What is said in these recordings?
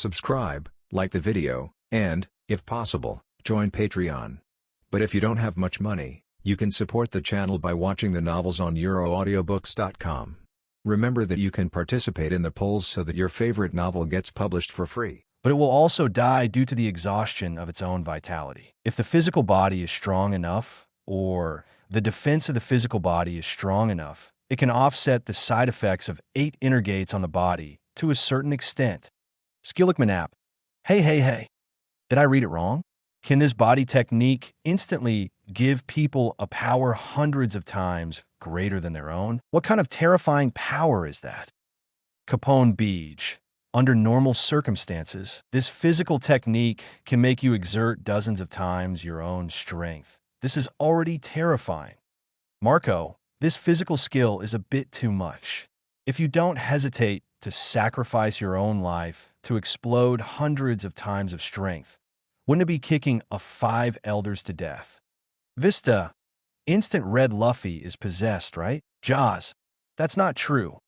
subscribe, like the video, and, if possible, join Patreon. But if you don't have much money, you can support the channel by watching the novels on euroaudiobooks.com. Remember that you can participate in the polls so that your favorite novel gets published for free. But it will also die due to the exhaustion of its own vitality. If the physical body is strong enough, or the defense of the physical body is strong enough, it can offset the side effects of 8 inner gates on the body to a certain extent. Skillickman. Hey. Did I read it wrong? Can this body technique instantly give people a power hundreds of times greater than their own? What kind of terrifying power is that? Capone Beach. Under normal circumstances, this physical technique can make you exert dozens of times your own strength. This is already terrifying. Marco, this physical skill is a bit too much. If you don't hesitate to sacrifice your own life to explode hundreds of times of strength, wouldn't it be kicking a 5 elders to death? Vista, instant red Luffy is possessed, right? Jaws, that's not true.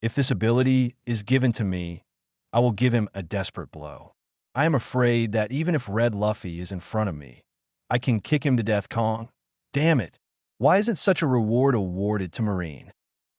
If this ability is given to me, I will give him a desperate blow. I am afraid that even if Red Luffy is in front of me, I can kick him to death. Kong. Damn it. Why isn't such a reward awarded to Marine?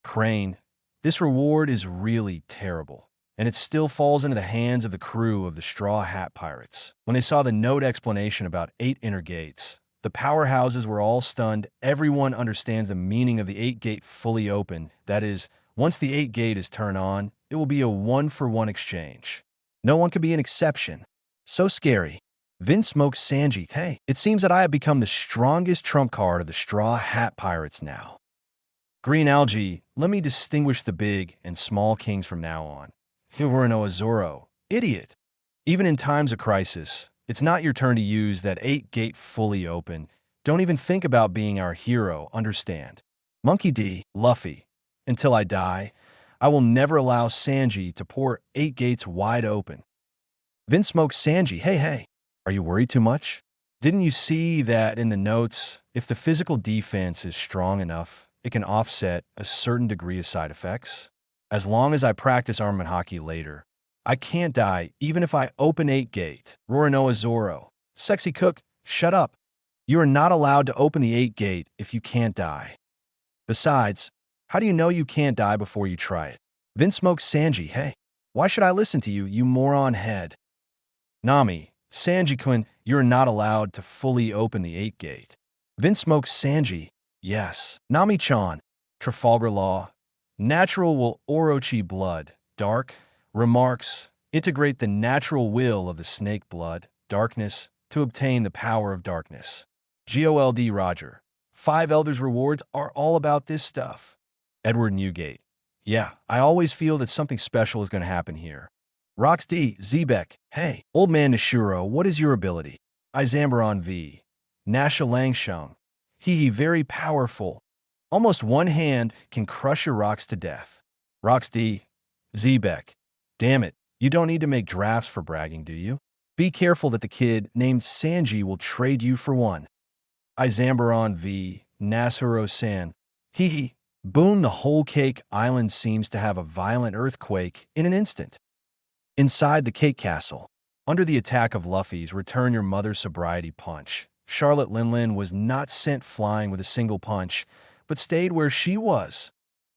Crane. This reward is really terrible, and it still falls into the hands of the crew of the Straw Hat Pirates. When they saw the note explanation about 8 inner gates, the powerhouses were all stunned. Everyone understands the meaning of the 8 gate fully open. That is, once the 8 gate is turned on, it will be a 1-for-1 exchange. No one could be an exception. So scary. Vin smokes Sanji. Hey, it seems that I have become the strongest trump card of the Straw Hat Pirates now. Green Algae, let me distinguish the big and small kings from now on. Hiruno Zoro, idiot. Even in times of crisis, it's not your turn to use that 8 gate fully open. Don't even think about being our hero, understand? Monkey D, Luffy. Until I die, I will never allow Sanji to pour 8 gates wide open. Vin smokes Sanji. Hey, are you worried too much? Didn't you see that in the notes? If the physical defense is strong enough, it can offset a certain degree of side effects. As long as I practice armament hockey later, I can't die even if I open 8 gate. Roronoa Zoro. Sexy cook, shut up. You are not allowed to open the 8 gate if you can't die. Besides, how do you know you can't die before you try it? Vin smokes Sanji. Hey, why should I listen to you, you moron head? Nami, Sanji-kun, you're not allowed to fully open the 8 gate. Vin smokes Sanji. Yes. Nami-chan, Trafalgar Law. Natural will Orochi blood. Dark. Remarks, integrate the natural will of the snake blood, darkness, to obtain the power of darkness. GOLD Roger. 5 elders rewards are all about this stuff. Edward Newgate. Yeah, I always feel that something special is going to happen here. Rox D. Zebek. Hey, old man Nishiro, what is your ability? Izambaron V. Nasha Langshung. He very powerful. Almost one hand can crush your rocks to death. Rox D. Zebek. Damn it, you don't need to make drafts for bragging, do you? Be careful that the kid named Sanji will trade you for one. Izambaron V. Nasuro-san. Boon, the whole cake island seems to have a violent earthquake in an instant. Inside the cake castle, under the attack of Luffy's return your mother's sobriety punch, Charlotte Linlin was not sent flying with a single punch, but stayed where she was.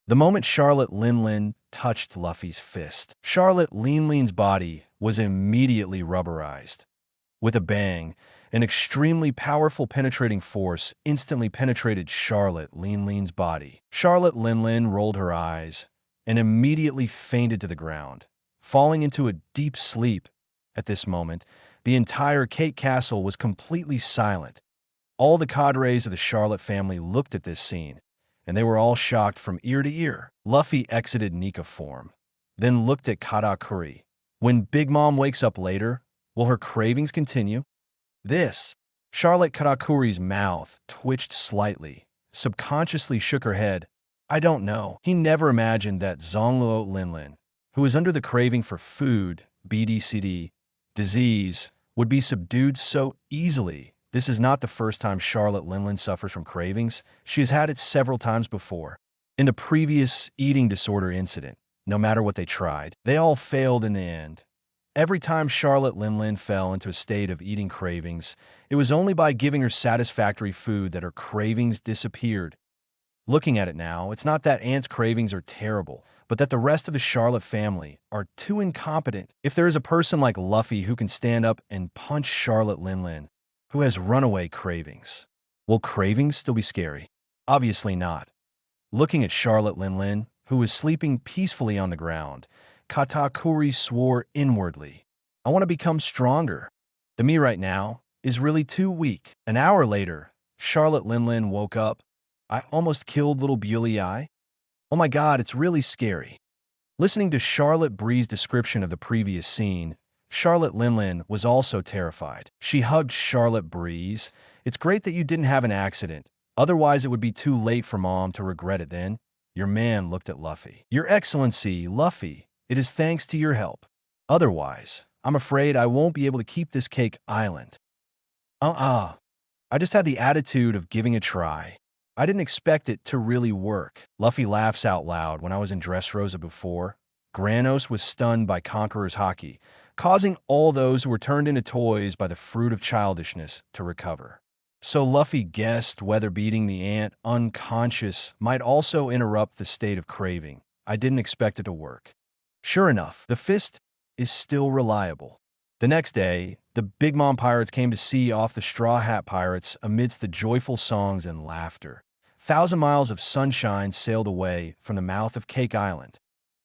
The moment Charlotte Linlin touched Luffy's fist, Charlotte Linlin's body was immediately rubberized. With a bang, an extremely powerful penetrating force instantly penetrated Charlotte Linlin's body. Charlotte Linlin rolled her eyes and immediately fainted to the ground, falling into a deep sleep. At this moment, the entire Cake Castle was completely silent. All the cadres of the Charlotte family looked at this scene, and they were all shocked from ear to ear. Luffy exited Nika form, then looked at Katakuri. When Big Mom wakes up later, will her cravings continue? Charlotte Katakuri's mouth twitched slightly, subconsciously shook her head. I don't know. He never imagined that Zongluo Linlin, who was under the craving for food, BDCD, disease, would be subdued so easily. This is not the first time Charlotte Linlin suffers from cravings. She has had it several times before. In the previous eating disorder incident, no matter what they tried, they all failed in the end. Every time Charlotte Linlin fell into a state of eating cravings, it was only by giving her satisfactory food that her cravings disappeared. Looking at it now, it's not that Aunt's cravings are terrible, but that the rest of the Charlotte family are too incompetent. If there is a person like Luffy who can stand up and punch Charlotte Linlin, who has runaway cravings, will cravings still be scary? Obviously not. Looking at Charlotte Linlin, who was sleeping peacefully on the ground, Katakuri swore inwardly, I want to become stronger. The me right now is really too weak. An hour later, Charlotte Linlin woke up. I almost killed little Bully. Oh my god, it's really scary. Listening to Charlotte Bree's description of the previous scene, Charlotte Linlin was also terrified. She hugged Charlotte Breeze. It's great that you didn't have an accident. Otherwise, it would be too late for Mom to regret it then. Your man looked at Luffy. Your Excellency, Luffy, it is thanks to your help. Otherwise, I'm afraid I won't be able to keep this cake island. I just had the attitude of giving a try. I didn't expect it to really work. Luffy laughs out loud. When I was in Dressrosa before, Granos was stunned by Conqueror's Haki, causing all those who were turned into toys by the fruit of childishness to recover. So Luffy guessed whether beating the ant unconscious might also interrupt the state of craving. I didn't expect it to work. Sure enough, the fist is still reliable. The next day, the Big Mom Pirates came to see off the Straw Hat Pirates amidst the joyful songs and laughter. 1,000 miles of sunshine sailed away from the mouth of Cake Island.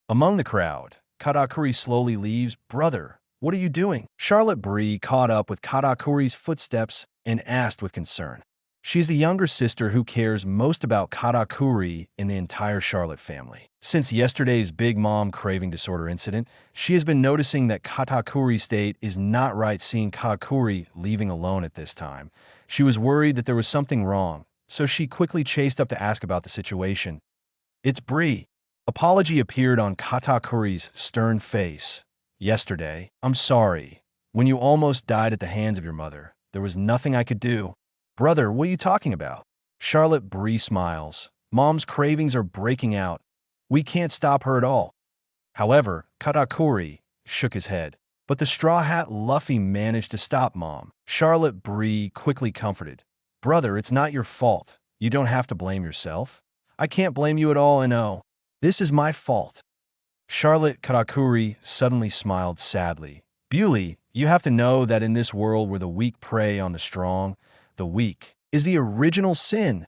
Among the crowd, Katakuri slowly leaves. Brother, what are you doing? Charlotte Bree caught up with Katakuri's footsteps and asked with concern. She's the younger sister who cares most about Katakuri in the entire Charlotte family. Since yesterday's Big Mom craving disorder incident, she has been noticing that Katakuri's state is not right, seeing Katakuri leaving alone at this time. She was worried that there was something wrong, so she quickly chased up to ask about the situation. It's Bree. Apology appeared on Katakuri's stern face. Yesterday, I'm sorry. When you almost died at the hands of your mother, there was nothing I could do. Brother, what are you talking about? Charlotte Bree smiles. Mom's cravings are breaking out. We can't stop her at all. However, Katakuri shook his head. But the Straw Hat Luffy managed to stop Mom. Charlotte Bree quickly comforted. Brother, it's not your fault. You don't have to blame yourself. I can't blame you at all, and oh, this is my fault. Charlotte Katakuri suddenly smiled sadly. Bully, you have to know that in this world where the weak prey on the strong, the weak is the original sin.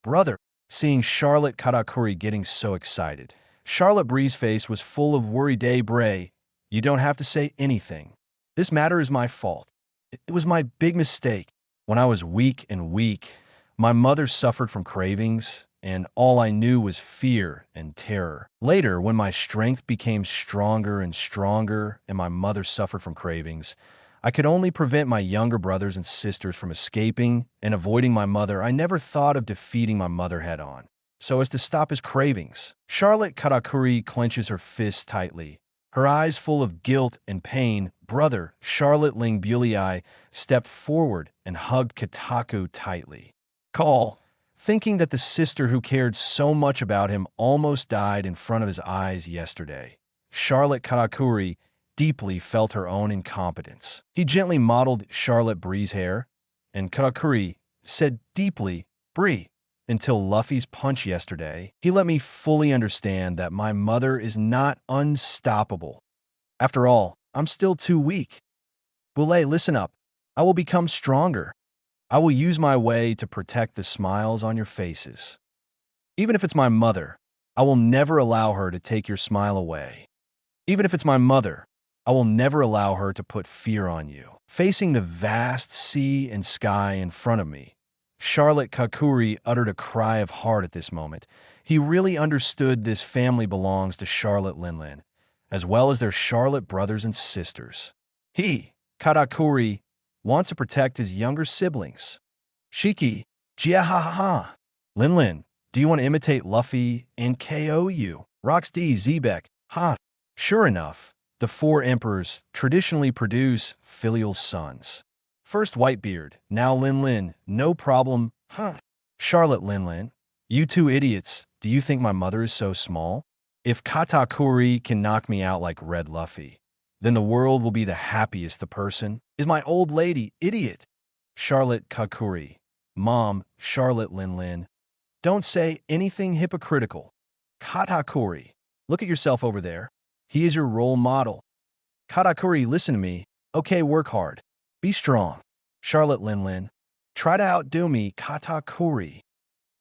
Brother, seeing Charlotte Katakuri getting so excited, Charlotte Bree's face was full of worry. Bray, you don't have to say anything. This matter is my fault. It was my big mistake. When I was weak, my mother suffered from cravings, and all I knew was fear and terror. Later, when my strength became stronger and stronger, and my mother suffered from cravings, I could only prevent my younger brothers and sisters from escaping and avoiding my mother. I never thought of defeating my mother head-on, so as to stop his cravings. Charlotte Katakuri clenches her fists tightly, her eyes full of guilt and pain. Brother, Charlotte Ling Bulei stepped forward and hugged Kataku tightly. Call, thinking that the sister who cared so much about him almost died in front of his eyes yesterday. Charlotte Katakuri deeply felt her own incompetence. He gently modeled Charlotte Bree's hair, and Katakuri said deeply, Bree, until Luffy's punch yesterday, he let me fully understand that my mother is not unstoppable. After all, I'm still too weak. Bulei, listen up. I will become stronger. I will use my way to protect the smiles on your faces. Even if it's my mother, I will never allow her to take your smile away. Even if it's my mother, I will never allow her to put fear on you. Facing the vast sea and sky in front of me, Charlotte Katakuri uttered a cry of heart at this moment. He really understood this family belongs to Charlotte Linlin, as well as their Charlotte brothers and sisters. He, Katakuri, wants to protect his younger siblings. Shiki, Jiahaha. Linlin, do you want to imitate Luffy and KO you? Rox D. Zebek, ha. Sure enough, the four emperors traditionally produce filial sons. First Whitebeard, now Linlin, no problem, huh? Charlotte Linlin, you two idiots, do you think my mother is so small? If Katakuri can knock me out like Red Luffy, then the world will be the happiest the person is my old lady, idiot. Charlotte Kakuri. Mom, Charlotte Lin. Don't say anything hypocritical. Katakuri. Look at yourself over there. He is your role model. Katakuri, listen to me. Okay, work hard. Be strong. Charlotte Lin. Try to outdo me, Katakuri.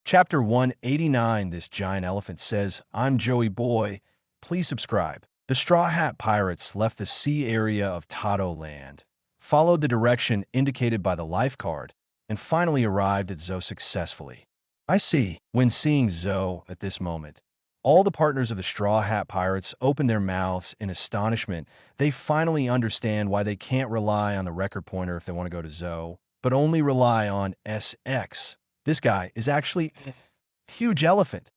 Chapter 189. This giant elephant says, I'm Joey Boy. Please subscribe. The Straw Hat Pirates left the sea area of Tato Land, followed the direction indicated by the life card, and finally arrived at Zo successfully. I see. When seeing Zo at this moment, all the partners of the Straw Hat Pirates open their mouths in astonishment. They finally understand why they can't rely on the record pointer if they want to go to Zo, but only rely on SX. This guy is actually a huge elephant.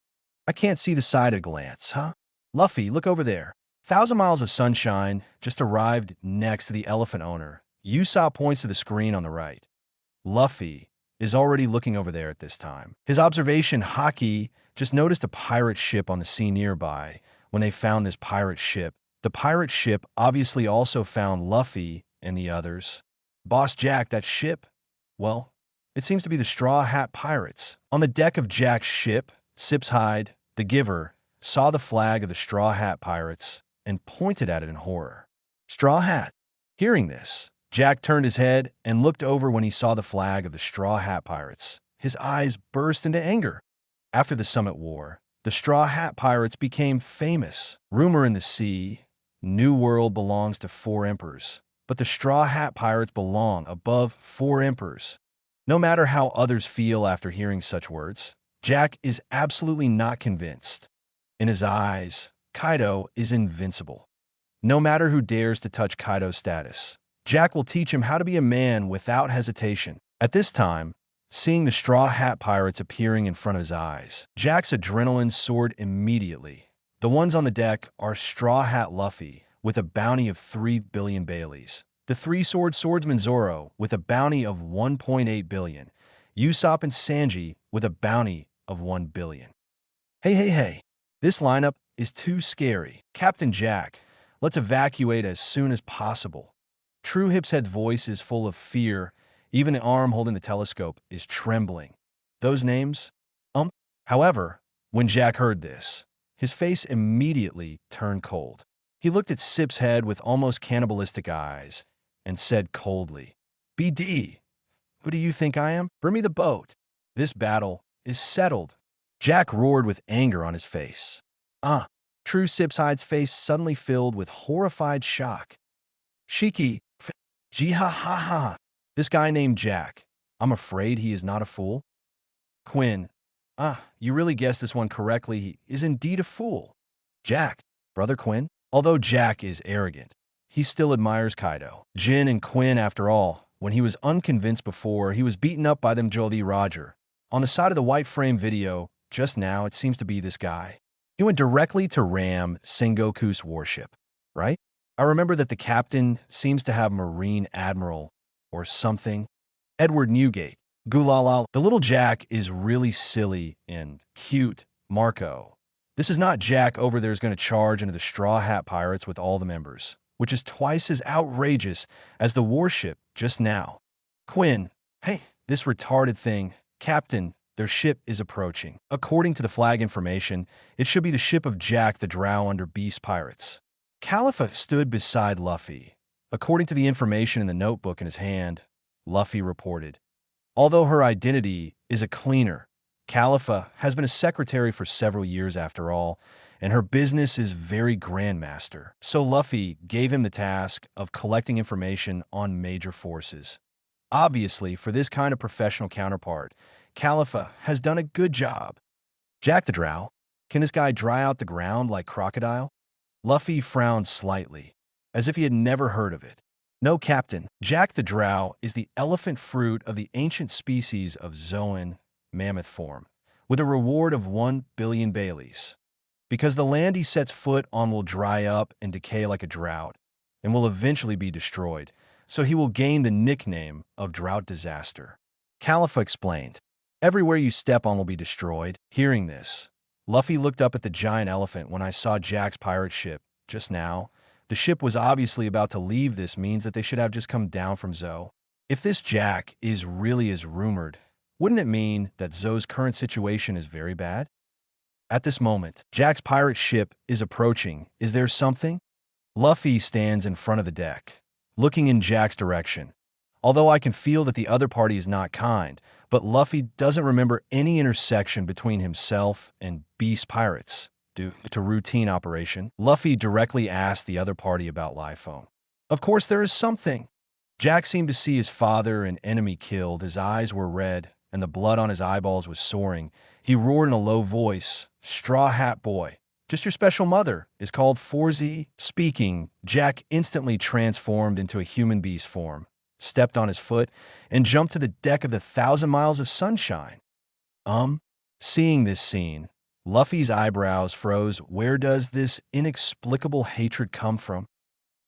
I can't see the side at a glance, huh? Luffy, look over there. 1,000 miles of sunshine just arrived next to the elephant owner. Usopp points to the screen on the right. Luffy is already looking over there at this time. His observation Haki just noticed a pirate ship on the sea nearby. When they found this pirate ship, the pirate ship obviously also found Luffy and the others. Boss Jack, that ship? Well, it seems to be the Straw Hat Pirates. On the deck of Jack's ship, Sip's Hide, the Giver, saw the flag of the Straw Hat Pirates and pointed at it in horror. Straw Hat. Hearing this, Jack turned his head and looked over when he saw the flag of the Straw Hat Pirates. His eyes burst into anger. After the Summit War, the Straw Hat Pirates became famous. Rumor in the sea, New World belongs to 4 emperors, but the Straw Hat Pirates belong above 4 emperors. No matter how others feel after hearing such words, Jack is absolutely not convinced. In his eyes, Kaido is invincible. No matter who dares to touch Kaido's status, Jack will teach him how to be a man without hesitation. At this time, seeing the Straw Hat Pirates appearing in front of his eyes, Jack's adrenaline soared immediately. The ones on the deck are Straw Hat Luffy, with a bounty of 3 billion Baileys. The 3-sword swordsman Zoro, with a bounty of 1.8 billion. Usopp and Sanji, with a bounty of 1 billion. Hey. This lineup is too scary. Captain Jack, let's evacuate as soon as possible. True Hip's voice is full of fear. Even the arm holding the telescope is trembling. Those names? However, when Jack heard this, his face immediately turned cold. He looked at Sip's Head with almost cannibalistic eyes and said coldly, BD, who do you think I am? Bring me the boat. This battle is settled. Jack roared with anger on his face. True Sip's Hide's face suddenly filled with horrified shock. Shiki, Jiha. This guy named Jack. I'm afraid he is not a fool. Quinn, you really guessed this one correctly. He is indeed a fool. Jack, brother Quinn. Although Jack is arrogant, he still admires Kaido. Jin and Quinn, after all, when he was unconvinced before, he was beaten up by them Jolly Roger. On the side of the white frame video, just now, it seems to be this guy. He went directly to ram Sengoku's warship, right? I remember that the captain seems to have Marine Admiral or something. Edward Newgate. Gulala. The little Jack is really silly and cute. Marco. This is not Jack over there is going to charge into the Straw Hat Pirates with all the members, which is twice as outrageous as the warship just now. Quinn. Hey, this retarded thing. Captain, their ship is approaching. According to the flag information, it should be the ship of Jack the Drow under Beast Pirates. Califa stood beside Luffy. According to the information in the notebook in his hand, Luffy reported, although her identity is a cleaner, Califa has been a secretary for several years after all, and her business is very grandmaster. So Luffy gave him the task of collecting information on major forces. Obviously, for this kind of professional counterpart, Califa has done a good job. Jack the Drow, can this guy dry out the ground like Crocodile? Luffy frowned slightly, as if he had never heard of it. No, Captain. Jack the Drow is the elephant fruit of the ancient species of Zoan mammoth form, with a reward of 1 billion Baileys. Because the land he sets foot on will dry up and decay like a drought, and will eventually be destroyed, so he will gain the nickname of Drought Disaster. Califa explained, everywhere you step on will be destroyed. Hearing this, Luffy looked up at the giant elephant when I saw Jack's pirate ship just now. The ship was obviously about to leave. This means that they should have just come down from Zoe. If this Jack is really as rumored, wouldn't it mean that Zoe's current situation is very bad? At this moment, Jack's pirate ship is approaching. Is there something? Luffy stands in front of the deck, looking in Jack's direction. Although I can feel that the other party is not kind, but Luffy doesn't remember any intersection between himself and Beast pirates. Due to routine operation, Luffy directly asked the other party about live phone. Of course there is something. Jack seemed to see his father and enemy killed. His eyes were red, and the blood on his eyeballs was soaring. He roared in a low voice, "Straw Hat Boy, just your special mother is called Forzy." Speaking, Jack instantly transformed into a human beast form, stepped on his foot, and jumped to the deck of the 1,000 Miles of Sunshine. Seeing this scene, Luffy's eyebrows froze. Where does this inexplicable hatred come from?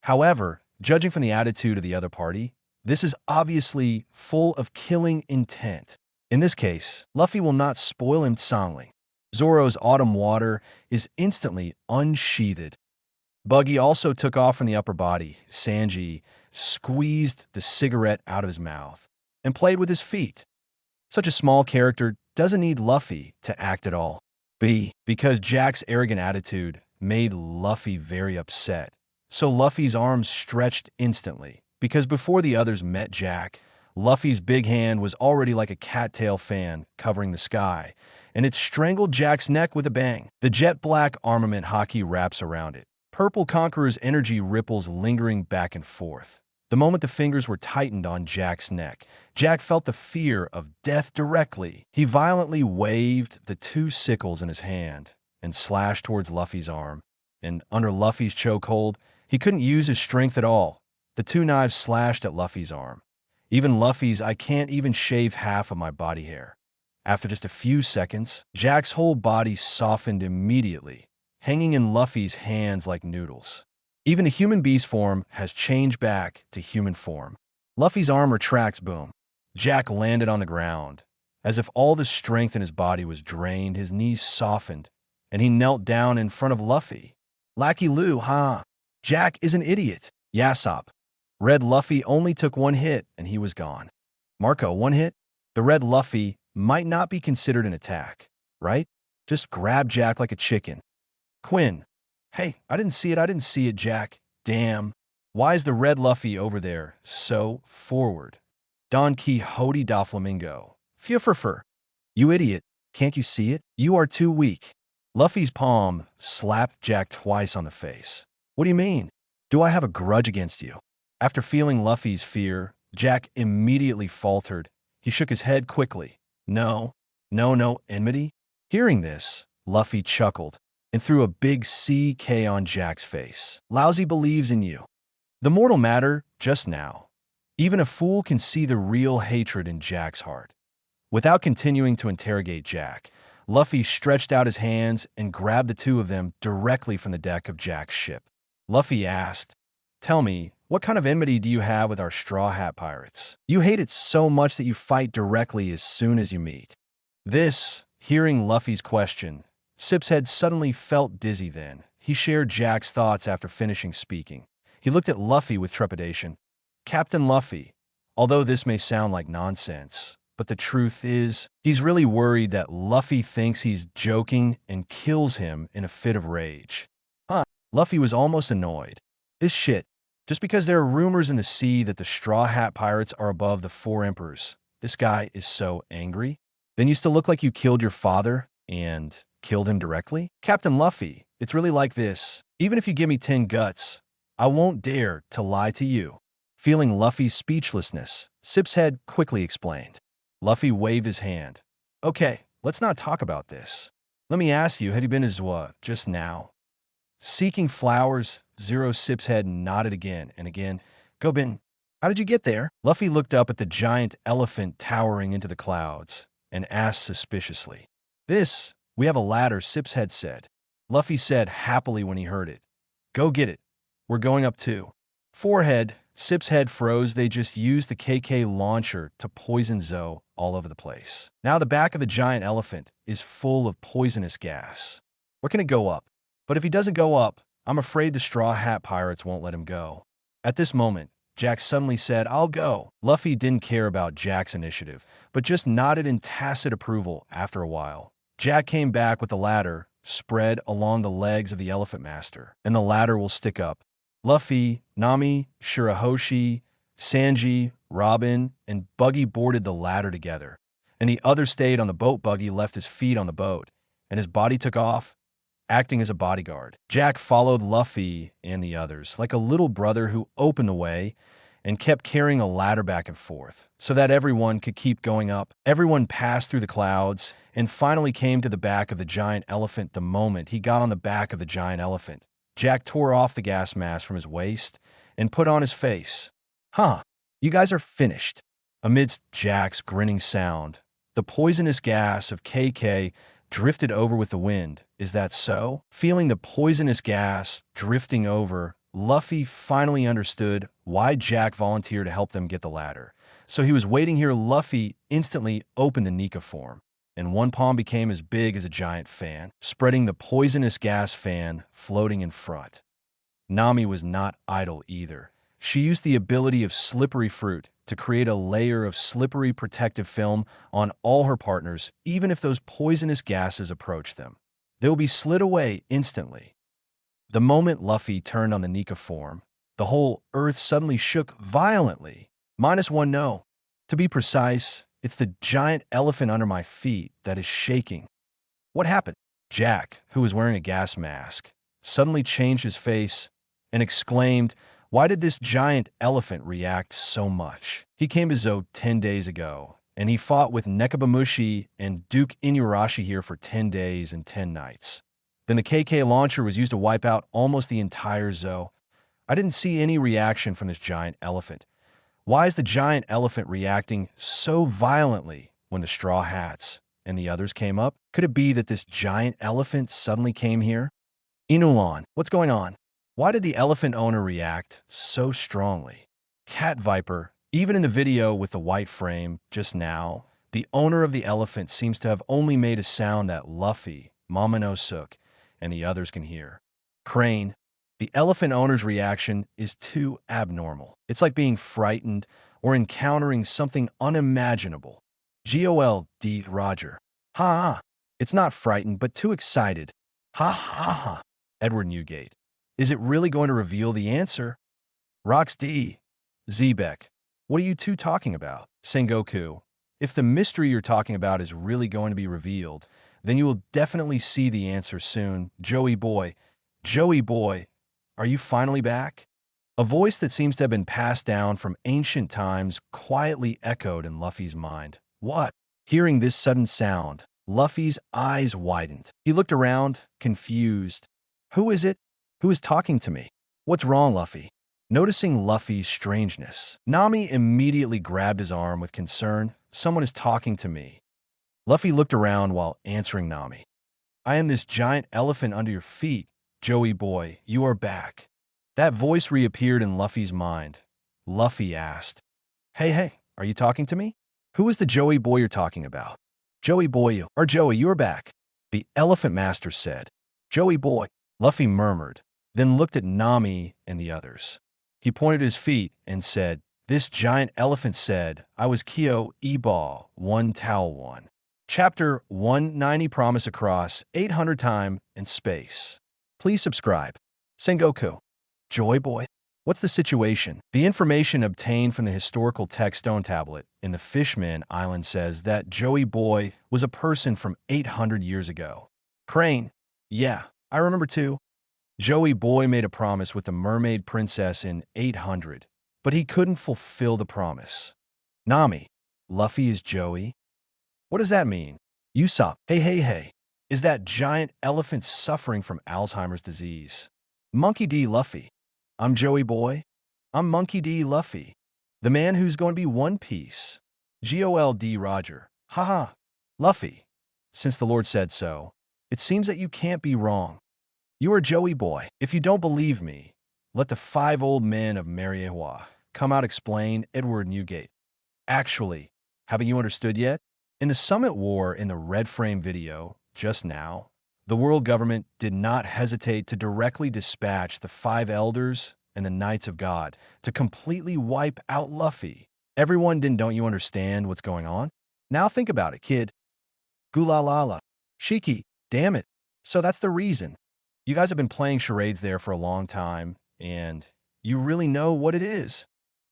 However, judging from the attitude of the other party, this is obviously full of killing intent. In this case, Luffy will not spoil him soundly. Zoro's autumn water is instantly unsheathed. Buggy also took off from the upper body. Sanji squeezed the cigarette out of his mouth and played with his feet. Such a small character doesn't need Luffy to act at all. Because Jack's arrogant attitude made Luffy very upset. So Luffy's arms stretched instantly, because before the others met Jack, Luffy's big hand was already like a cattail fan covering the sky, and it strangled Jack's neck with a bang. The jet black armament Haki wraps around it. Purple Conqueror's energy ripples lingering back and forth. The moment the fingers were tightened on Jack's neck, Jack felt the fear of death directly. He violently waved the two sickles in his hand and slashed towards Luffy's arm. And under Luffy's chokehold, he couldn't use his strength at all. The two knives slashed at Luffy's arm. Even Luffy's "I can't even shave half of my body hair." After just a few seconds, Jack's whole body softened immediately, hanging in Luffy's hands like noodles. Even the human beast form has changed back to human form. Luffy's arm retracts, boom. Jack landed on the ground. As if all the strength in his body was drained, his knees softened, and he knelt down in front of Luffy. "Lackey Lou, huh? Jack is an idiot. Yassop." Red Luffy only took one hit, and he was gone. Marco, one hit? The red Luffy might not be considered an attack, right? Just grab Jack like a chicken. Quinn. "Hey, I didn't see it, Jack. Damn. Why is the red Luffy over there so forward?" Don Quixote da Flamingo. "Fufurfur. You idiot. Can't you see it? You are too weak." Luffy's palm slapped Jack twice on the face. "What do you mean? Do I have a grudge against you?" After feeling Luffy's fear, Jack immediately faltered. He shook his head quickly. No enmity." Hearing this, Luffy chuckled and threw a big CK on Jack's face. "Lousy believes in you." The mortal matter just now. Even a fool can see the real hatred in Jack's heart. Without continuing to interrogate Jack, Luffy stretched out his hands and grabbed the two of them directly from the deck of Jack's ship. Luffy asked, "Tell me, what kind of enmity do you have with our Straw Hat Pirates? You hate it so much that you fight directly as soon as you meet." Hearing Luffy's question, Sip's head suddenly felt dizzy then. He shared Jack's thoughts after finishing speaking. He looked at Luffy with trepidation. "Captain Luffy, although this may sound like nonsense, but the truth is, he's really worried that Luffy thinks he's joking and kills him in a fit of rage." Luffy was almost annoyed. This shit. Just because there are rumors in the sea that the Straw Hat Pirates are above the four emperors, this guy is so angry? Then you still look like you killed your father and killed him directly? "Captain Luffy, it's really like this. Even if you give me 10 guts, I won't dare to lie to you." Feeling Luffy's speechlessness, Sip's head quickly explained. Luffy waved his hand. "Okay, let's not talk about this. Let me ask you, had you been as just now?" Seeking flowers, Zero Sip's head nodded again and again. "Go bin. How did you get there?" Luffy looked up at the giant elephant towering into the clouds and asked suspiciously. We have a ladder," Sip's head said. Luffy said happily when he heard it. "Go get it. We're going up too." Forehead, Sip's head froze. They just used the KK launcher to poison Zoe all over the place. Now the back of the giant elephant is full of poisonous gas. Where can it go up? But if he doesn't go up, I'm afraid the Straw Hat Pirates won't let him go. At this moment, Jack suddenly said, I'll go. Luffy didn't care about Jack's initiative, but just nodded in tacit approval after a while. Jack came back with the ladder spread along the legs of the Elephant Master, and the ladder will stick up. Luffy, Nami, Shirahoshi, Sanji, Robin, and Buggy boarded the ladder together, and the others stayed on the boat. Buggy left his feet on the boat, and his body took off, acting as a bodyguard. Jack followed Luffy and the others like a little brother who opened the way and kept carrying a ladder back and forth so that everyone could keep going up. Everyone passed through the clouds and finally came to the back of the giant elephant. The moment he got on the back of the giant elephant, Jack tore off the gas mask from his waist and put on his face. Huh, you guys are finished. Amidst Jack's grinning sound, the poisonous gas of KK drifted over with the wind. Is that so? Feeling the poisonous gas drifting over, Luffy finally understood why Jack volunteered to help them get the ladder. So he was waiting here. Luffy instantly opened the Nika form, and one palm became as big as a giant fan, spreading the poisonous gas fan floating in front. Nami was not idle either. She used the ability of slippery fruit to create a layer of slippery protective film on all her partners. Even if those poisonous gases approach them, they will be slid away instantly. The moment Luffy turned on the Nika form, the whole earth suddenly shook violently. -1 no. To be precise, it's the giant elephant under my feet that is shaking. What happened? Jack, who was wearing a gas mask, suddenly changed his face and exclaimed, why did this giant elephant react so much? He came to Zou 10 days ago, and he fought with Nekomamushi and Duke Inuyarashi here for 10 days and 10 nights. Then the KK launcher was used to wipe out almost the entire Zou. I didn't see any reaction from this giant elephant. Why is the giant elephant reacting so violently when the Straw Hats and the others came up? Could it be that this giant elephant suddenly came here? Inulan, what's going on? Why did the elephant owner react so strongly? Cat Viper, even in the video with the white frame just now, the owner of the elephant seems to have only made a sound that Luffy, Momonosuke, and the others can hear. Crane, the elephant owner's reaction is too abnormal. It's like being frightened or encountering something unimaginable. GOLD Roger. Ha ha. It's not frightened, but too excited. Ha ha ha. Edward Newgate. Is it really going to reveal the answer? Rox D. Zebek. What are you two talking about? Sengoku. If the mystery you're talking about is really going to be revealed, then you will definitely see the answer soon. Joey Boy. Joey Boy, are you finally back? A voice that seems to have been passed down from ancient times quietly echoed in Luffy's mind. What? Hearing this sudden sound, Luffy's eyes widened. He looked around, confused. Who is it? Who is talking to me? What's wrong, Luffy? Noticing Luffy's strangeness, Nami immediately grabbed his arm with concern. Someone is talking to me. Luffy looked around while answering Nami. I am this giant elephant under your feet. Joey Boy, you are back. That voice reappeared in Luffy's mind. Luffy asked, Hey, are you talking to me? Who is the Joey Boy you're talking about? Joey Boy, or Joey, you're back. The Elephant Master said. Joey Boy, Luffy murmured, then looked at Nami and the others. He pointed his feet and said, This giant elephant said, I was Kyo Ebal 1 Towel 1. Chapter 190 Promise Across 800 Time and Space. Please subscribe. Sengoku. Joy Boy. What's the situation? The information obtained from the historical text stone tablet in the Fishman Island says that Joey Boy was a person from 800 years ago. Crane. Yeah, I remember too. Joey Boy made a promise with the mermaid princess in 800, but he couldn't fulfill the promise. Nami. Luffy is Joey? What does that mean? Usopp. Hey. Is that giant elephant suffering from Alzheimer's disease? Monkey D. Luffy. I'm Joey Boy. I'm Monkey D. Luffy. The man who's going to be One Piece. GOLD Roger. Haha. Luffy. Since the Lord said so, it seems that you can't be wrong. You are Joey Boy. If you don't believe me, let the 5 old men of Mariewa come out explain. Edward Newgate. Actually, haven't you understood yet? In the Summit War in the Red Frame video, just now, The world government did not hesitate to directly dispatch the five elders and the Knights of God to completely wipe out Luffy. Everyone didn't, don't you understand what's going on? Now think about it, kid. Gulalala. Shiki, damn it. So that's the reason. You guys have been playing charades there for a long time, and you really know what it is.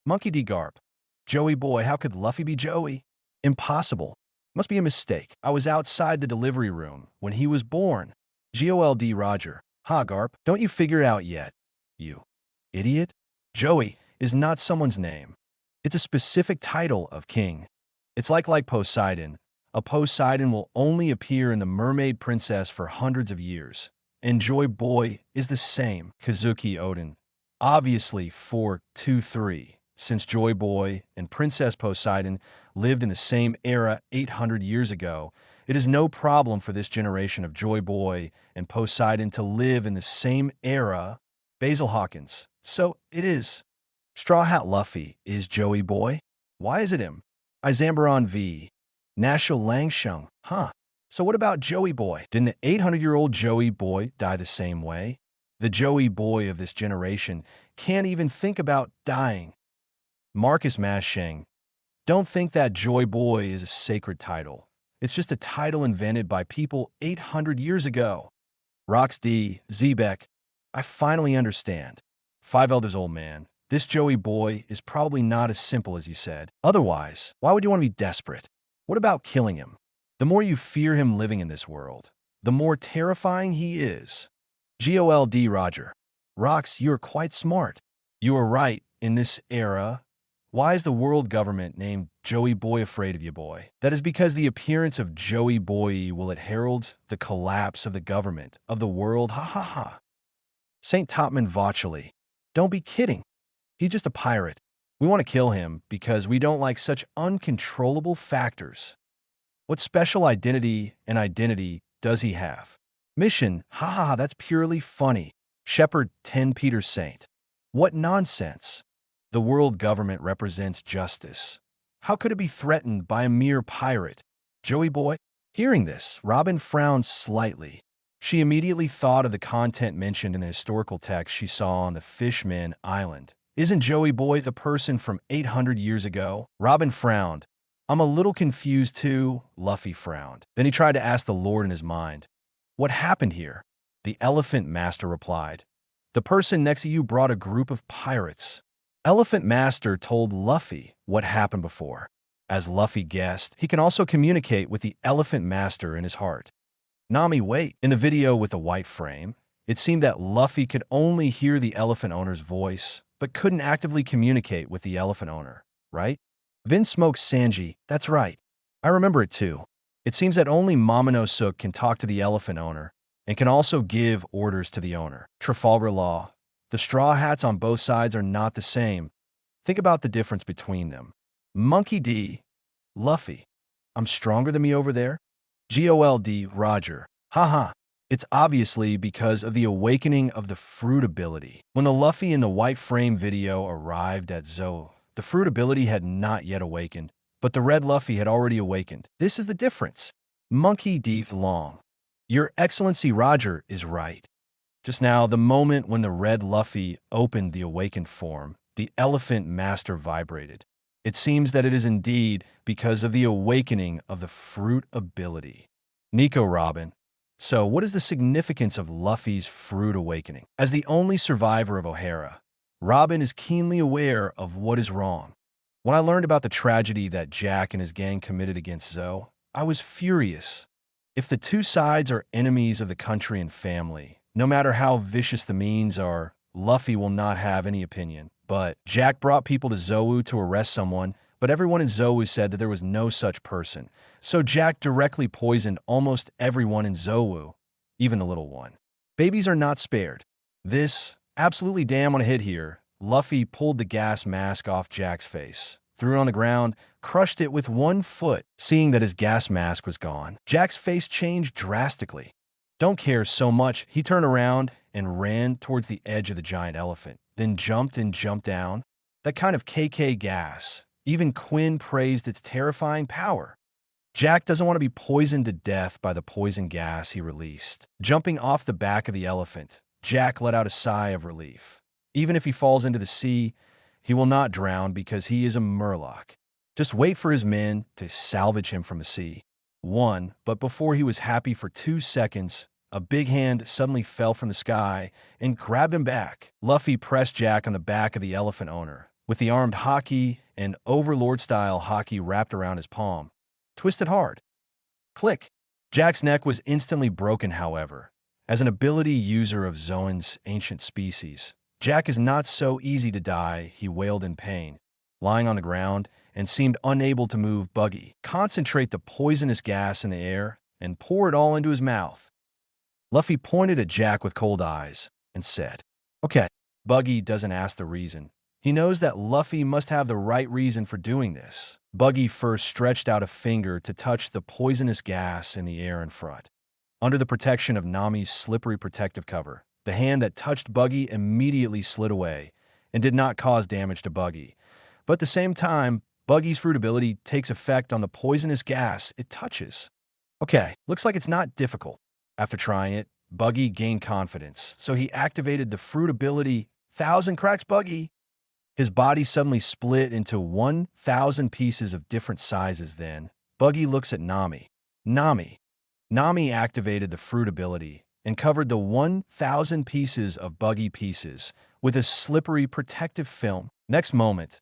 Monkey D. Garp. Joey boy, how could Luffy be Joey? Impossible. Must be a mistake. I was outside the delivery room when he was born. Gold Roger. Ha, Garp, don't you figure it out yet? You idiot. Joey is not someone's name. It's a specific title of king. It's like Poseidon. A Poseidon will only appear in the Mermaid Princess for hundreds of years. And Joy Boy is the same. Kazuki Odin. Obviously 423. Since Joy Boy and Princess Poseidon lived in the same era 800 years ago, it is no problem for this generation of Joy Boy and Poseidon to live in the same era. Basil Hawkins. So it is. Straw Hat Luffy is Joey Boy. Why is it him? Izambaron V. Nashil Langshung. Huh. So what about Joey Boy? Didn't the 800-year-old Joey Boy die the same way? The Joey Boy of this generation can't even think about dying. Marcus Masheng. Don't think that Joy Boy is a sacred title. It's just a title invented by people 800 years ago. Rox D. Zebek. I finally understand. Five Elders old man. This Joey Boy is probably not as simple as you said. Otherwise, why would you want to be desperate? What about killing him? The more you fear him living in this world, the more terrifying he is. Gold Roger. Rox, you are quite smart. You are right. In this era, why is the world government named Joey Boy afraid of you, boy? That is because the appearance of Joey Boy will herald the collapse of the government, of the world. Ha ha ha. St. Topman Vauchely. Don't be kidding. He's just a pirate. We want to kill him because we don't like such uncontrollable factors. What special identity does he have? Mission, haha, that's purely funny. Shepherd 10 Peter Saint. What nonsense. The world government represents justice. How could it be threatened by a mere pirate? Joey Boy? Hearing this, Robin frowned slightly. She immediately thought of the content mentioned in the historical text she saw on the Fishman Island. Isn't Joey Boy the person from 800 years ago? Robin frowned. I'm a little confused too. Luffy frowned. Then he tried to ask the Lord in his mind. What happened here? The Elephant Master replied. The person next to you brought a group of pirates. Elephant Master told Luffy what happened before. As Luffy guessed, he can also communicate with the Elephant Master in his heart. Nami, wait. In the video with the white frame, it seemed that Luffy could only hear the elephant owner's voice, but couldn't actively communicate with the elephant owner, right? Vin smokes Sanji. That's right. I remember it too. It seems that only Momonosuke can talk to the elephant owner and can also give orders to the owner. Trafalgar Law. The Straw Hats on both sides are not the same. Think about the difference between them. Monkey D. Luffy. I'm stronger than me over there? Gold Roger. Haha. It's obviously because of the awakening of the fruit ability. When the Luffy in the white frame video arrived at Zoro, the fruit ability had not yet awakened, but the red Luffy had already awakened. This is the difference. Monkey D. Long. Your Excellency Roger is right. Just now, the moment when the red Luffy opened the awakened form, the Elephant Master vibrated. It seems that it is indeed because of the awakening of the fruit ability. Nico Robin. So, what is the significance of Luffy's fruit awakening? As the only survivor of O'Hara, Robin is keenly aware of what is wrong. When I learned about the tragedy that Jack and his gang committed against Zoe, I was furious. If the two sides are enemies of the country and family, no matter how vicious the means are, Luffy will not have any opinion. But Jack brought people to Zou to arrest someone, but everyone in Zou said that there was no such person. So Jack directly poisoned almost everyone in Zou, even the little one. Babies are not spared. This, absolutely damn on a hit here, Luffy pulled the gas mask off Jack's face, threw it on the ground, crushed it with 1 foot. Seeing that his gas mask was gone, Jack's face changed drastically. Don't care so much, he turned around and ran towards the edge of the giant elephant, then jumped down. That kind of KK gas. Even Quinn praised its terrifying power. Jack doesn't want to be poisoned to death by the poison gas he released. Jumping off the back of the elephant, Jack let out a sigh of relief. Even if he falls into the sea, he will not drown because he is a murloc. Just wait for his men to salvage him from the sea. But before he was happy for 2 seconds, a big hand suddenly fell from the sky and grabbed him back. Luffy pressed Jack on the back of the elephant owner, with the armed haki and overlord-style haki wrapped around his palm. Twisted hard. Click. Jack's neck was instantly broken, however. As an ability user of Zoan's ancient species, Jack is not so easy to die, he wailed in pain, lying on the ground, and seemed unable to move. Buggy, concentrate the poisonous gas in the air and pour it all into his mouth. Luffy pointed at Jack with cold eyes and said, "Okay." Buggy doesn't ask the reason. He knows that Luffy must have the right reason for doing this. Buggy first stretched out a finger to touch the poisonous gas in the air in front. Under the protection of Nami's slippery protective cover, the hand that touched Buggy immediately slid away and did not cause damage to Buggy. But at the same time, Buggy's fruit ability takes effect on the poisonous gas it touches. Okay, looks like it's not difficult. After trying it, Buggy gained confidence, so he activated the fruit ability, 1,000 cracks Buggy. His body suddenly split into 1,000 pieces of different sizes. Then, Buggy looks at Nami. Nami activated the fruit ability and covered the 1,000 pieces of Buggy pieces with a slippery protective film. Next moment,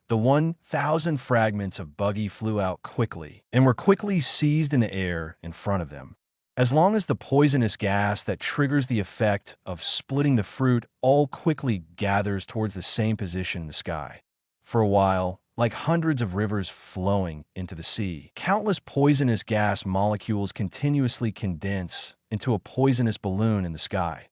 the 1,000 fragments of Buggy flew out quickly and were quickly seized in the air in front of them. As long as the poisonous gas that triggers the effect of splitting the fruit all quickly gathers towards the same position in the sky. For a while, like hundreds of rivers flowing into the sea, countless poisonous gas molecules continuously condense into a poisonous balloon in the sky.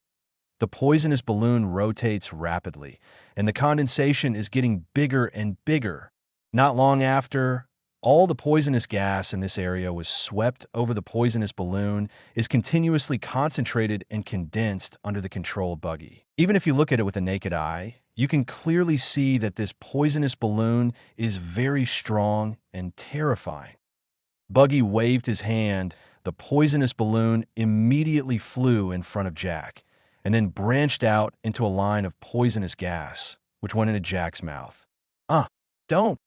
The poisonous balloon rotates rapidly, and the condensation is getting bigger and bigger. Not long after, all the poisonous gas in this area was swept over the poisonous balloon, is continuously concentrated and condensed under the control of Buggy. Even if you look at it with a naked eye, you can clearly see that this poisonous balloon is very strong and terrifying. Buggy waved his hand. The poisonous balloon immediately flew in front of Jack, and then branched out into a line of poisonous gas, which went into Jack's mouth. Don't!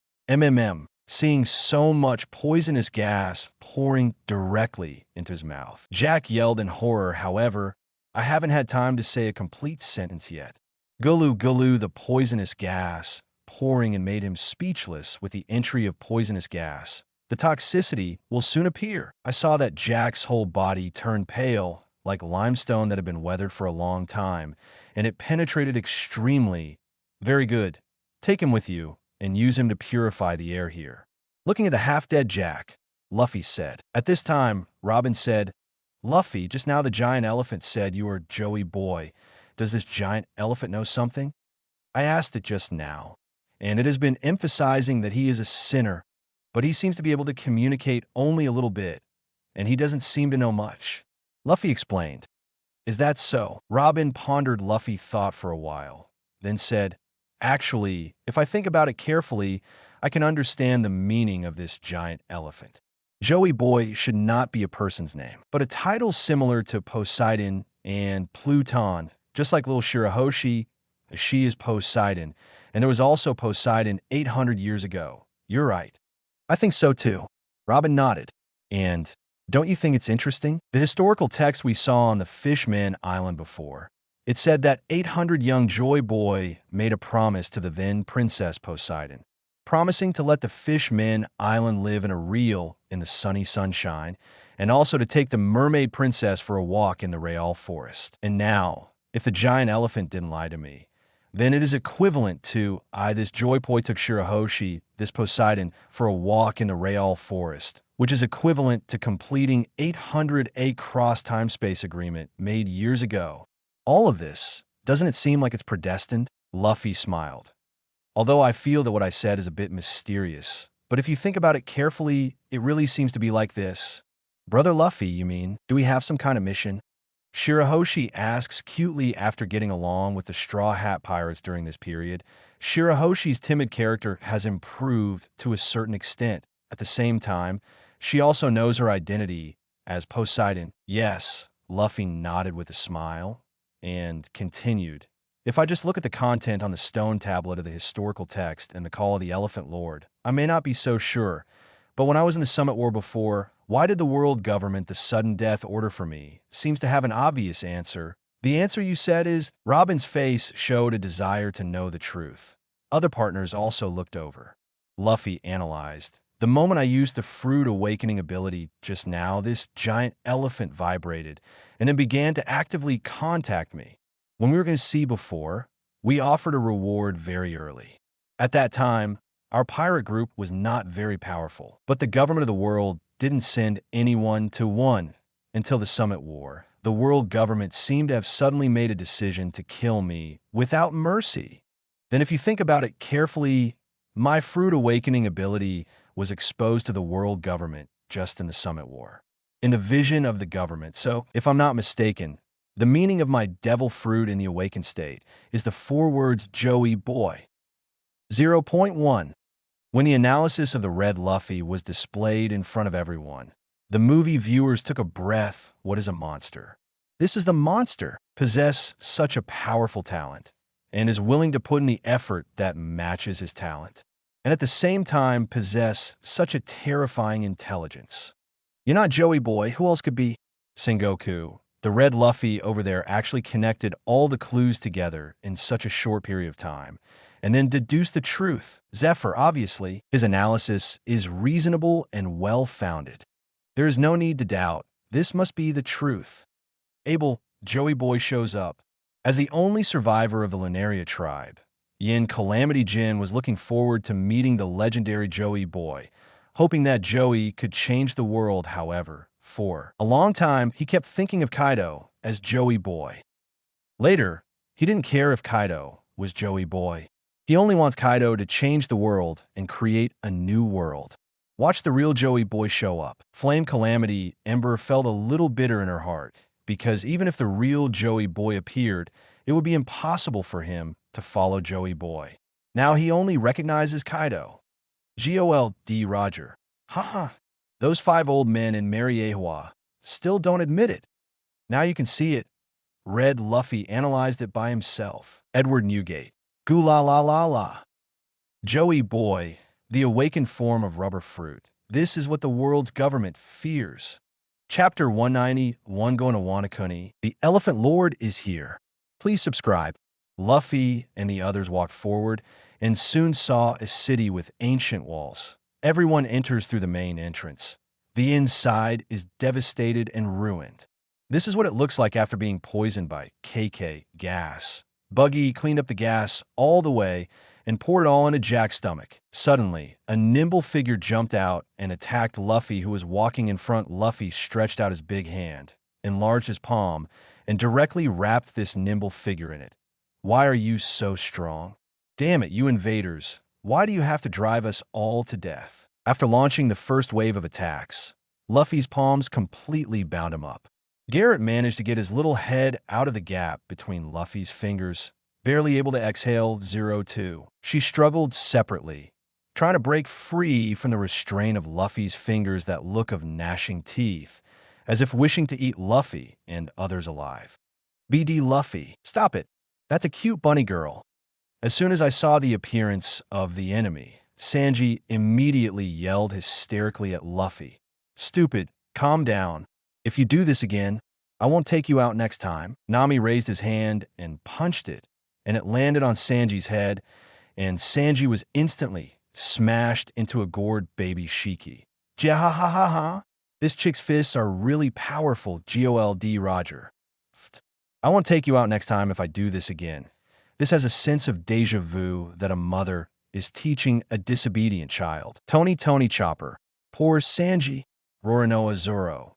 Seeing so much poisonous gas pouring directly into his mouth. Jack yelled in horror. However, I haven't had time to say a complete sentence yet. Gulu, the poisonous gas pouring and made him speechless with the entry of poisonous gas. The toxicity will soon appear. I saw that Jack's whole body turned pale, like limestone that had been weathered for a long time, and it penetrated extremely. Very good. Take him with you and use him to purify the air here. Looking at the half-dead Jack, Luffy said. At this time, Robin said, "Luffy, just now the giant elephant said you are Joey Boy. Does this giant elephant know something?" "I asked it just now, and it has been emphasizing that he is a sinner, but he seems to be able to communicate only a little bit, and he doesn't seem to know much." Luffy explained. "Is that so?" Robin pondered. Luffy thought for a while, then said, "Actually, if I think about it carefully, I can understand the meaning of this giant elephant. Joey Boy should not be a person's name, but a title similar to Poseidon and Pluton, just like little Shirahoshi. She is Poseidon, and there was also Poseidon 800 years ago. You're right." "I think so too." Robin nodded. "And don't you think it's interesting? The historical text we saw on the Fishman Island before. It said that 800 young Joy Boy made a promise to the then Princess Poseidon, promising to let the Fishman Island live in a reel in the sunny sunshine, and also to take the Mermaid Princess for a walk in the Real Forest. And now, if the giant elephant didn't lie to me, then it is equivalent to this Joy Boy took Shirahoshi, this Poseidon, for a walk in the Real Forest, which is equivalent to completing 800 cross time-space agreement made years ago. All of this, doesn't it seem like it's predestined?" Luffy smiled. "Although I feel that what I said is a bit mysterious, but if you think about it carefully, it really seems to be like this." "Brother Luffy, you mean? Do we have some kind of mission?" Shirahoshi asks cutely after getting along with the Straw Hat Pirates during this period. Shirahoshi's timid character has improved to a certain extent. At the same time, She also knows her identity as Poseidon. Yes, Luffy nodded with a smile and continued. If I just look at the content on the stone tablet of the historical text and the call of the Elephant Lord, I may not be so sure. But when I was in the Summit War before, why did the world government the sudden death order for me? Seems to have an obvious answer. The answer you said is, Robin's face showed a desire to know the truth. Other partners also looked over. Luffy analyzed. The moment I used the Fruit Awakening ability just now, this giant elephant vibrated and then began to actively contact me. When we were going to see before, we offered a reward very early. At that time, our pirate group was not very powerful, but the government of the world didn't send anyone to one until the Summit War. The world government seemed to have suddenly made a decision to kill me without mercy. Then if you think about it carefully, my Fruit Awakening ability was exposed to the world government just in the Summit War, in the vision of the government. So, if I'm not mistaken, the meaning of my devil fruit in the awakened state is the 4 words Joey Boy. 0.1. When the analysis of the red Luffy was displayed in front of everyone, the movie viewers took a breath. What is a monster? This is the monster, possess such a powerful talent, and is willing to put in the effort that matches his talent, and at the same time possess such a terrifying intelligence. You're not Joey Boy, who else could be? Sengoku. The red Luffy over there actually connected all the clues together in such a short period of time, and then deduced the truth. Zephyr, obviously, his analysis is reasonable and well-founded. There is no need to doubt. This must be the truth. Abel, Joey Boy shows up. As the only survivor of the Lunaria tribe, Yin Calamity Jin was looking forward to meeting the legendary Joey Boy, hoping that Joey could change the world. However, for a long time, he kept thinking of Kaido as Joey Boy. Later, he didn't care if Kaido was Joey Boy. He only wants Kaido to change the world and create a new world. Watch the real Joey Boy show up. Flame Calamity Ember felt a little bitter in her heart, because even if the real Joey Boy appeared, it would be impossible for him to follow Joey Boy. Now he only recognizes Kaido. GOLD Roger. Haha. Those 5 old men in Mariehua still don't admit it. Now you can see it. Red Luffy analyzed it by himself. Edward Newgate. Goo la la la la. Joey Boy, the awakened form of rubber fruit. This is what the world's government fears. Chapter 191 Going to Wanakuni. The Elephant Lord is here. Please subscribe. Luffy and the others walked forward and soon saw a city with ancient walls. Everyone enters through the main entrance. The inside is devastated and ruined. This is what it looks like after being poisoned by KK gas. Buggy cleaned up the gas all the way and poured it all into Jack's stomach. Suddenly, a nimble figure jumped out and attacked Luffy, who was walking in front. Luffy stretched out his big hand, enlarged his palm, and directly wrapped this nimble figure in it. Why are you so strong? Damn it, you invaders. Why do you have to drive us all to death? After launching the first wave of attacks, Luffy's palms completely bound him up. Garrett managed to get his little head out of the gap between Luffy's fingers, barely able to exhale. 02. She struggled separately, trying to break free from the restraint of Luffy's fingers, that look of gnashing teeth, as if wishing to eat Luffy and others alive. BD Luffy, stop it. That's a cute bunny girl. As soon as I saw the appearance of the enemy, Sanji immediately yelled hysterically at Luffy. Stupid, calm down. If you do this again, I won't take you out next time. Nami raised his hand and punched it, and it landed on Sanji's head, and Sanji was instantly smashed into a gourd baby Shiki. Jahahaha. This chick's fists are really powerful. GOLD Roger. I won't take you out next time if I do this again. This has a sense of deja vu that a mother is teaching a disobedient child. Tony Chopper. Poor Sanji. Roronoa Zoro.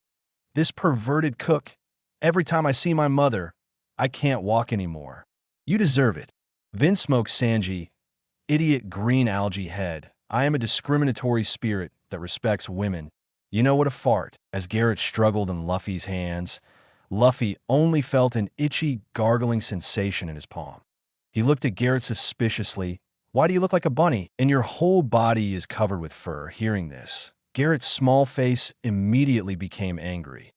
This perverted cook. Every time I see my mother, I can't walk anymore. You deserve it. Vinsmoke Sanji. Idiot green algae head. I am a discriminatory spirit that respects women. You know what a fart. As Garrett struggled in Luffy's hands, Luffy only felt an itchy, gargling sensation in his palm. He looked at Garrett suspiciously. Why do you look like a bunny? And your whole body is covered with fur. Hearing this, Garrett's small face immediately became angry.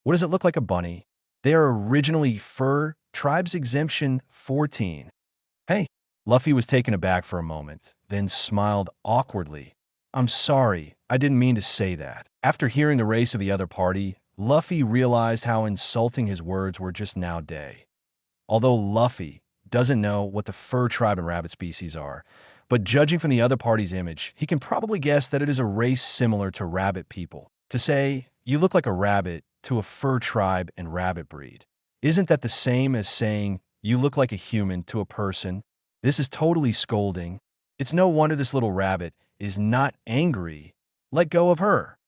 What does it look like, a bunny? They are originally fur, tribes exemption 14. Hey, Luffy was taken aback for a moment, then smiled awkwardly. I'm sorry, I didn't mean to say that. After hearing the race of the other party, Luffy realized how insulting his words were just now day. Although Luffy doesn't know what the fur tribe and rabbit species are, but judging from the other party's image, he can probably guess that it is a race similar to rabbit people. To say, you look like a rabbit to a fur tribe and rabbit breed, isn't that the same as saying, you look like a human to a person? This is totally scolding. It's no wonder this little rabbit is not angry. Let go of her.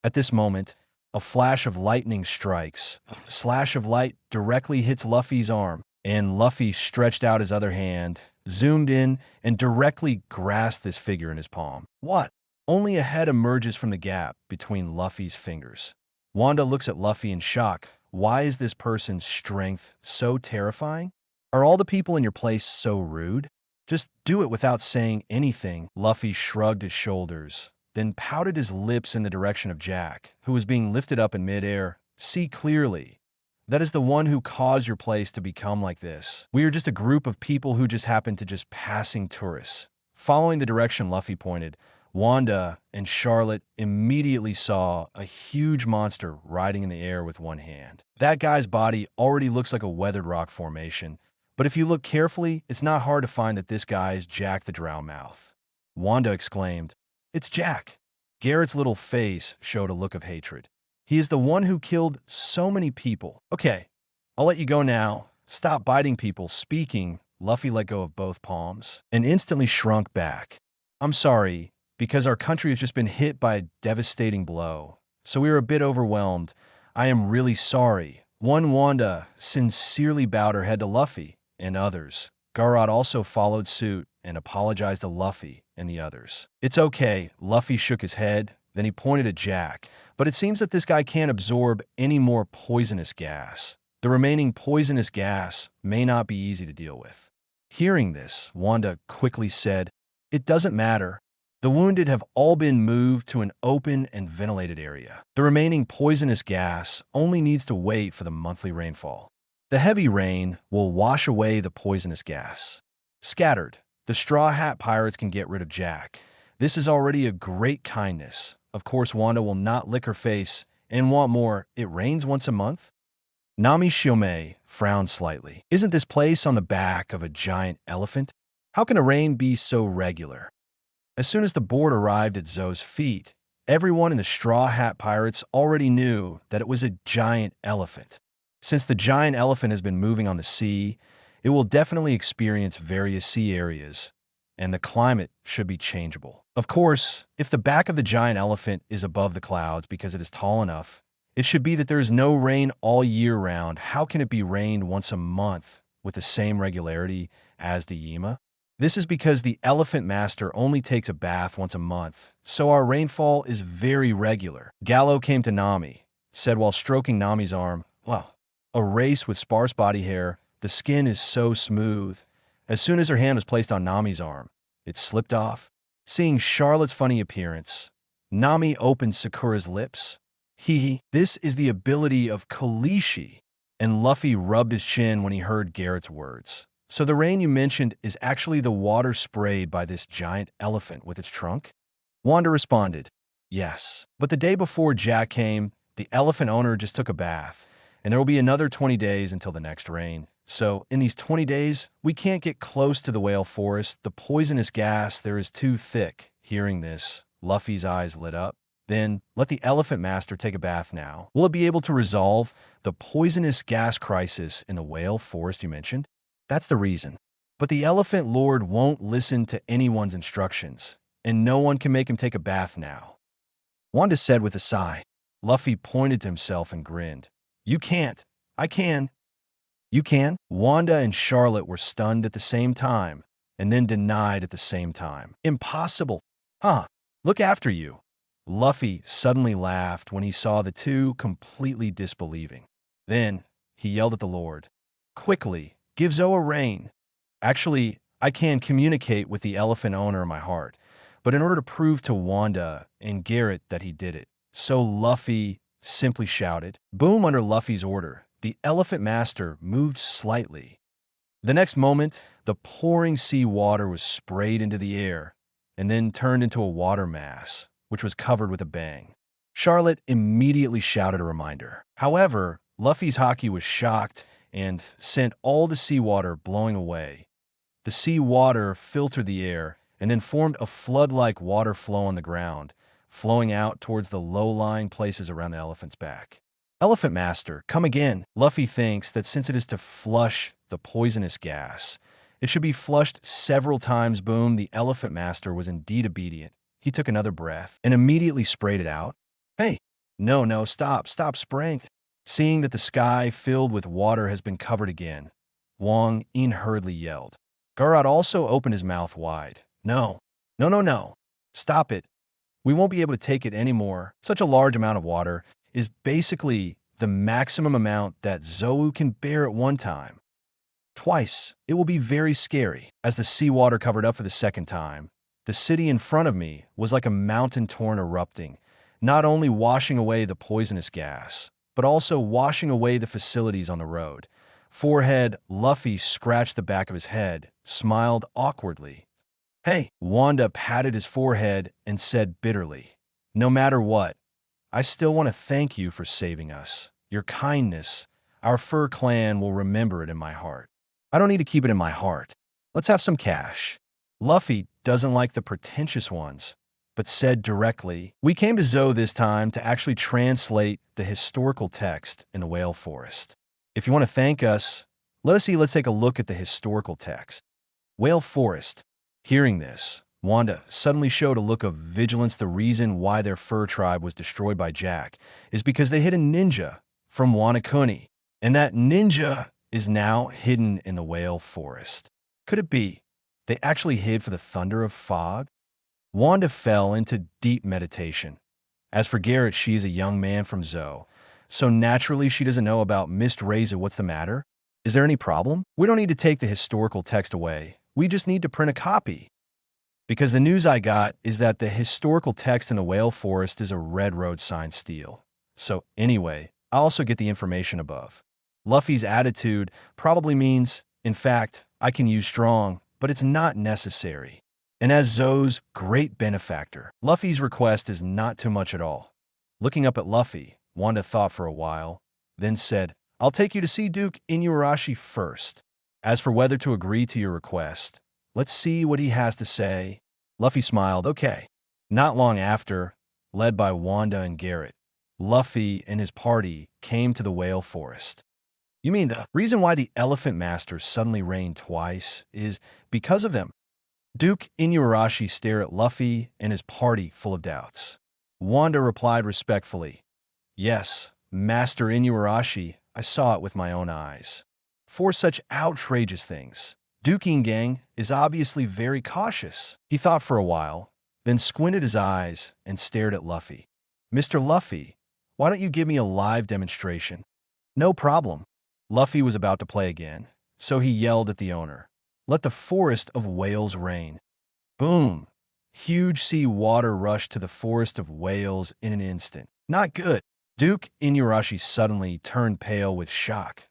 At this moment, a flash of lightning strikes. A slash of light directly hits Luffy's arm, and Luffy stretched out his other hand, zoomed in, and directly grasped this figure in his palm. What? Only a head emerges from the gap between Luffy's fingers. Wanda looks at Luffy in shock. Why is this person's strength so terrifying? Are all the people in your place so rude? Just do it without saying anything. Luffy shrugged his shoulders, then pouted his lips in the direction of Jack, who was being lifted up in midair. See clearly. That is the one who caused your place to become like this. We are just a group of people who just happened to just passing tourists. Following the direction Luffy pointed, Wanda and Charlotte immediately saw a huge monster riding in the air with one hand. That guy's body already looks like a weathered rock formation, but if you look carefully, it's not hard to find that this guy is Jack the Drow-Mouth. Wanda exclaimed, "It's Jack." Garrett's little face showed a look of hatred. He is the one who killed so many people. Okay, I'll let you go now. Stop biting people. Speaking, Luffy let go of both palms and instantly shrunk back. I'm sorry, because our country has just been hit by a devastating blow, so we are a bit overwhelmed. I am really sorry. Wanda sincerely bowed her head to Luffy and others. Garrot also followed suit and apologized to Luffy and the others. It's okay, Luffy shook his head, then he pointed at Jack. But it seems that this guy can't absorb any more poisonous gas. The remaining poisonous gas may not be easy to deal with. Hearing this, Wanda quickly said, "It doesn't matter. The wounded have all been moved to an open and ventilated area. The remaining poisonous gas only needs to wait for the monthly rainfall. The heavy rain will wash away the poisonous gas. Scattered, the Straw Hat Pirates can get rid of Jack. This is already a great kindness. Of course, Wanda will not lick her face and want more. It rains once a month?" Nami Shiomei frowned slightly. Isn't this place on the back of a giant elephant? How can the rain be so regular? As soon as the board arrived at Zoe's feet, everyone in the Straw Hat Pirates already knew that it was a giant elephant. Since the giant elephant has been moving on the sea, it will definitely experience various sea areas, and the climate should be changeable. Of course, if the back of the giant elephant is above the clouds because it is tall enough, it should be that there is no rain all year round. How can it be rained once a month with the same regularity as the Yima? This is because the elephant master only takes a bath once a month, so our rainfall is very regular. Gallo came to Nami, said while stroking Nami's arm, "Wow, a race with sparse body hair, the skin is so smooth." As soon as her hand was placed on Nami's arm, it slipped off. Seeing Charlotte's funny appearance, Nami opened Sakura's lips. This is the ability of Kalishi. And Luffy rubbed his chin when he heard Garrett's words. So the rain you mentioned is actually the water sprayed by this giant elephant with its trunk? Wanda responded, yes. But the day before Jack came, the elephant owner just took a bath, and there will be another 20 days until the next rain. So in these 20 days, we can't get close to the whale forest. The poisonous gas there is too thick. Hearing this, Luffy's eyes lit up. Then let the elephant master take a bath now. Will it be able to resolve the poisonous gas crisis in the whale forest you mentioned? That's the reason. But the elephant lord won't listen to anyone's instructions, and no one can make him take a bath now. Wanda said with a sigh. Luffy pointed to himself and grinned. You can't. I can. You can? Wanda and Charlotte were stunned at the same time, and then denied at the same time. Impossible. Huh. Look after you. Luffy suddenly laughed when he saw the two completely disbelieving. Then he yelled at the Lord, quickly, give Zoe a rein. Actually, I can communicate with the elephant owner in my heart, but in order to prove to Wanda and Garrett that he did it. So Luffy simply shouted, boom, under Luffy's order. The Elephant Master moved slightly. The next moment, the pouring sea water was sprayed into the air and then turned into a water mass, which was covered with a bang. Charlotte immediately shouted a reminder. However, Luffy's haki was shocked and sent all the seawater blowing away. The sea water filtered the air and then formed a flood-like water flow on the ground, flowing out towards the low-lying places around the elephant's back. Elephant Master, come again. Luffy thinks that since it is to flush the poisonous gas, it should be flushed several times. Boom, the Elephant Master was indeed obedient. He took another breath and immediately sprayed it out. Hey, no, stop spraying. Seeing that the sky filled with water has been covered again, Wang In hurriedly yelled. Garrett also opened his mouth wide. No, stop it. We won't be able to take it anymore. Such a large amount of water is basically the maximum amount that Zoro can bear at one time. Twice, it will be very scary. As the seawater covered up for the second time, the city in front of me was like a mountain torrent erupting, not only washing away the poisonous gas, but also washing away the facilities on the road. Forehead, Luffy scratched the back of his head, smiled awkwardly. Hey, Wanda patted his forehead and said bitterly, no matter what, I still want to thank you for saving us. Your kindness, our fur clan will remember it in my heart. I don't need to keep it in my heart. Let's have some cash. Luffy doesn't like the pretentious ones, but said directly, we came to Zoro this time to actually translate the historical text in the whale forest. If you want to thank us, let's take a look at the historical text. Whale forest. Hearing this, Wanda suddenly showed a look of vigilance. The reason why their fur tribe was destroyed by Jack is because they hid a ninja from Wanakuni, and that ninja is now hidden in the whale forest. Could it be they actually hid for the thunder of fog? Wanda fell into deep meditation. As for Garrett, she is a young man from Zoro, so naturally she doesn't know about Mist Reza. What's the matter? Is there any problem? We don't need to take the historical text away. We just need to print a copy. Because the news I got is that the historical text in the whale forest is a red road sign steal. So anyway, I also get the information above. Luffy's attitude probably means, in fact, I can use strong, but it's not necessary. And as Zoro's great benefactor, Luffy's request is not too much at all. Looking up at Luffy, Wanda thought for a while, then said, I'll take you to see Duke Inuarashi first. As for whether to agree to your request, let's see what he has to say. Luffy smiled, okay. Not long after, led by Wanda and Garrett, Luffy and his party came to the whale forest. You mean the reason why the Elephant Master suddenly reigned twice is because of them? Duke Inuarashi stared at Luffy and his party full of doubts. Wanda replied respectfully, yes, Master Inuarashi, I saw it with my own eyes. For such outrageous things, Duke Gang is obviously very cautious. He thought for a while, then squinted his eyes and stared at Luffy. Mr. Luffy, why don't you give me a live demonstration? No problem. Luffy was about to play again, so he yelled at the owner. Let the forest of whales reign. Boom! Huge sea water rushed to the forest of whales in an instant. Not good. Duke Inuarashi suddenly turned pale with shock.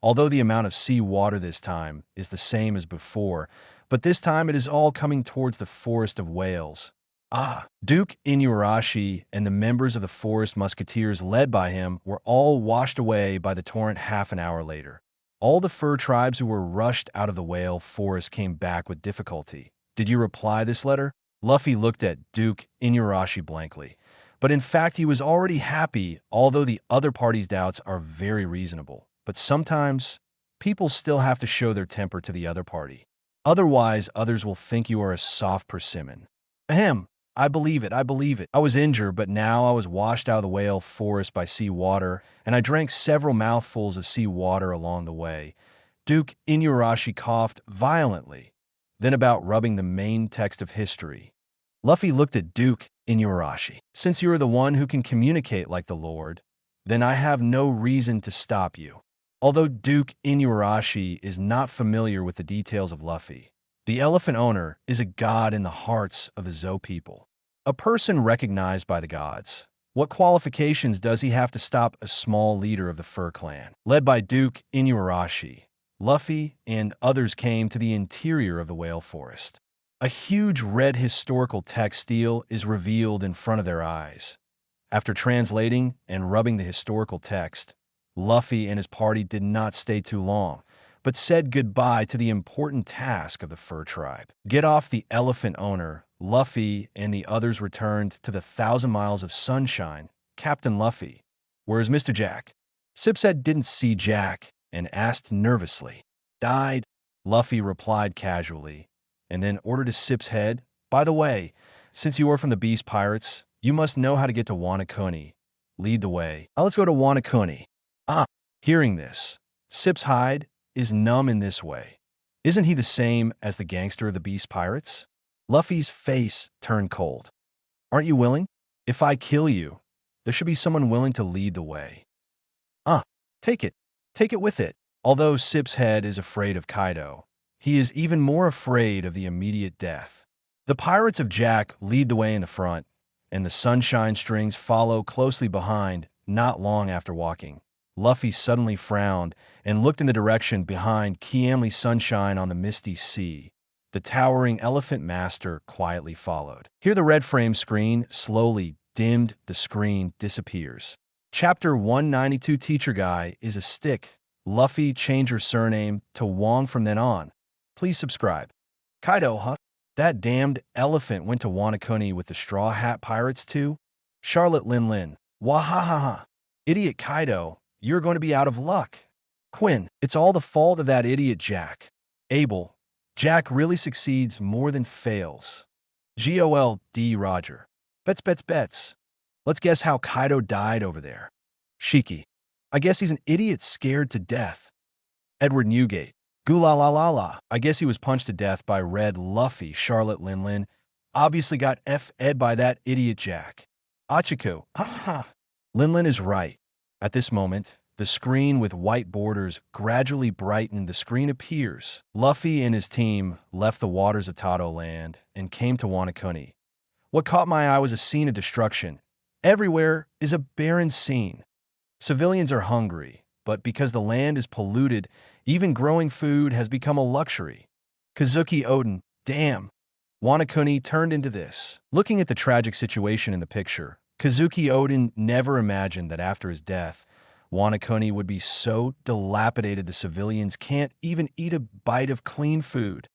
Although the amount of sea water this time is the same as before, but this time it is all coming towards the forest of whales. Duke Inuarashi and the members of the forest musketeers led by him were all washed away by the torrent half an hour later. All the fur tribes who were rushed out of the whale forest came back with difficulty. Did you reply this letter? Luffy looked at Duke Inuarashi blankly. But in fact, he was already happy, although the other party's doubts are very reasonable. But sometimes, people still have to show their temper to the other party. Otherwise, others will think you are a soft persimmon. Ahem, I believe it. I was injured, but now I was washed out of the whale forest by sea water, and I drank several mouthfuls of sea water along the way. Duke Inuarashi coughed violently, then about rubbing the main text of history. Luffy looked at Duke Inuarashi. Since you are the one who can communicate like the Lord, then I have no reason to stop you. Although Duke Inuarashi is not familiar with the details of Luffy, The elephant owner is a god in the hearts of the Zo people, a person recognized by the gods. What qualifications does he have to stop a small leader of the fur clan? Led by Duke Inuarashi, Luffy and others came to the interior of the whale forest. A huge red historical text seal is revealed in front of their eyes. After translating and rubbing the historical text, Luffy and his party did not stay too long, but said goodbye to the important task of the fur tribe. Get off the elephant owner. Luffy and the others returned to the 1,000 miles of sunshine. Captain Luffy, where's Mr. Jack? Sipset didn't see Jack and asked nervously. Died, Luffy replied casually, and then ordered to Sip's head. By the way, since you are from the Beast Pirates, you must know how to get to Wanakuni. Lead the way. Now let's go to Wanakuni. Hearing this, Sip's hide is numb in this way. Isn't he the same as the gangster of the Beast Pirates? Luffy's face turned cold. Aren't you willing? If I kill you, there should be someone willing to lead the way. Take it. Take it with it. Although Sip's head is afraid of Kaido, he is even more afraid of the immediate death. The pirates of Jack lead the way in the front, and the sunshine strings follow closely behind. Not long after walking, Luffy suddenly frowned and looked in the direction behind Kiamli Sunshine on the misty sea. The towering elephant master quietly followed. Here the red frame screen slowly dimmed, the screen disappears. Chapter 192 Teacher Guy is a stick. Luffy changed her surname to Wong from then on. Please subscribe. Kaido, that damned elephant went to Wanakuni with the Straw Hat Pirates too? Charlotte Lin. Wahahaha. Idiot Kaido, you're going to be out of luck. Quinn, it's all the fault of that idiot Jack. Abel, Jack really succeeds more than fails. GOLD Roger. Bets. Let's guess how Kaido died over there. Shiki, I guess he's an idiot scared to death. Edward Newgate. Gulalalala. I guess he was punched to death by Red Luffy. Charlotte Lin. Obviously got F-ed by that idiot Jack. Achiku. Lin is right. At this moment, the screen with white borders gradually brightened. The screen appears. Luffy and his team left the waters of Tado Land and came to Wanakuni. What caught my eye was a scene of destruction. Everywhere is a barren scene. Civilians are hungry, but because the land is polluted, even growing food has become a luxury. Kazuki Oden, damn. Wanakuni turned into this. Looking at the tragic situation in the picture, Kazuki Oden never imagined that after his death, Wanakuni would be so dilapidated the civilians can't even eat a bite of clean food.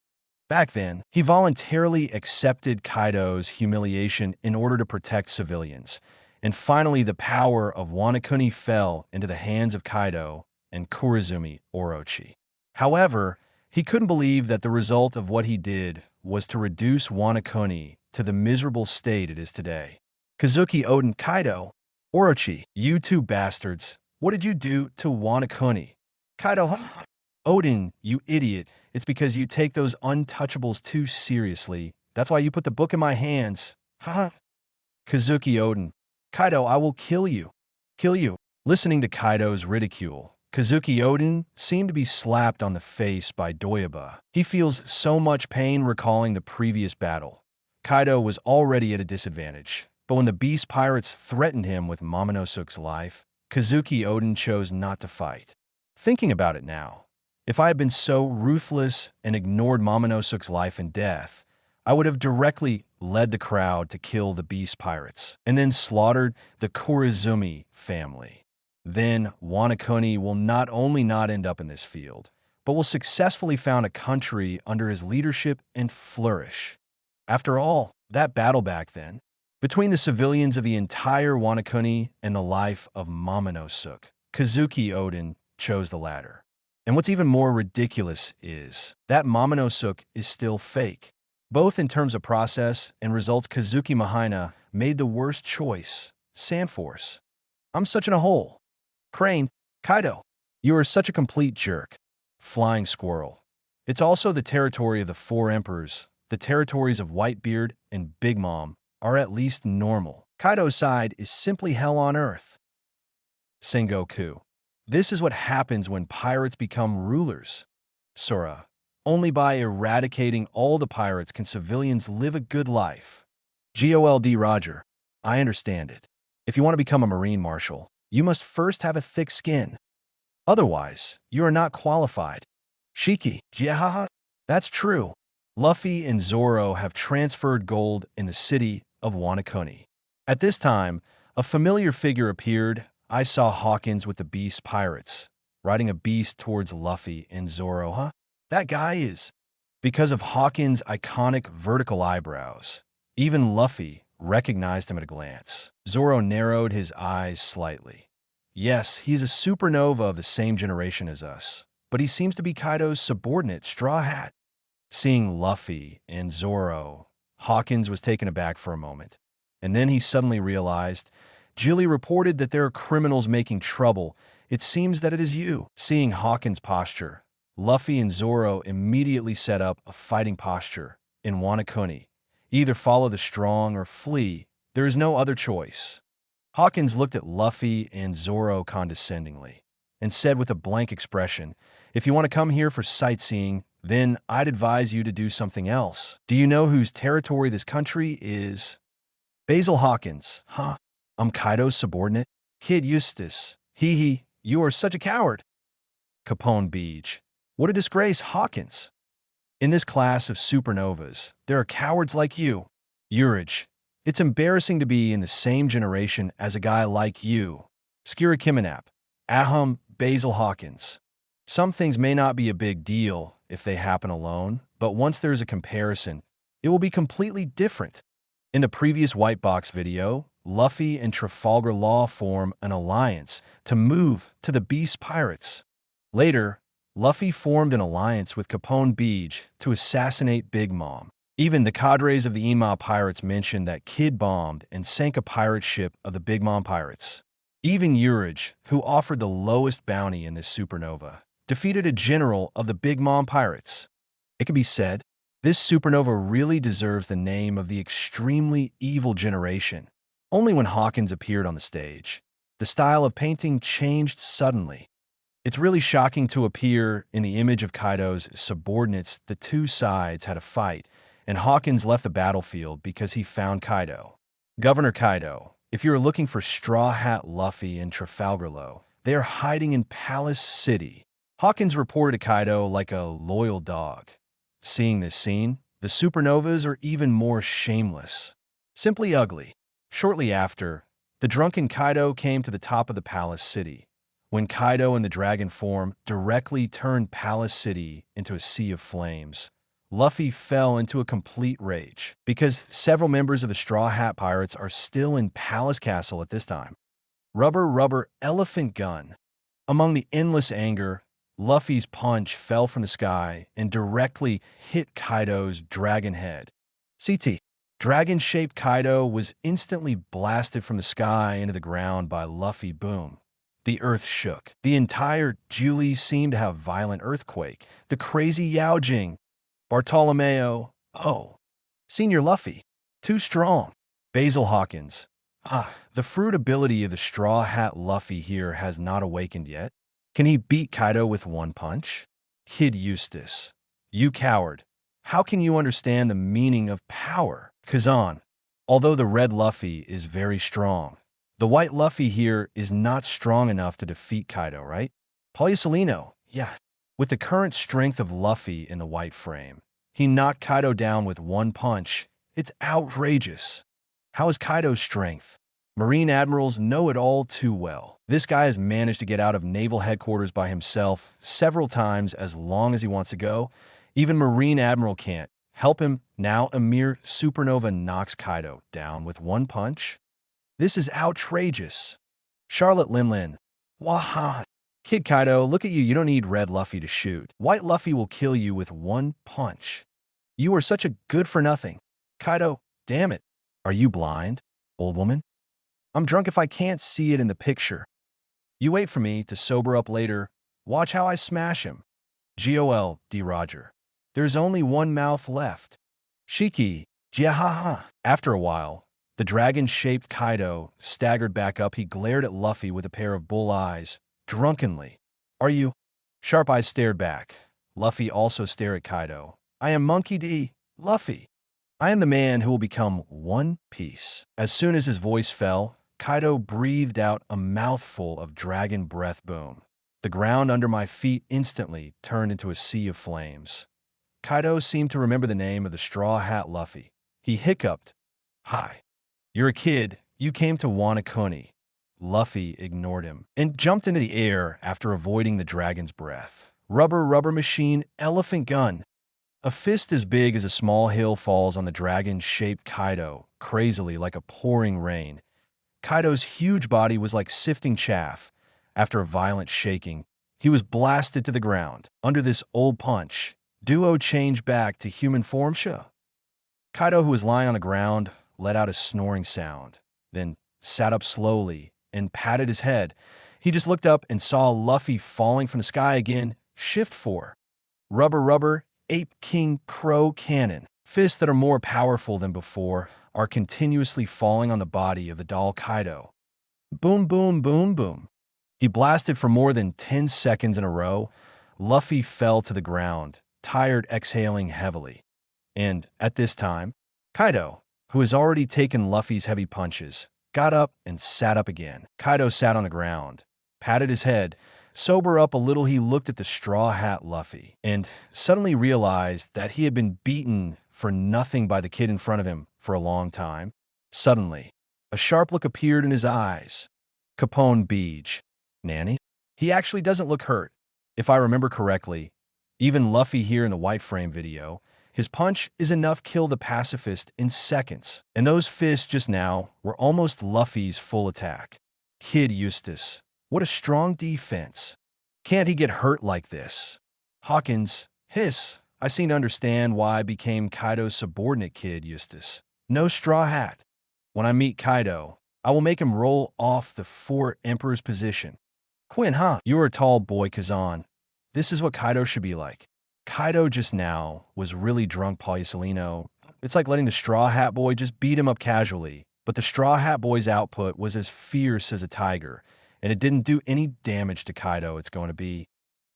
Back then, he voluntarily accepted Kaido's humiliation in order to protect civilians. And finally, the power of Wanakuni fell into the hands of Kaido and Kurizumi Orochi. However, he couldn't believe that the result of what he did was to reduce Wanakuni to the miserable state it is today. Kazuki Oden, Kaido, Orochi, you two bastards, what did you do to Wanakuni? Kaido, Oden, you idiot, it's because you take those untouchables too seriously. That's why you put the book in my hands. Kazuki Oden, Kaido, I will kill you. Kill you. Listening to Kaido's ridicule, Kazuki Oden seemed to be slapped on the face by Doyaba. He feels so much pain recalling the previous battle. Kaido was already at a disadvantage, but when the Beast Pirates threatened him with Momonosuke's life, Kazuki Oden chose not to fight. Thinking about it now, if I had been so ruthless and ignored Momonosuke's life and death, I would have directly led the crowd to kill the Beast Pirates and then slaughtered the Kurizumi family. Then Wanakuni will not only not end up in this field, but will successfully found a country under his leadership and flourish. After all, that battle back then, between the civilians of the entire Wanakuni and the life of Momonosuke, Kazuki Oden chose the latter. And what's even more ridiculous is that Momonosuke is still fake. Both in terms of process and results, Kazuki Mahina made the worst choice. Sandforce. I'm such in a hole. Crane, Kaido, you are such a complete jerk. Flying Squirrel. It's also the territory of the four emperors. The territories of Whitebeard and Big Mom are at least normal. Kaido's side is simply hell on earth. Sengoku. This is what happens when pirates become rulers. Sora. Only by eradicating all the pirates can civilians live a good life. Gold Roger. I understand it. If you want to become a Marine Marshal, you must first have a thick skin. Otherwise, you are not qualified. Shiki. Yeah, that's true. Luffy and Zoro have transferred gold in the city of Wanakuni. At this time, a familiar figure appeared. I saw Hawkins with the Beast Pirates, riding a beast towards Luffy and Zoro, That guy is. Because of Hawkins' iconic vertical eyebrows, even Luffy recognized him at a glance. Zoro narrowed his eyes slightly. Yes, he's a supernova of the same generation as us, but he seems to be Kaido's subordinate, Straw Hat. Seeing Luffy and Zoro, Hawkins was taken aback for a moment, and then he suddenly realized, Jilly reported that there are criminals making trouble. It seems that it is you. Seeing Hawkins' posture, Luffy and Zoro immediately set up a fighting posture in Wanakuni. Either follow the strong or flee. There is no other choice. Hawkins looked at Luffy and Zoro condescendingly and said with a blank expression, if you want to come here for sightseeing, then I'd advise you to do something else. Do you know whose territory this country is? Basil Hawkins. I'm Kaido's subordinate. Kid Eustace. Hee, you are such a coward. Capone Beach. What a disgrace, Hawkins. In this class of supernovas, there are cowards like you. Urich. It's embarrassing to be in the same generation as a guy like you. Skira Kiminap. Ahum Basil Hawkins. Some things may not be a big deal if they happen alone, but once there's a comparison, it will be completely different. In the previous White Box video, Luffy and Trafalgar Law form an alliance to move to the Beast Pirates. Later, Luffy formed an alliance with Capone Beach to assassinate Big Mom. Even the cadres of the Ema Pirates mentioned that Kid bombed and sank a pirate ship of the Big Mom Pirates. Even Urich, who offered the lowest bounty in this supernova, defeated a general of the Big Mom Pirates. It can be said, this supernova really deserves the name of the extremely evil generation. Only when Hawkins appeared on the stage, the style of painting changed suddenly. It's really shocking to appear in the image of Kaido's subordinates. The two sides had a fight, and Hawkins left the battlefield because he found Kaido. Governor Kaido, if you're looking for Straw Hat Luffy and Trafalgar Law, they are hiding in Palace City. Hawkins reported to Kaido like a loyal dog. Seeing this scene, the supernovas are even more shameless. Simply ugly. Shortly after, the drunken Kaido came to the top of the Palace City. When Kaido in the dragon form directly turned Palace City into a sea of flames, Luffy fell into a complete rage because several members of the Straw Hat Pirates are still in Palace Castle at this time. Rubber elephant gun. Among the endless anger, Luffy's punch fell from the sky and directly hit Kaido's dragon head. CT. Dragon-shaped Kaido was instantly blasted from the sky into the ground by Luffy. Boom. The earth shook. The entire Julie seemed to have violent earthquake. The crazy Yao Jing. Bartolomeo. Oh. Senior Luffy. Too strong. Basil Hawkins. The fruit ability of the Straw Hat Luffy here has not awakened yet. Can he beat Kaido with one punch? Kid Eustace. You coward. How can you understand the meaning of power? Kazan. Although the red Luffy is very strong, the white Luffy here is not strong enough to defeat Kaido, right? Polysolino. Yeah. With the current strength of Luffy in the white frame, he knocked Kaido down with one punch. It's outrageous. How is Kaido's strength? Marine admirals know it all too well. This guy has managed to get out of naval headquarters by himself several times as long as he wants to go. Even Marine admiral can't help him. Now a mere supernova knocks Kaido down with one punch. This is outrageous. Charlotte Linlin. Waha. Kid Kaido, look at you. You don't need red Luffy to shoot. White Luffy will kill you with one punch. You are such a good for nothing. Kaido, damn it. Are you blind, old woman? I'm drunk if I can't see it in the picture. You wait for me to sober up later. Watch how I smash him. Gold Roger. There's only one mouth left. Shiki. Jiahaha. After a while, the dragon-shaped Kaido staggered back up. He glared at Luffy with a pair of bull eyes, drunkenly. Are you? Sharp Eyes stared back. Luffy also stared at Kaido. I am Monkey D. Luffy. I am the man who will become One Piece. As soon as his voice fell, Kaido breathed out a mouthful of dragon breath. Boom. The ground under my feet instantly turned into a sea of flames. Kaido seemed to remember the name of the Straw Hat Luffy. He hiccuped. Hi. You're a kid. You came to Wano Kuni. Luffy ignored him and jumped into the air after avoiding the dragon's breath. Rubber machine, elephant gun. A fist as big as a small hill falls on the dragon-shaped Kaido, crazily like a pouring rain. Kaido's huge body was like sifting chaff. After a violent shaking, he was blasted to the ground. Under this old punch, Duo changed back to human form. Kaido, who was lying on the ground, let out a snoring sound, then sat up slowly and patted his head. He just looked up and saw Luffy falling from the sky again. Shift 4. Rubber, Ape King Crow Cannon. Fists that are more powerful than before are continuously falling on the body of the doll Kaido. Boom, boom, boom, boom. He blasted for more than 10 seconds in a row. Luffy fell to the ground, tired, exhaling heavily. And at this time, Kaido, who has already taken Luffy's heavy punches, got up and sat up again. Kaido sat on the ground, patted his head. Sober up a little, he looked at the Straw Hat Luffy and suddenly realized that he had been beaten for nothing by the kid in front of him for a long time. Suddenly, a sharp look appeared in his eyes. Capone Beach. Nanny? He actually doesn't look hurt. If I remember correctly, even Luffy here in the white frame video, his punch is enough to kill the pacifist in seconds. And those fists just now were almost Luffy's full attack. Kid Eustace. What a strong defense. Can't he get hurt like this? Hawkins. Hiss. I seem to understand why I became Kaido's subordinate. Kid Eustace. No straw hat. When I meet Kaido, I will make him roll off the 4 Emperor's position. Quinn, huh? You're a tall boy, Kazan. This is what Kaido should be like. Kaido just now was really drunk, Poliusolino. It's like letting the Straw Hat Boy just beat him up casually. But the Straw Hat Boy's output was as fierce as a tiger, and it didn't do any damage to Kaido. It's going to be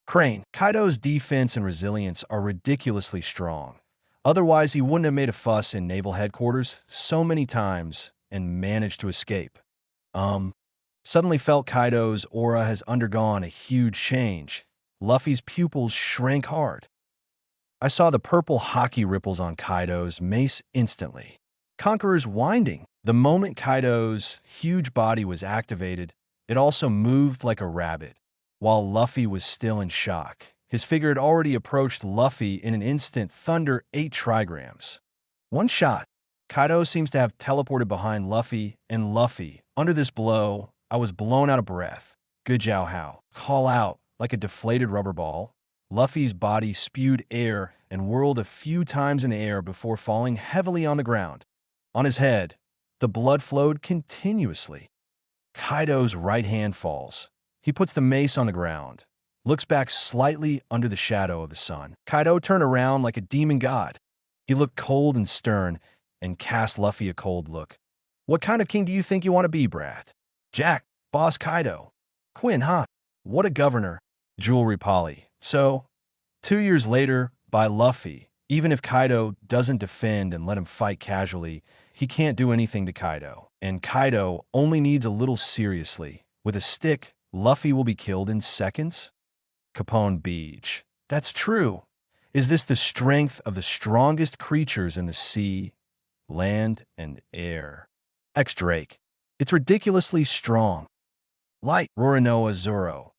Crane. Kaido's defense and resilience are ridiculously strong. Otherwise, he wouldn't have made a fuss in Naval Headquarters so many times and managed to escape. Suddenly felt Kaido's aura has undergone a huge change. Luffy's pupils shrank hard. I saw the purple hockey ripples on Kaido's mace instantly. Conqueror's winding. The moment Kaido's huge body was activated, it also moved like a rabbit. While Luffy was still in shock, his figure had already approached Luffy in an instant. Thunder 8 trigrams. One shot. Kaido seems to have teleported behind Luffy, and Luffy, under this blow, I was blown out of breath. Good Jiao Hao. Call out like a deflated rubber ball. Luffy's body spewed air and whirled a few times in the air before falling heavily on the ground. On his head, the blood flowed continuously. Kaido's right hand falls. He puts the mace on the ground, looks back slightly under the shadow of the sun. Kaido turned around like a demon god. He looked cold and stern and cast Luffy a cold look. What kind of king do you think you want to be, brat? Jack, Boss Kaido. Quinn, huh? What a governor. Jewelry Polly. So, 2 years later, by Luffy, even if Kaido doesn't defend and let him fight casually, he can't do anything to Kaido. And Kaido only needs a little seriously. With a stick, Luffy will be killed in seconds? Capone Beach. That's true. Is this the strength of the strongest creatures in the sea, land, and air? X-Drake. It's ridiculously strong. Light. Roronoa Zoro.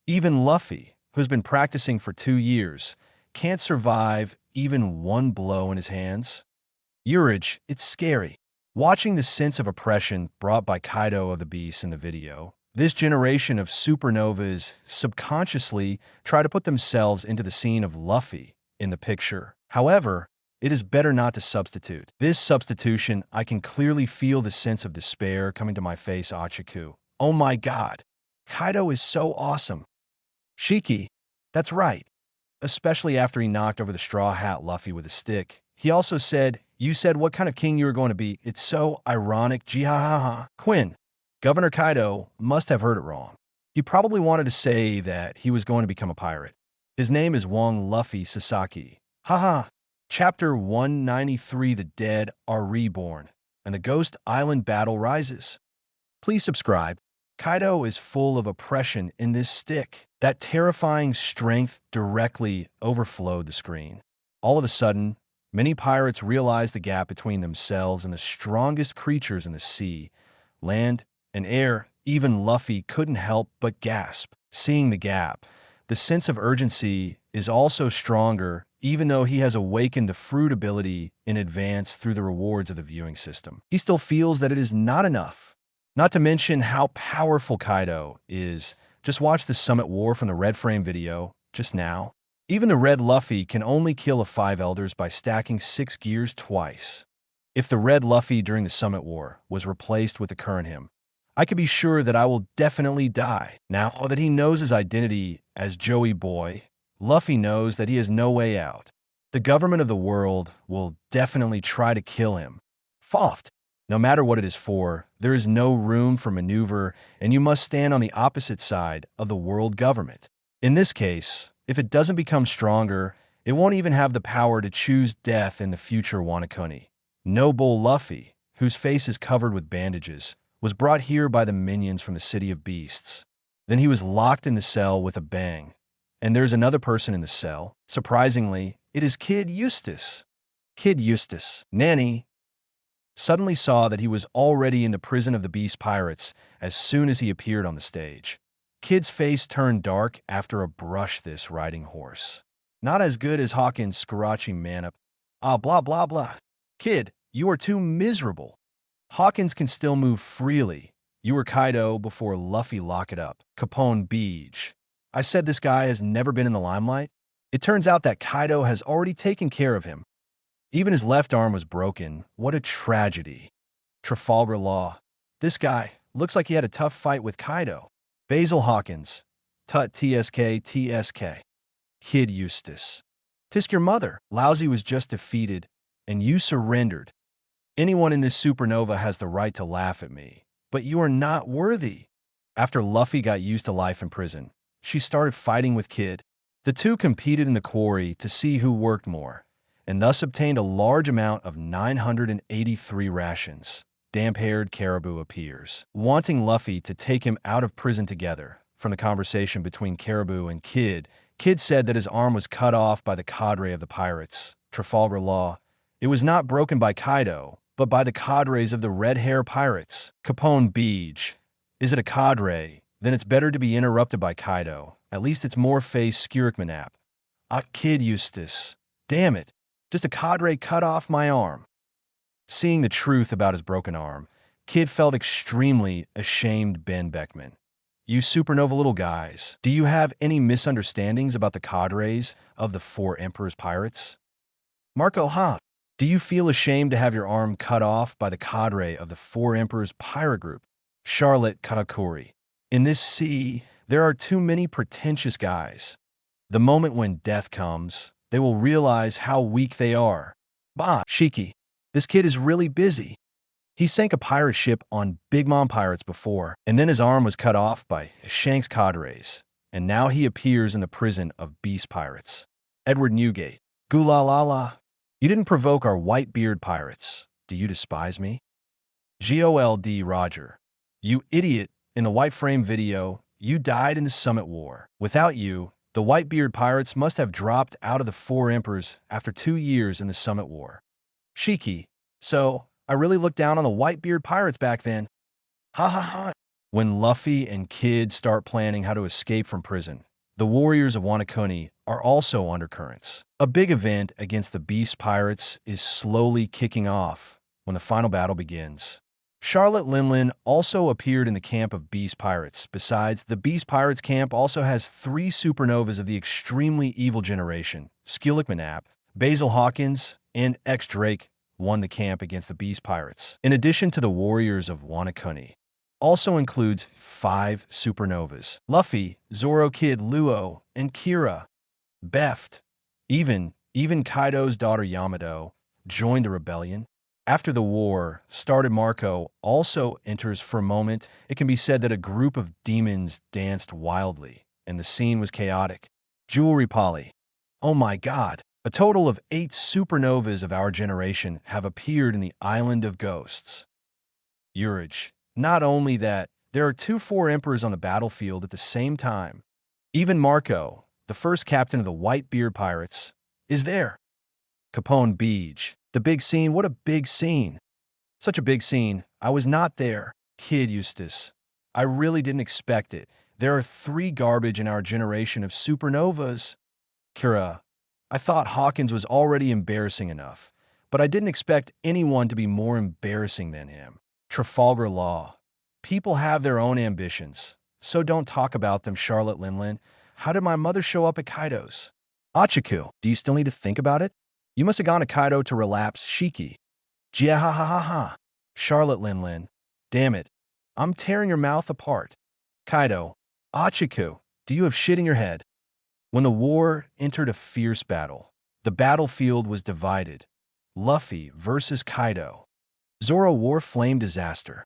Even Luffy, who's been practicing for 2 years, can't survive even one blow in his hands. Urage. It's scary. Watching the sense of oppression brought by Kaido of the Beast in the video, this generation of supernovas subconsciously try to put themselves into the scene of Luffy in the picture. However, it is better not to substitute. This substitution, I can clearly feel the sense of despair coming to my face. Achiku. Oh my god. Kaido is so awesome. Shiki. That's right. Especially after he knocked over the Straw Hat Luffy with a stick. He also said, you said what kind of king you were going to be. It's so ironic. Jihahaha. Quinn. Governor Kaido must have heard it wrong. He probably wanted to say that he was going to become a pirate. His name is Wong Luffy Sasaki. Haha. Chapter 193: The Dead Are Reborn, and the Ghost Island Battle Rises. Please subscribe. Kaido is full of oppression in this stick. That terrifying strength directly overflowed the screen. All of a sudden, many pirates realized the gap between themselves and the strongest creatures in the sea, land, and air. Even Luffy couldn't help but gasp. Seeing the gap, the sense of urgency is also stronger, even though he has awakened the fruit ability in advance through the rewards of the viewing system. He still feels that it is not enough. Not to mention how powerful Kaido is. Just watch the Summit War from the Red Frame video just now. Even the Red Luffy can only kill a 5 Elders by stacking 6 gears twice. If the Red Luffy during the Summit War was replaced with the current him, I could be sure that I will definitely die. Now that he knows his identity as Joey Boy, Luffy knows that he has no way out. The government of the world will definitely try to kill him. Foft. No matter what it is for, there is no room for maneuver, and you must stand on the opposite side of the world government. In this case, if it doesn't become stronger, it won't even have the power to choose death in the future Wanakuni. Noble Luffy, whose face is covered with bandages, was brought here by the minions from the City of Beasts. Then he was locked in the cell with a bang. And there's another person in the cell. Surprisingly, it is Kid Eustace. Kid Eustace, Nani, suddenly saw that he was already in the prison of the Beast Pirates as soon as he appeared on the stage. Kid's face turned dark after a brush this riding horse. Not as good as Hawkins' Scarachi Manup. Ah, blah, blah, blah. Kid, you are too miserable. Hawkins can still move freely. You were Kaido before Luffy lock it up. Capone Beach. I said this guy has never been in the limelight. It turns out that Kaido has already taken care of him. Even his left arm was broken. What a tragedy. Trafalgar Law. This guy looks like he had a tough fight with Kaido. Basil Hawkins. Tut TSK TSK. Kid Eustace. Tisk your mother. Lousy was just defeated, and you surrendered. Anyone in this supernova has the right to laugh at me, but you are not worthy. After Luffy got used to life in prison, she started fighting with Kid. The two competed in the quarry to see who worked more, and thus obtained a large amount of 983 rations. Damp-haired Caribou appears, wanting Luffy to take him out of prison together. From the conversation between Caribou and Kid, Kid said that his arm was cut off by the cadre of the pirates. Trafalgar Law. It was not broken by Kaido, but by the cadres of the Red Hair Pirates. Capone Beach. Is it a cadre? Then it's better to be interrupted by Kaido. At least it's more face Skirkmanap. Ah, Kid Eustace. Damn it. Just a cadre cut off my arm. Seeing the truth about his broken arm, Kid felt extremely ashamed. Ben Beckman. You supernova little guys, do you have any misunderstandings about the cadres of the 4 Emperors Pirates? Marco Ha. Do you feel ashamed to have your arm cut off by the cadre of the 4 Emperors Pirate Group? Charlotte Katakuri. In this sea, there are too many pretentious guys. The moment when death comes, they will realize how weak they are. Bah, Shiki. This kid is really busy. He sank a pirate ship on Big Mom Pirates before, and then his arm was cut off by Shank's cadres, and now he appears in the prison of Beast Pirates. Edward Newgate. Gula-la-la. You didn't provoke our white-beard pirates. Do you despise me? Gold Roger. You idiot. In the White Frame video, you died in the Summit War. Without you, the white-beard pirates must have dropped out of the 4 Emperors after 2 years in the Summit War. Shiki. So, I really looked down on the white-beard pirates back then. Ha ha ha. When Luffy and Kid start planning how to escape from prison, the warriors of Wanakuni are also undercurrents. A big event against the Beast Pirates is slowly kicking off when the final battle begins. Charlotte Linlin also appeared in the camp of Beast Pirates. Besides, the Beast Pirates camp also has 3 supernovas of the extremely evil generation. Skillickmanap, Basil Hawkins, and X-Drake won the camp against the Beast Pirates. In addition to the warriors of Wanakuni, also includes 5 supernovas. Luffy, Zoro Kid Luo, and Kira. Beft. Even Kaido's daughter Yamato joined the rebellion. After the war started, Marco also enters for a moment. It can be said that a group of demons danced wildly, and the scene was chaotic. Jewelry Polly. Oh my god. A total of 8 supernovas of our generation have appeared in the Island of Ghosts. Urge. Not only that, there are 2 emperors on the battlefield at the same time. Even Marco, the first captain of the Whitebeard Pirates, is there. Capone Beach. The big scene, what a big scene. Such a big scene. I was not there. Kid Eustace. I really didn't expect it. There are 3 garbage in our generation of supernovas. Kira. I thought Hawkins was already embarrassing enough, but I didn't expect anyone to be more embarrassing than him. Trafalgar Law. People have their own ambitions, so don't talk about them, Charlotte Linlin. How did my mother show up at Kaido's? Achiku, do you still need to think about it? You must have gone to Kaido to relapse Shiki. Jiahahaha. Charlotte Linlin. Damn it. I'm tearing your mouth apart. Kaido. Achiku, do you have shit in your head? When the war entered a fierce battle, the battlefield was divided. Luffy versus Kaido. Zoro War Flame Disaster.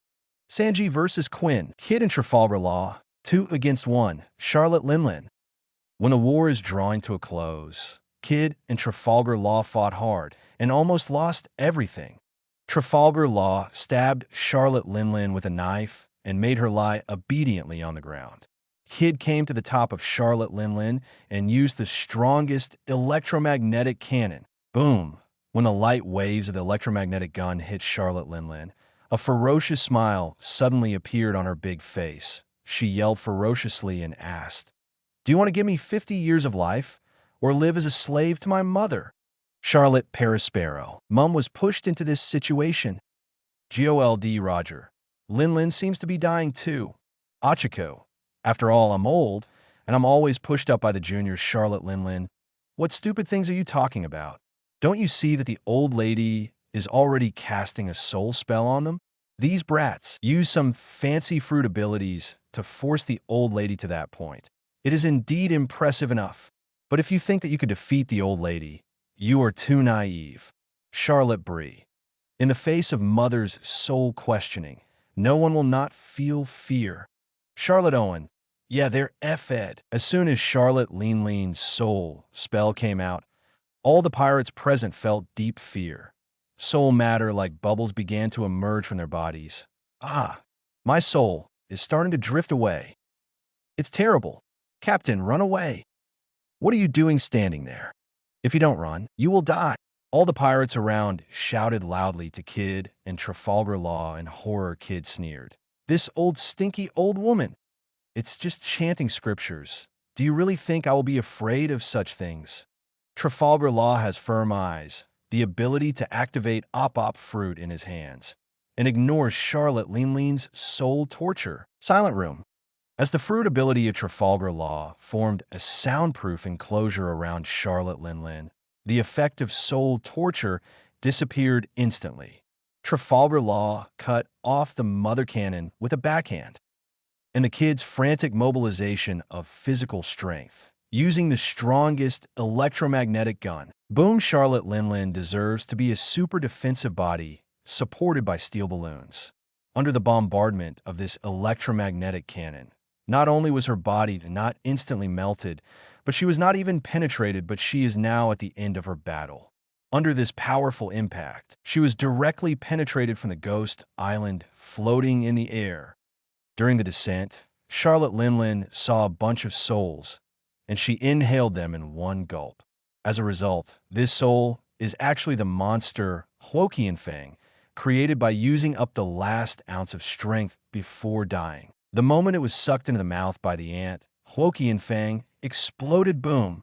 Sanji versus Quinn. Kid and Trafalgar Law. 2 against 1. Charlotte Linlin. When the war is drawing to a close, Kid and Trafalgar Law fought hard and almost lost everything. Trafalgar Law stabbed Charlotte Linlin with a knife and made her lie obediently on the ground. Kid came to the top of Charlotte Linlin and used the strongest electromagnetic cannon. Boom! When the light waves of the electromagnetic gun hit Charlotte Linlin, a ferocious smile suddenly appeared on her big face. She yelled ferociously and asked, "Do you want to give me 50 years of life, or live as a slave to my mother?" Charlotte Perispero. Mum was pushed into this situation. GOLD Roger. Linlin seems to be dying too. Achiko. After all, I'm old, and I'm always pushed up by the juniors. Charlotte Linlin. What stupid things are you talking about? Don't you see that the old lady is already casting a soul spell on them? These brats use some fancy fruit abilities to force the old lady to that point. It is indeed impressive enough. But if you think that you could defeat the old lady, you are too naive. Charlotte Brie. In the face of mother's soul questioning, no one will not feel fear. Charlotte Owen. Yeah, they're F-ed. As soon as Charlotte Linlin's soul spell came out, all the pirates present felt deep fear. Soul matter like bubbles began to emerge from their bodies. Ah, my soul is starting to drift away. It's terrible. Captain, run away. What are you doing standing there? If you don't run, you will die. All the pirates around shouted loudly to Kid and Trafalgar Law, and Horror Kid sneered. This old stinky old woman. It's just chanting scriptures. Do you really think I will be afraid of such things? Trafalgar Law has firm eyes, the ability to activate Op fruit in his hands, and ignores Charlotte Linlin's soul torture. Silent Room. As the fruit ability of Trafalgar Law formed a soundproof enclosure around Charlotte Linlin, the effect of soul torture disappeared instantly. Trafalgar Law cut off the mother cannon with a backhand, and the kid's frantic mobilization of physical strength, using the strongest electromagnetic gun. Boom! Charlotte Linlin deserves to be a super defensive body supported by steel balloons. Under the bombardment of this electromagnetic cannon, not only was her body not instantly melted, but she was not even penetrated, but she is now at the end of her battle. Under this powerful impact, she was directly penetrated from the ghost island floating in the air. During the descent, Charlotte Linlin saw a bunch of souls, and she inhaled them in one gulp. As a result, this soul is actually the monster Hwokian Fang, created by using up the last ounce of strength before dying. The moment it was sucked into the mouth by the ant, Hwokian Fang exploded. Boom!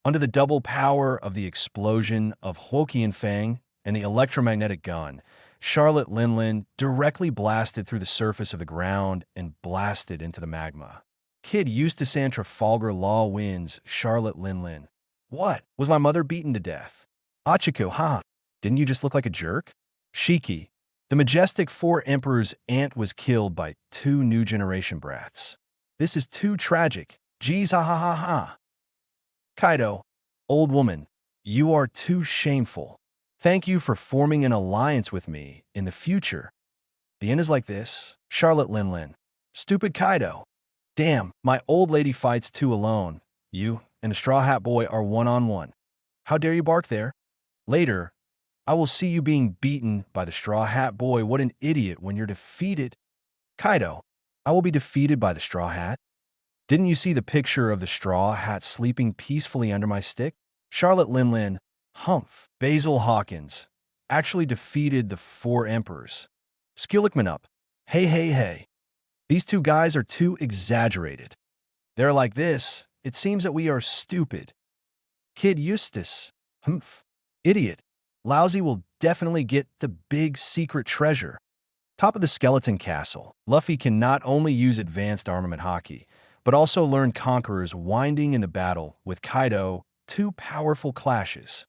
Under the double power of the explosion of Hwokian Fang and the electromagnetic gun, Charlotte Linlin directly blasted through the surface of the ground and blasted into the magma. Kid Eustace and Trafalgar Law wins. Charlotte Linlin. What? Was my mother beaten to death? Achiko, huh? Didn't you just look like a jerk? Shiki. The majestic 4 emperors' aunt was killed by 2 new generation brats. This is too tragic. Geez, ha ha ha ha. Kaido. Old woman, you are too shameful. Thank you for forming an alliance with me in the future. The end is like this. Charlotte Linlin. Stupid Kaido. Damn, my old lady fights too alone. You and the Straw Hat Boy are one-on-one. How dare you bark there? Later, I will see you being beaten by the Straw Hat Boy. What an idiot when you're defeated. Kaido, I will be defeated by the Straw Hat. Didn't you see the picture of the Straw Hat sleeping peacefully under my stick? Charlotte Linlin, humph. Basil Hawkins actually defeated the four emperors. Skillickman up. Hey, hey, hey. These two guys are too exaggerated. They're like this. It seems that we are stupid. Kid Eustace. Humph. Idiot. Lousy will definitely get the big secret treasure. Top of the skeleton castle. Luffy can not only use advanced armament haki, but also learn Conqueror's winding in the battle with Kaido, two powerful clashes.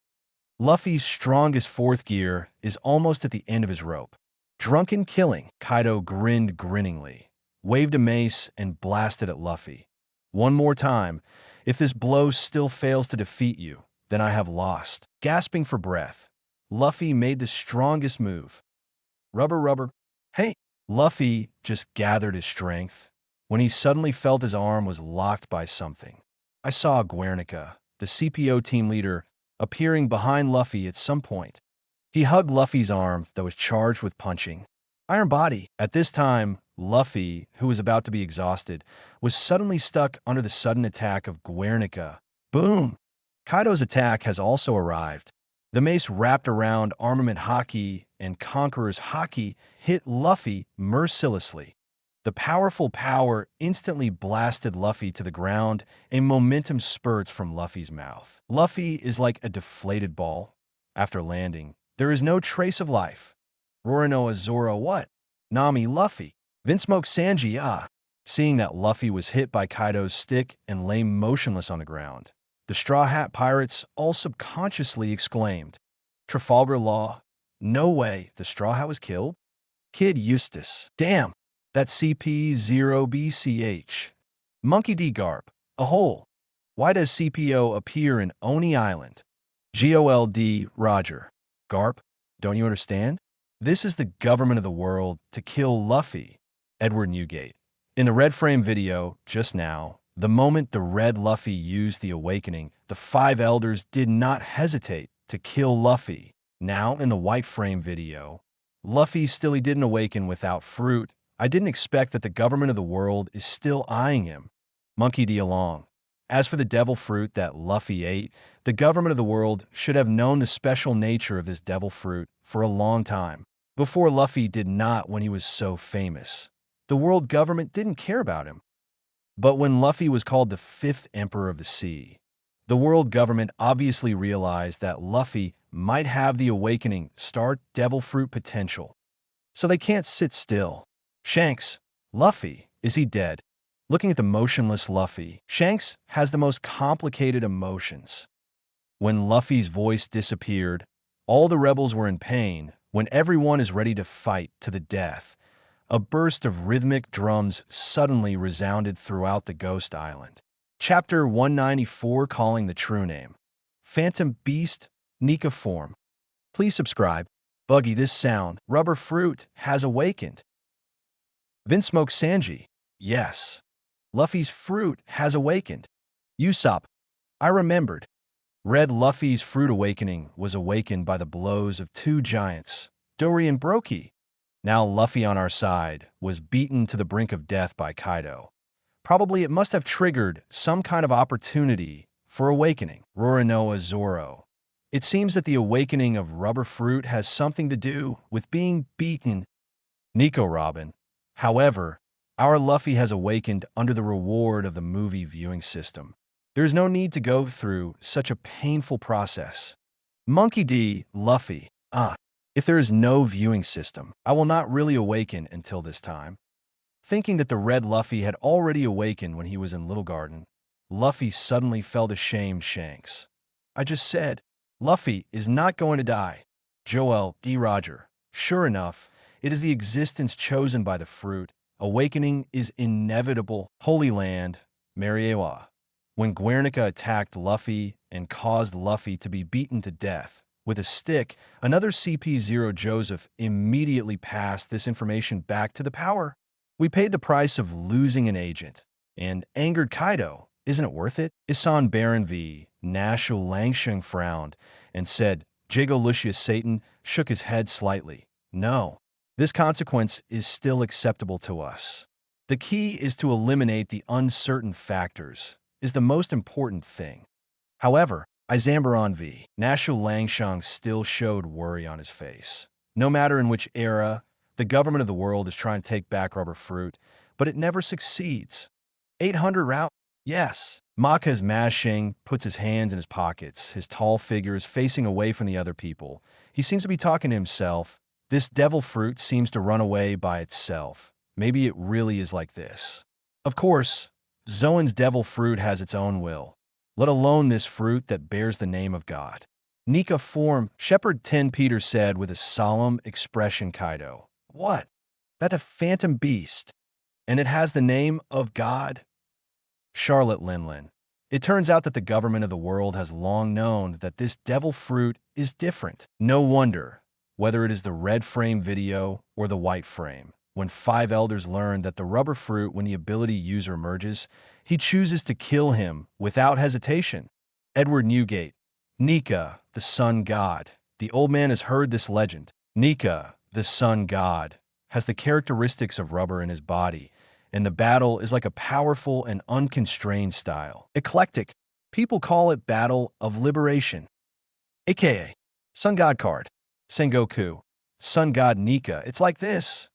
Luffy's strongest fourth gear is almost at the end of his rope. Drunken killing. Kaido grinned grinningly, waved a mace, and blasted at Luffy. One more time. If this blow still fails to defeat you, then I have lost. Gasping for breath, Luffy made the strongest move. Rubber, rubber. Hey! Luffy just gathered his strength when he suddenly felt his arm was locked by something. I saw Guernica, the CPO team leader, appearing behind Luffy at some point. He hugged Luffy's arm that was charged with punching. Iron Body. At this time, Luffy, who was about to be exhausted, was suddenly stuck under the sudden attack of Guernica. Boom! Kaido's attack has also arrived. The mace wrapped around armament haki and Conqueror's haki hit Luffy mercilessly. The powerful power instantly blasted Luffy to the ground, and momentum spurts from Luffy's mouth. Luffy is like a deflated ball. After landing, there is no trace of life. Roronoa Zoro what? Nami Luffy. Vinsmoke Sanji Seeing that Luffy was hit by Kaido's stick and lay motionless on the ground, the Straw Hat Pirates all subconsciously exclaimed, Trafalgar Law. No way, the Straw Hat was killed? Kid Eustace. Damn, that's CP0BCH. Monkey D. Garp. A hole. Why does CPO appear in Oni Island? GOLD. Roger. Garp, don't you understand? This is the government of the world to kill Luffy. Edward Newgate. In the Red Frame video, just now, the moment the Red Luffy used the awakening, the five elders did not hesitate to kill Luffy. Now, in the White Frame video, Luffy still he didn't awaken without fruit. I didn't expect that the government of the world is still eyeing him. Monkey D. Along. As for the devil fruit that Luffy ate, the government of the world should have known the special nature of this devil fruit for a long time. Before Luffy did not when he was so famous. The world government didn't care about him. But when Luffy was called the fifth emperor of the sea, the world government obviously realized that Luffy might have the awakening star devil fruit potential. So they can't sit still. Shanks, Luffy, is he dead? Looking at the motionless Luffy, Shanks has the most complicated emotions. When Luffy's voice disappeared, all the rebels were in pain. When everyone is ready to fight to the death, a burst of rhythmic drums suddenly resounded throughout the Ghost Island. Chapter 194, Calling the True Name. Phantom Beast, Nika Form. Please subscribe. Buggy, this sound. Rubber Fruit has awakened. Vinsmoke Sanji. Yes. Luffy's fruit has awakened. Usopp. I remembered. Red Luffy's fruit awakening was awakened by the blows of two giants, Dory and Brokey. Now Luffy on our side was beaten to the brink of death by Kaido. Probably it must have triggered some kind of opportunity for awakening. Roronoa Zoro. It seems that the awakening of Rubber Fruit has something to do with being beaten. Nico Robin. However, our Luffy has awakened under the reward of the movie viewing system. There is no need to go through such a painful process. Monkey D. Luffy. If there is no viewing system, I will not really awaken until this time. Thinking that the Red Luffy had already awakened when he was in Little Garden, Luffy suddenly felt ashamed. Shanks. I just said, Luffy is not going to die. Joel D. Roger. Sure enough, it is the existence chosen by the fruit. Awakening is inevitable. Holy Land, Mariewa. When Guernica attacked Luffy and caused Luffy to be beaten to death with a stick, another CP0 Joseph immediately passed this information back to the power. We paid the price of losing an agent and angered Kaido. Isn't it worth it? Isan Baron v. Nashul Langsheng frowned and said, Jago Lucius Satan shook his head slightly. No, this consequence is still acceptable to us. The key is to eliminate the uncertain factors, is the most important thing. However, Izambaron v. Nashul Langsheng still showed worry on his face. No matter in which era, the government of the world is trying to take back rubber fruit, but it never succeeds. 800 route? Yes. Maka's mashing puts his hands in his pockets. His tall figure is facing away from the other people. He seems to be talking to himself. This devil fruit seems to run away by itself. Maybe it really is like this. Of course, Zoan's devil fruit has its own will, let alone this fruit that bears the name of God. Nika form, Shepherd 10 Peter said with a solemn expression. Kaido. What? That's a phantom beast. And it has the name of God? Charlotte Linlin. It turns out that the government of the world has long known that this devil fruit is different. No wonder, whether it is the red frame video or the white frame, when 5 elders learn that the rubber fruit, when the ability user emerges, he chooses to kill him without hesitation. Edward Newgate. Nika, the sun god. The old man has heard this legend. Nika, the sun god, has the characteristics of rubber in his body, and the battle is like a powerful and unconstrained style. Eclectic. People call it Battle of Liberation. AKA Sun God card. Sengoku. Sun God Nika. It's like this.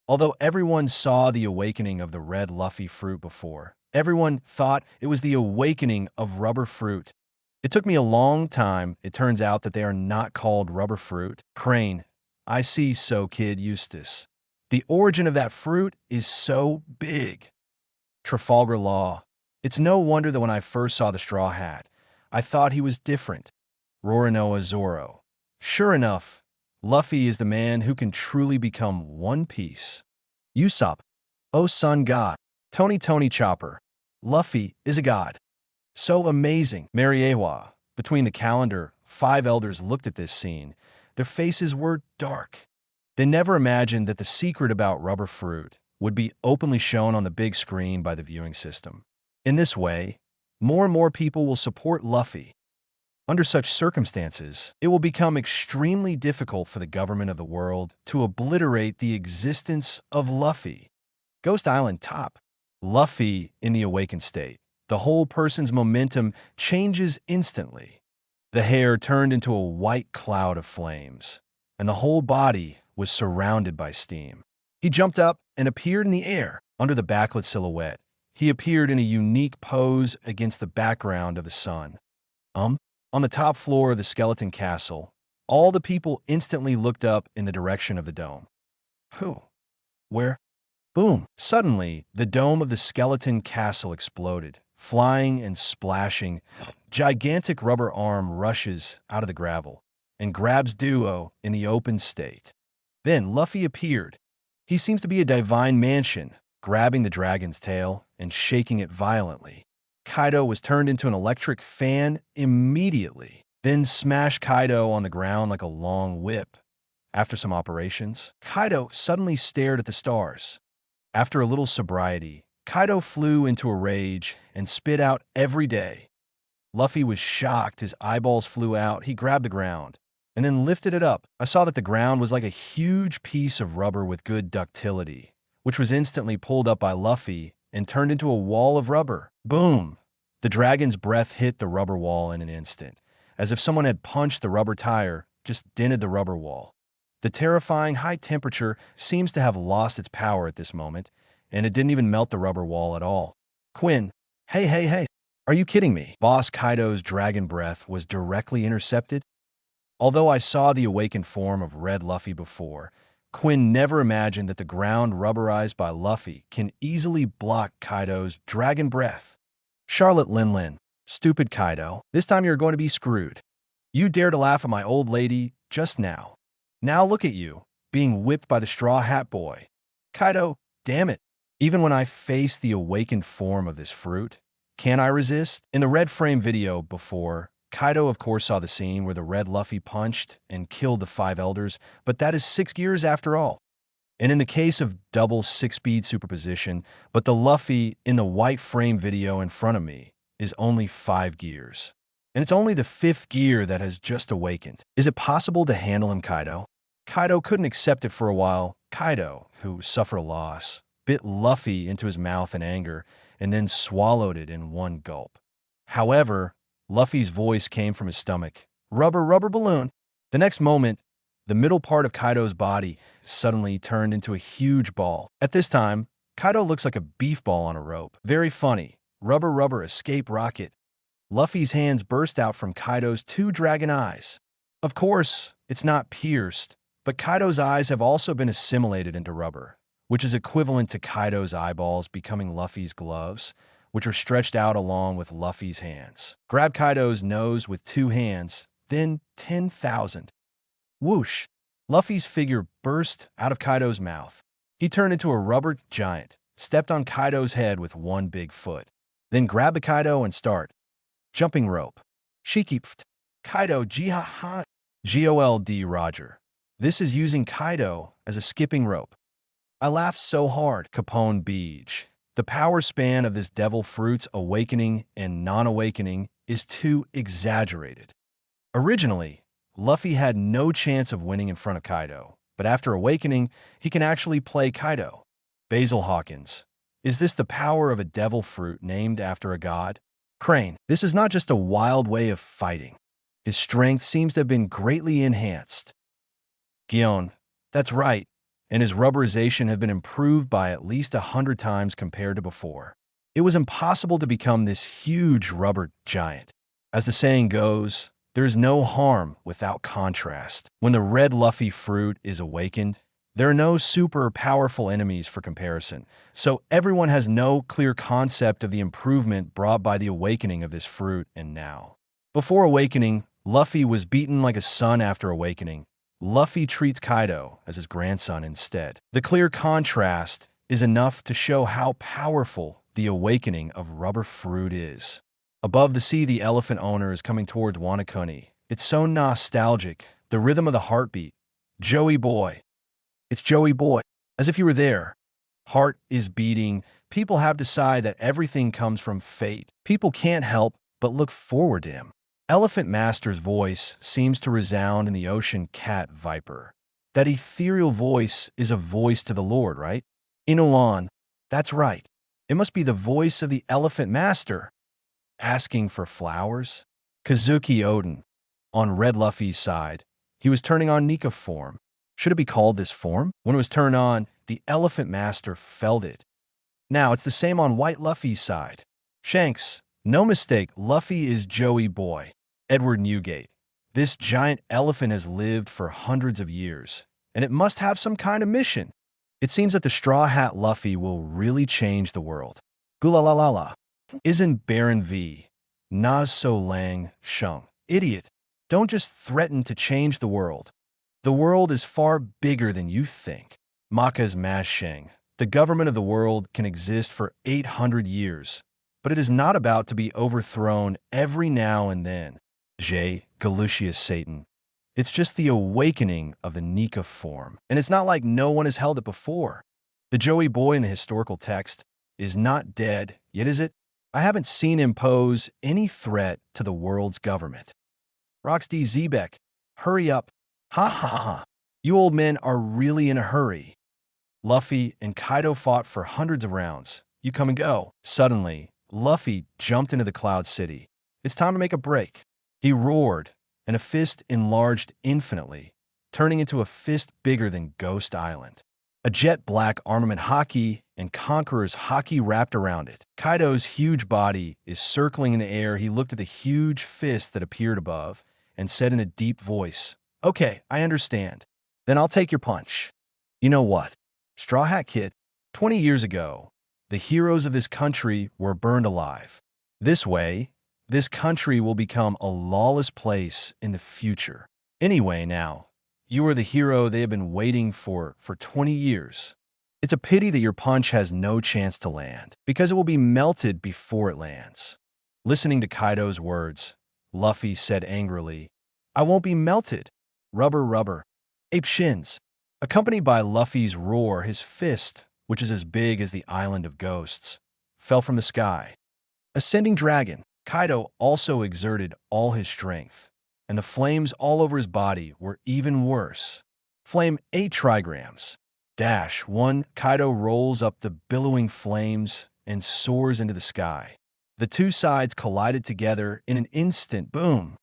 Although everyone saw the awakening of the red Luffy fruit before, everyone thought it was the awakening of rubber fruit. It took me a long time. It turns out that they are not called rubber fruit. Crane. I see so, Kid Eustace. The origin of that fruit is so big. Trafalgar Law. It's no wonder that when I first saw the straw hat, I thought he was different. Roronoa Zoro. Sure enough, Luffy is the man who can truly become one piece. Usopp. Oh sun god. Tony Chopper. Luffy is a god. So amazing. Mariewa. Between the calendar, 5 elders looked at this scene. Their faces were dark. They never imagined that the secret about rubber fruit would be openly shown on the big screen by the viewing system. In this way, more and more people will support Luffy. Under such circumstances, it will become extremely difficult for the government of the world to obliterate the existence of Luffy. Ghost Island top. Luffy in the awakened state. The whole person's momentum changes instantly. The hair turned into a white cloud of flames, and the whole body was surrounded by steam. He jumped up and appeared in the air under the backlit silhouette. He appeared in a unique pose against the background of the sun. On the top floor of the skeleton castle, all the people instantly looked up in the direction of the dome. Who? Where? Boom! Suddenly, the dome of the skeleton castle exploded, flying and splashing. Gigantic rubber arm rushes out of the gravel and grabs Duo in the open state. Then Luffy appeared. He seems to be a divine mansion, grabbing the dragon's tail and shaking it violently. Kaido was turned into an electric fan immediately, then smashed Kaido on the ground like a long whip. After some operations, Kaido suddenly stared at the stars. After a little sobriety, Kaido flew into a rage and spit out every day. Luffy was shocked. His eyeballs flew out. He grabbed the ground and then lifted it up. I saw that the ground was like a huge piece of rubber with good ductility, which was instantly pulled up by Luffy and turned into a wall of rubber. Boom! The dragon's breath hit the rubber wall in an instant, as if someone had punched the rubber tire, just dented the rubber wall. The terrifying high temperature seems to have lost its power at this moment, and it didn't even melt the rubber wall at all. Quinn, hey, are you kidding me? Boss Kaido's dragon breath was directly intercepted. Although I saw the awakened form of Red Luffy before, Quinn never imagined that the ground rubberized by Luffy can easily block Kaido's dragon breath. Charlotte Linlin, stupid Kaido, this time you're going to be screwed. You dare to laugh at my old lady just now. Now look at you, being whipped by the Straw Hat Boy. Kaido, damn it. Even when I face the awakened form of this fruit, can I resist? In the red frame video before, Kaido of course saw the scene where the red Luffy punched and killed the 5 elders, but that is 6 gears after all. And in the case of double 6-speed superposition, but the Luffy in the white frame video in front of me is only 5 gears. And it's only the 5th gear that has just awakened. Is it possible to handle him, Kaido? Kaido couldn't accept it for a while. Kaido, who suffered a loss, bit Luffy into his mouth in anger and then swallowed it in one gulp. However, Luffy's voice came from his stomach. Rubber, rubber balloon. The next moment, the middle part of Kaido's body suddenly turned into a huge ball. At this time, Kaido looks like a beef ball on a rope. Very funny. Rubber, rubber, escape rocket. Luffy's hands burst out from Kaido's 2 dragon eyes. Of course, it's not pierced, but Kaido's eyes have also been assimilated into rubber, which is equivalent to Kaido's eyeballs becoming Luffy's gloves, which are stretched out along with Luffy's hands. Grab Kaido's nose with 2 hands, then 10,000. Whoosh! Luffy's figure burst out of Kaido's mouth. He turned into a rubber giant, stepped on Kaido's head with 1 big foot. Then grab the Kaido and start. Jumping rope. Shiki pft. Kaido jiha GOLD Roger. This is using Kaido as a skipping rope. I laughed so hard, Capone Beach. The power span of this devil fruit's awakening and non-awakening is too exaggerated. Originally, Luffy had no chance of winning in front of Kaido, but after awakening, he can actually play Kaido. Basil Hawkins. Is this the power of a devil fruit named after a god? Crane. This is not just a wild way of fighting. His strength seems to have been greatly enhanced. Gion. That's right. And his rubberization have been improved by at least 100 times compared to before. It was impossible to become this huge rubber giant. As the saying goes, there is no harm without contrast. When the red Luffy fruit is awakened, there are no super powerful enemies for comparison, so everyone has no clear concept of the improvement brought by the awakening of this fruit and now. Before awakening, Luffy was beaten like a son. After awakening, Luffy treats Kaido as his grandson instead. The clear contrast is enough to show how powerful the awakening of rubber fruit is. Above the sea, the elephant owner is coming towards Wanakuni. It's so nostalgic, the rhythm of the heartbeat. Joey boy. It's Joey boy. As if you were there. Heart is beating. People have decided that everything comes from fate. People can't help but look forward to him. Elephant Master's voice seems to resound in the ocean cat viper. That ethereal voice is a voice to the Lord, right? Inulan. That's right. It must be the voice of the Elephant Master. Asking for flowers? Kazuki Odin. On Red Luffy's side, he was turning on Nika form. Should it be called this form? When it was turned on, the Elephant Master felt it. Now it's the same on White Luffy's side. Shanks. No mistake, Luffy is Joey boy. Edward Newgate. This giant elephant has lived for hundreds of years, and it must have some kind of mission. It seems that the Straw Hat Luffy will really change the world. Gulalalala. Isn't Baron V. Naz So Lang Shung. Idiot. Don't just threaten to change the world. The world is far bigger than you think. Maka's Masheng. The government of the world can exist for 800 years, but it is not about to be overthrown every now and then. J. Galucius Satan. It's just the awakening of the Nika form, and it's not like no one has held it before. The Joey boy in the historical text is not dead, yet is it? I haven't seen him pose any threat to the world's government. Roxy Zebek. Hurry up. Ha ha ha. You old men are really in a hurry. Luffy and Kaido fought for hundreds of rounds. You come and go. Suddenly, Luffy jumped into the Cloud City. It's time to make a break. He roared, and a fist enlarged infinitely, turning into a fist bigger than Ghost Island. A jet black armament haki and Conqueror's haki wrapped around it. Kaido's huge body is circling in the air. He looked at the huge fist that appeared above and said in a deep voice, "Okay, I understand. Then I'll take your punch." You know what? Straw Hat Kid, 20 years ago, the heroes of this country were burned alive. This way, this country will become a lawless place in the future. Anyway, now, you are the hero they have been waiting for 20 years. It's a pity that your punch has no chance to land, because it will be melted before it lands. Listening to Kaido's words, Luffy said angrily, "I won't be melted. Rubber, rubber." Ape shins. Accompanied by Luffy's roar, his fist, which is as big as the Island of Ghosts, fell from the sky. Ascending dragon, Kaido also exerted all his strength, and the flames all over his body were even worse. Flame 8 trigrams. Dash 1. Kaido rolls up the billowing flames and soars into the sky. The two sides collided together in an instant. Boom!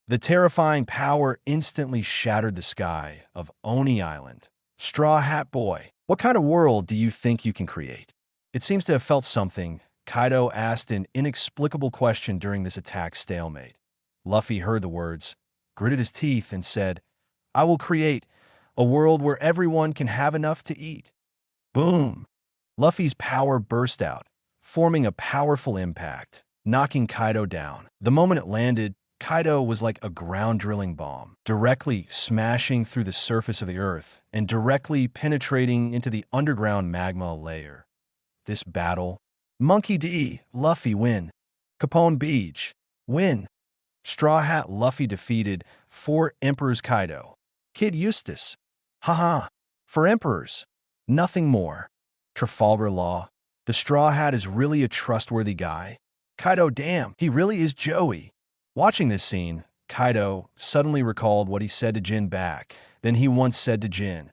The terrifying power instantly shattered the sky of Oni Island. Straw Hat Boy, what kind of world do you think you can create? It seems to have felt something. Kaido asked an inexplicable question during this attack stalemate. Luffy heard the words, gritted his teeth, and said, I will create a world where everyone can have enough to eat. Boom! Luffy's power burst out, forming a powerful impact, knocking Kaido down. The moment it landed, Kaido was like a ground-drilling bomb, directly smashing through the surface of the earth and directly penetrating into the underground magma layer. This battle... Monkey D. Luffy win. Capone Beach. Win. Straw Hat Luffy defeated 4 Emperors Kaido. Kid Eustace. Haha. For Emperors. Nothing more. Trafalgar Law. The Straw Hat is really a trustworthy guy. Kaido, damn, he really is Joey. Watching this scene, Kaido suddenly recalled what he said to Jin back. Then he once said to Jin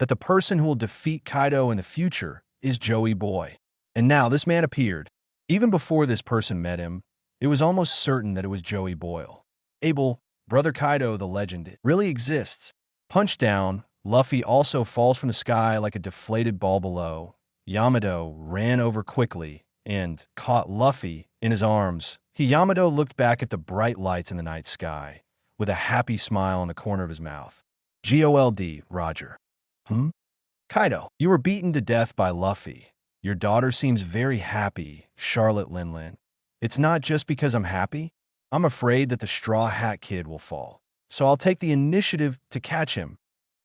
that the person who will defeat Kaido in the future is Joey Boy. And now this man appeared. Even before this person met him, it was almost certain that it was Joey Boyle. Abel, Brother Kaido, the legend, it really exists. Punch down, Luffy also falls from the sky like a deflated ball below. Yamato ran over quickly and caught Luffy in his arms. Yamato looked back at the bright lights in the night sky with a happy smile on the corner of his mouth. GOLD, Roger. Kaido, you were beaten to death by Luffy. Your daughter seems very happy, Charlotte Linlin. It's not just because I'm happy. I'm afraid that the Straw Hat Kid will fall. So I'll take the initiative to catch him.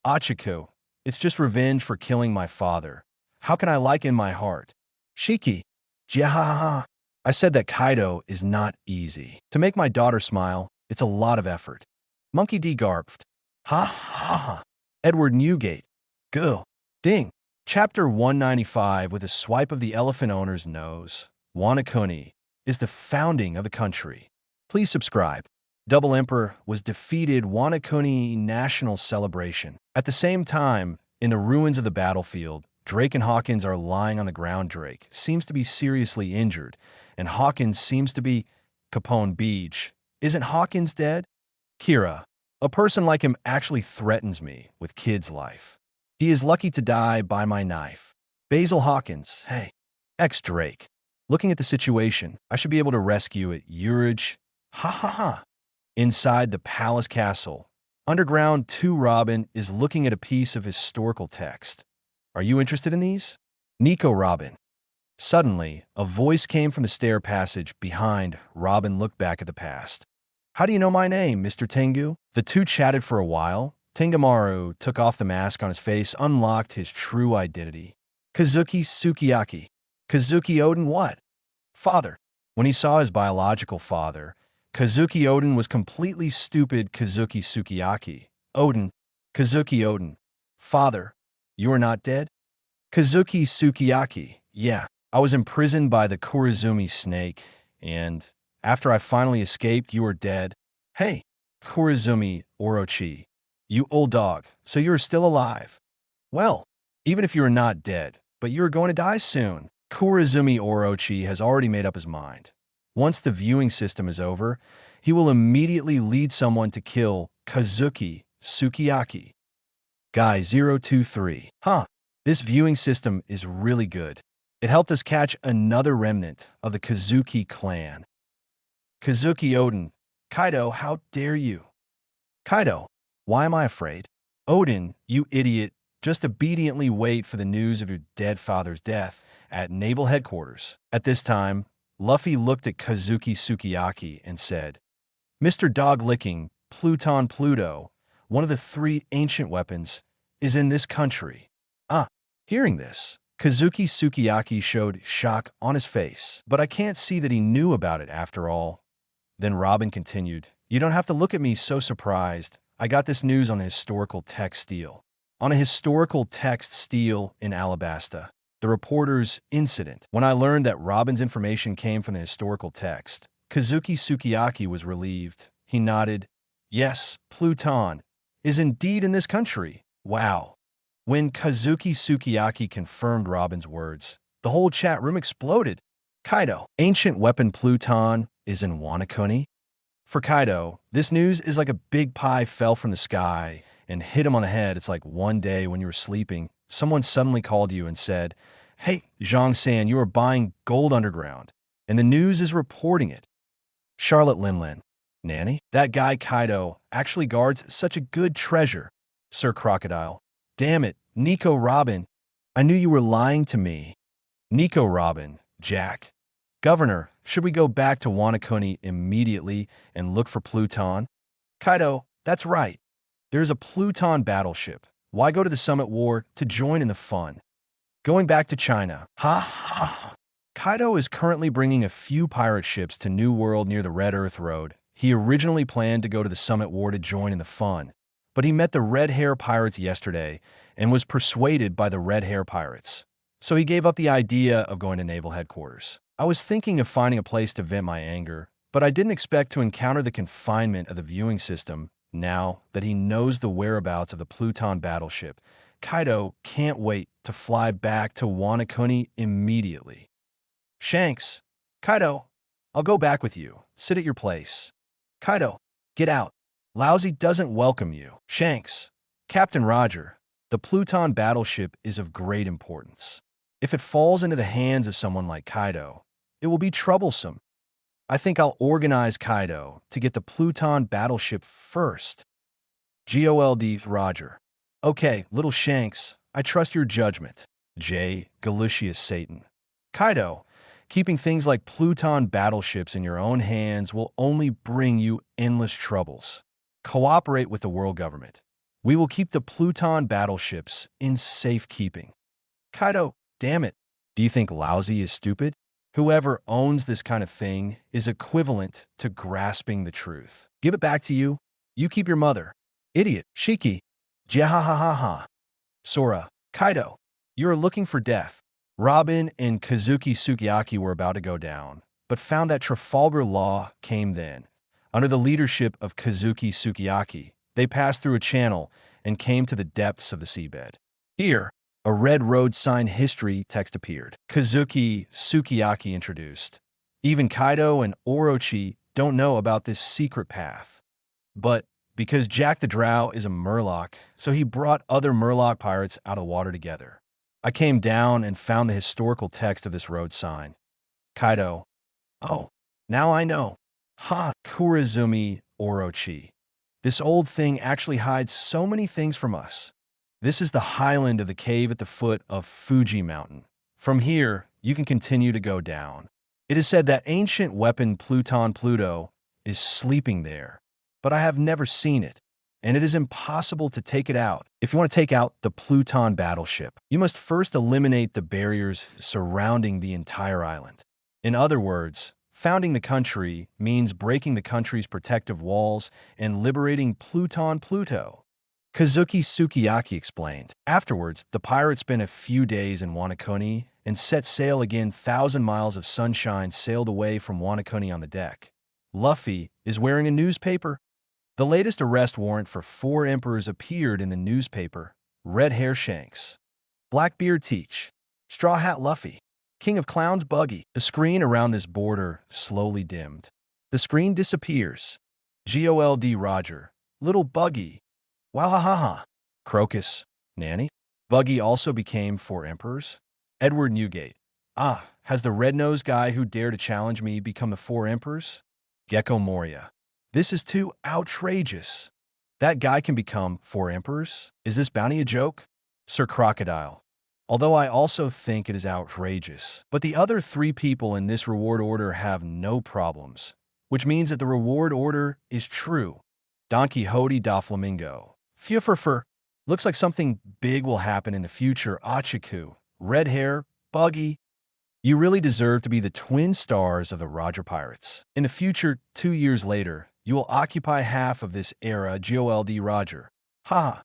Achiko, it's just revenge for killing my father. How can I like in my heart? Shiki, Jiahaha. I said that Kaido is not easy. To make my daughter smile, it's a lot of effort. Monkey D. Garped. Ha ha ha. Edward Newgate. Go. Ding. Chapter 195. With a swipe of the elephant owner's nose, Wanakuni is the founding of the country. Please subscribe. Double Emperor was defeated. Wanakuni National Celebration. At the same time, in the ruins of the battlefield, Drake and Hawkins are lying on the ground. Drake seems to be seriously injured, and Hawkins seems to be Capone Beach. Isn't Hawkins dead? Kira, a person like him actually threatens me with Kid's life. He is lucky to die by my knife. Basil Hawkins, hey. Ex-Drake. Looking at the situation, I should be able to rescue it. Urge. Ha ha ha. Inside the palace castle, underground 2 Robin is looking at a piece of historical text. Are you interested in these? Nico Robin. Suddenly, a voice came from the stair passage behind. Robin looked back at the past. How do you know my name, Mr. Tengu? The two chatted for a while. Tengamaru took off the mask on his face, unlocked his true identity. Kazuki Sukiyaki. Kazuki Oden what? Father. When he saw his biological father, Kazuki Oden was completely stupid. Kazuki Sukiyaki. Oden. Kazuki Oden. Father. You are not dead? Kazuki Sukiyaki. Yeah, I was imprisoned by the Kurizumi snake, and after I finally escaped, you were dead. Hey, Kurizumi Orochi. You old dog, so you are still alive. Well, even if you are not dead, but you are going to die soon. Kurizumi Orochi has already made up his mind. Once the viewing system is over, he will immediately lead someone to kill Kazuki Sukiyaki. Guy 023. This viewing system is really good. It helped us catch another remnant of the Kazuki clan. Kazuki Oden. Kaido, how dare you? Kaido. Why am I afraid? Oden, you idiot, just obediently wait for the news of your dead father's death at Naval Headquarters. At this time, Luffy looked at Kazuki Sukiyaki and said, Mr. Dog-licking Pluton Pluto, one of the 3 ancient weapons, is in this country. Hearing this, Kazuki Sukiyaki showed shock on his face, but I can't see that he knew about it after all. Then Robin continued, You don't have to look at me so surprised. I got this news on the historical text stele. On a historical text stele in Alabasta. The reporter's incident. When I learned that Robin's information came from the historical text, Kazuki Sukiyaki was relieved. He nodded. Yes, Pluton is indeed in this country. Wow. When Kazuki Sukiyaki confirmed Robin's words, the whole chat room exploded. Kaido, ancient weapon Pluton is in Wanakuni? For Kaido, this news is like a big pie fell from the sky and hit him on the head. It's like one day when you were sleeping, someone suddenly called you and said, "Hey, Zhang-san, you are buying gold underground," and the news is reporting it. Charlotte Linlin. Nanny? That guy Kaido actually guards such a good treasure. Sir Crocodile. Damn it, Nico Robin. I knew you were lying to me. Nico Robin. Jack. Governor, should we go back to Wanakuni immediately and look for Pluton? Kaido, that's right. There's a Pluton battleship. Why go to the Summit War to join in the fun? Going back to China. Ha ha. Kaido is currently bringing a few pirate ships to New World near the Red Earth Road. He originally planned to go to the Summit War to join in the fun, but he met the Red Hair Pirates yesterday and was persuaded by the Red Hair Pirates. So he gave up the idea of going to Naval Headquarters. I was thinking of finding a place to vent my anger, but I didn't expect to encounter the confinement of the viewing system. Now that he knows the whereabouts of the Pluton battleship, Kaido can't wait to fly back to Wanakuni immediately. Shanks. Kaido, I'll go back with you. Sit at your place. Kaido, get out. Lousy doesn't welcome you. Shanks. Captain Roger, the Pluton battleship is of great importance. If it falls into the hands of someone like Kaido, it will be troublesome. I think I'll organize Kaido to get the Pluton battleship first. GOLD Roger. Okay, little Shanks, I trust your judgment. J. Galucius Satan. Kaido, keeping things like Pluton battleships in your own hands will only bring you endless troubles. Cooperate with the world government. We will keep the Pluton battleships in safekeeping. Kaido, damn it. Do you think Lousy is stupid? Whoever owns this kind of thing is equivalent to grasping the truth. Give it back to you. You keep your mother. Idiot. Shiki. Jehahahaha. Sora. Kaido. You are looking for death. Robin and Kazuki Sukiyaki were about to go down, but found that Trafalgar Law came then. Under the leadership of Kazuki Sukiyaki, they passed through a channel and came to the depths of the seabed. Here, a red road sign history text appeared. Kazuki Sukiyaki introduced. Even Kaido and Orochi don't know about this secret path. But because Jack the Drow is a Murloc, so he brought other Murloc pirates out of the water together. I came down and found the historical text of this road sign. Kaido. Oh, now I know. Ha, Kurizumi Orochi. This old thing actually hides so many things from us. This is the highland of the cave at the foot of Fuji Mountain. From here, you can continue to go down. It is said that ancient weapon Pluton Pluto is sleeping there, but I have never seen it, and it is impossible to take it out. If you want to take out the Pluton battleship, you must first eliminate the barriers surrounding the entire island. In other words, founding the country means breaking the country's protective walls and liberating Pluton Pluto. Kazuki Sukiyaki explained. Afterwards, the pirates spent a few days in Wanakuni and set sail again. 1,000 miles of sunshine sailed away from Wanakuni on the deck. Luffy is wearing a newspaper. The latest arrest warrant for 4 emperors appeared in the newspaper. Red Hair Shanks. Blackbeard Teach. Straw Hat Luffy. King of Clowns Buggy. The screen around this border slowly dimmed. The screen disappears. GOLD Roger. Little Buggy. Wahahaha. Crocus. Nanny. Buggy also became 4 emperors. Edward Newgate. Ah, has the red-nosed guy who dared to challenge me become the 4 emperors? Gecko Moria. This is too outrageous. That guy can become 4 emperors? Is this bounty a joke? Sir Crocodile. Although I also think it is outrageous. But the other 3 people in this reward order have no problems, which means that the reward order is true. Don Quixote da Flamingo. Fufurfur. Looks like something big will happen in the future. Achiku. Red Hair. Buggy. You really deserve to be the twin stars of the Roger Pirates. In the future, 2 years later, you will occupy half of this era. GOLD Roger. Ha!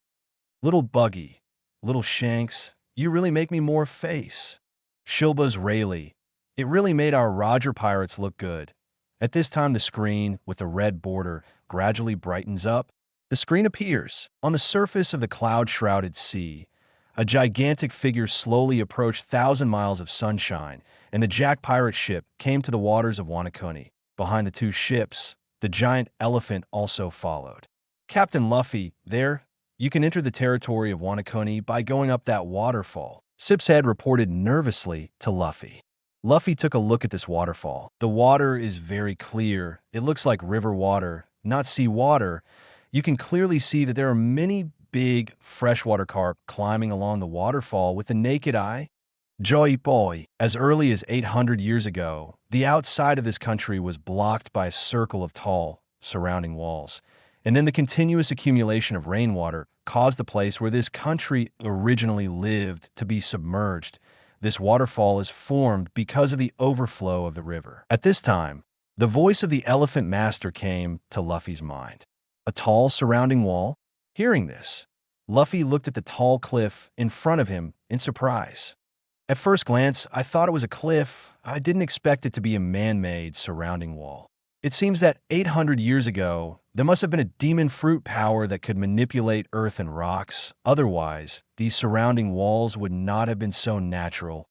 Little Buggy. Little Shanks. You really make me more face. Shilba's Rayleigh. It really made our Roger pirates look good. At this time, the screen, with the red border, gradually brightens up. The screen appears. On the surface of the cloud-shrouded sea, a gigantic figure slowly approached 1,000 miles of sunshine, and the Jack pirate ship came to the waters of Wanakuni. Behind the two ships, the giant elephant also followed. Captain Luffy, there, you can enter the territory of Wanakuni by going up that waterfall. Sip's head reported nervously to Luffy. Luffy took a look at this waterfall. The water is very clear. It looks like river water, not sea water. You can clearly see that there are many big freshwater carp climbing along the waterfall with the naked eye. Joy boy, as early as 800 years ago, the outside of this country was blocked by a circle of tall, surrounding walls. And then the continuous accumulation of rainwater caused the place where this country originally lived to be submerged. This waterfall is formed because of the overflow of the river. At this time, the voice of the Elephant Master came to Luffy's mind. A tall surrounding wall? Hearing this, Luffy looked at the tall cliff in front of him in surprise. At first glance, I thought it was a cliff. I didn't expect it to be a man-made surrounding wall. It seems that 800 years ago, there must have been a demon fruit power that could manipulate earth and rocks. Otherwise, these surrounding walls would not have been so natural,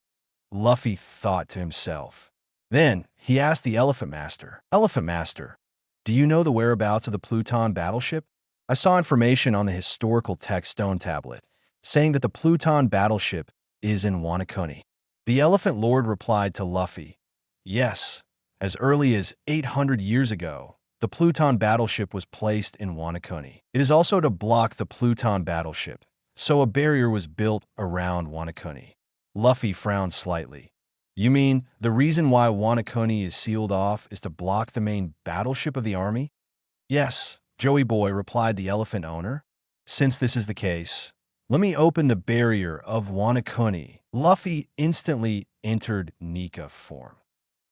Luffy thought to himself. Then, he asked the Elephant Master, "Elephant Master, do you know the whereabouts of the Pluton battleship?" I saw information on the historical text stone tablet, saying that the Pluton battleship is in Wanakuni. The Elephant Lord replied to Luffy, "Yes. As early as 800 years ago, the Pluton battleship was placed in Wanakuni. It is also to block the Pluton battleship, so a barrier was built around Wanakuni." Luffy frowned slightly. "You mean the reason why Wanakuni is sealed off is to block the main battleship of the army?" "Yes," Joey Boy replied the elephant owner. "Since this is the case, let me open the barrier of Wanakuni." Luffy instantly entered Nika form.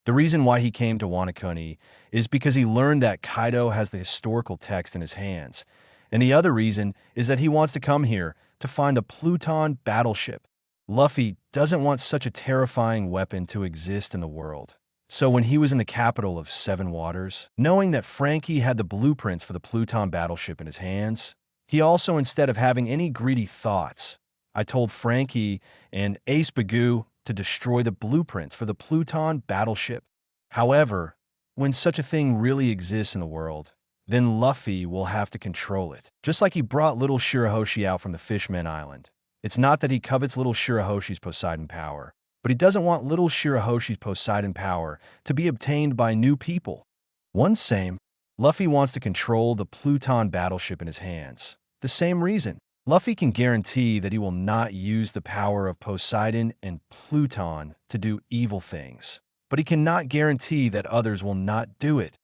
The reason why he came to Wanakuni is because he learned that Kaido has the historical text in his hands, and the other reason is that he wants to come here to find the Pluton battleship. Luffy doesn't want such a terrifying weapon to exist in the world. So when he was in the capital of Seven Waters, knowing that Frankie had the blueprints for the Pluton battleship in his hands, he also, instead of having any greedy thoughts, I told Frankie and Ace Bagoo to destroy the blueprints for the Pluton battleship. However, when such a thing really exists in the world, then Luffy will have to control it. Just like he brought little Shirahoshi out from the Fishman Island. It's not that he covets little Shirahoshi's Poseidon power, but he doesn't want little Shirahoshi's Poseidon power to be obtained by new people. One same, Luffy wants to control the Pluton battleship in his hands. The same reason. Luffy can guarantee that he will not use the power of Poseidon and Pluton to do evil things, but he cannot guarantee that others will not do it.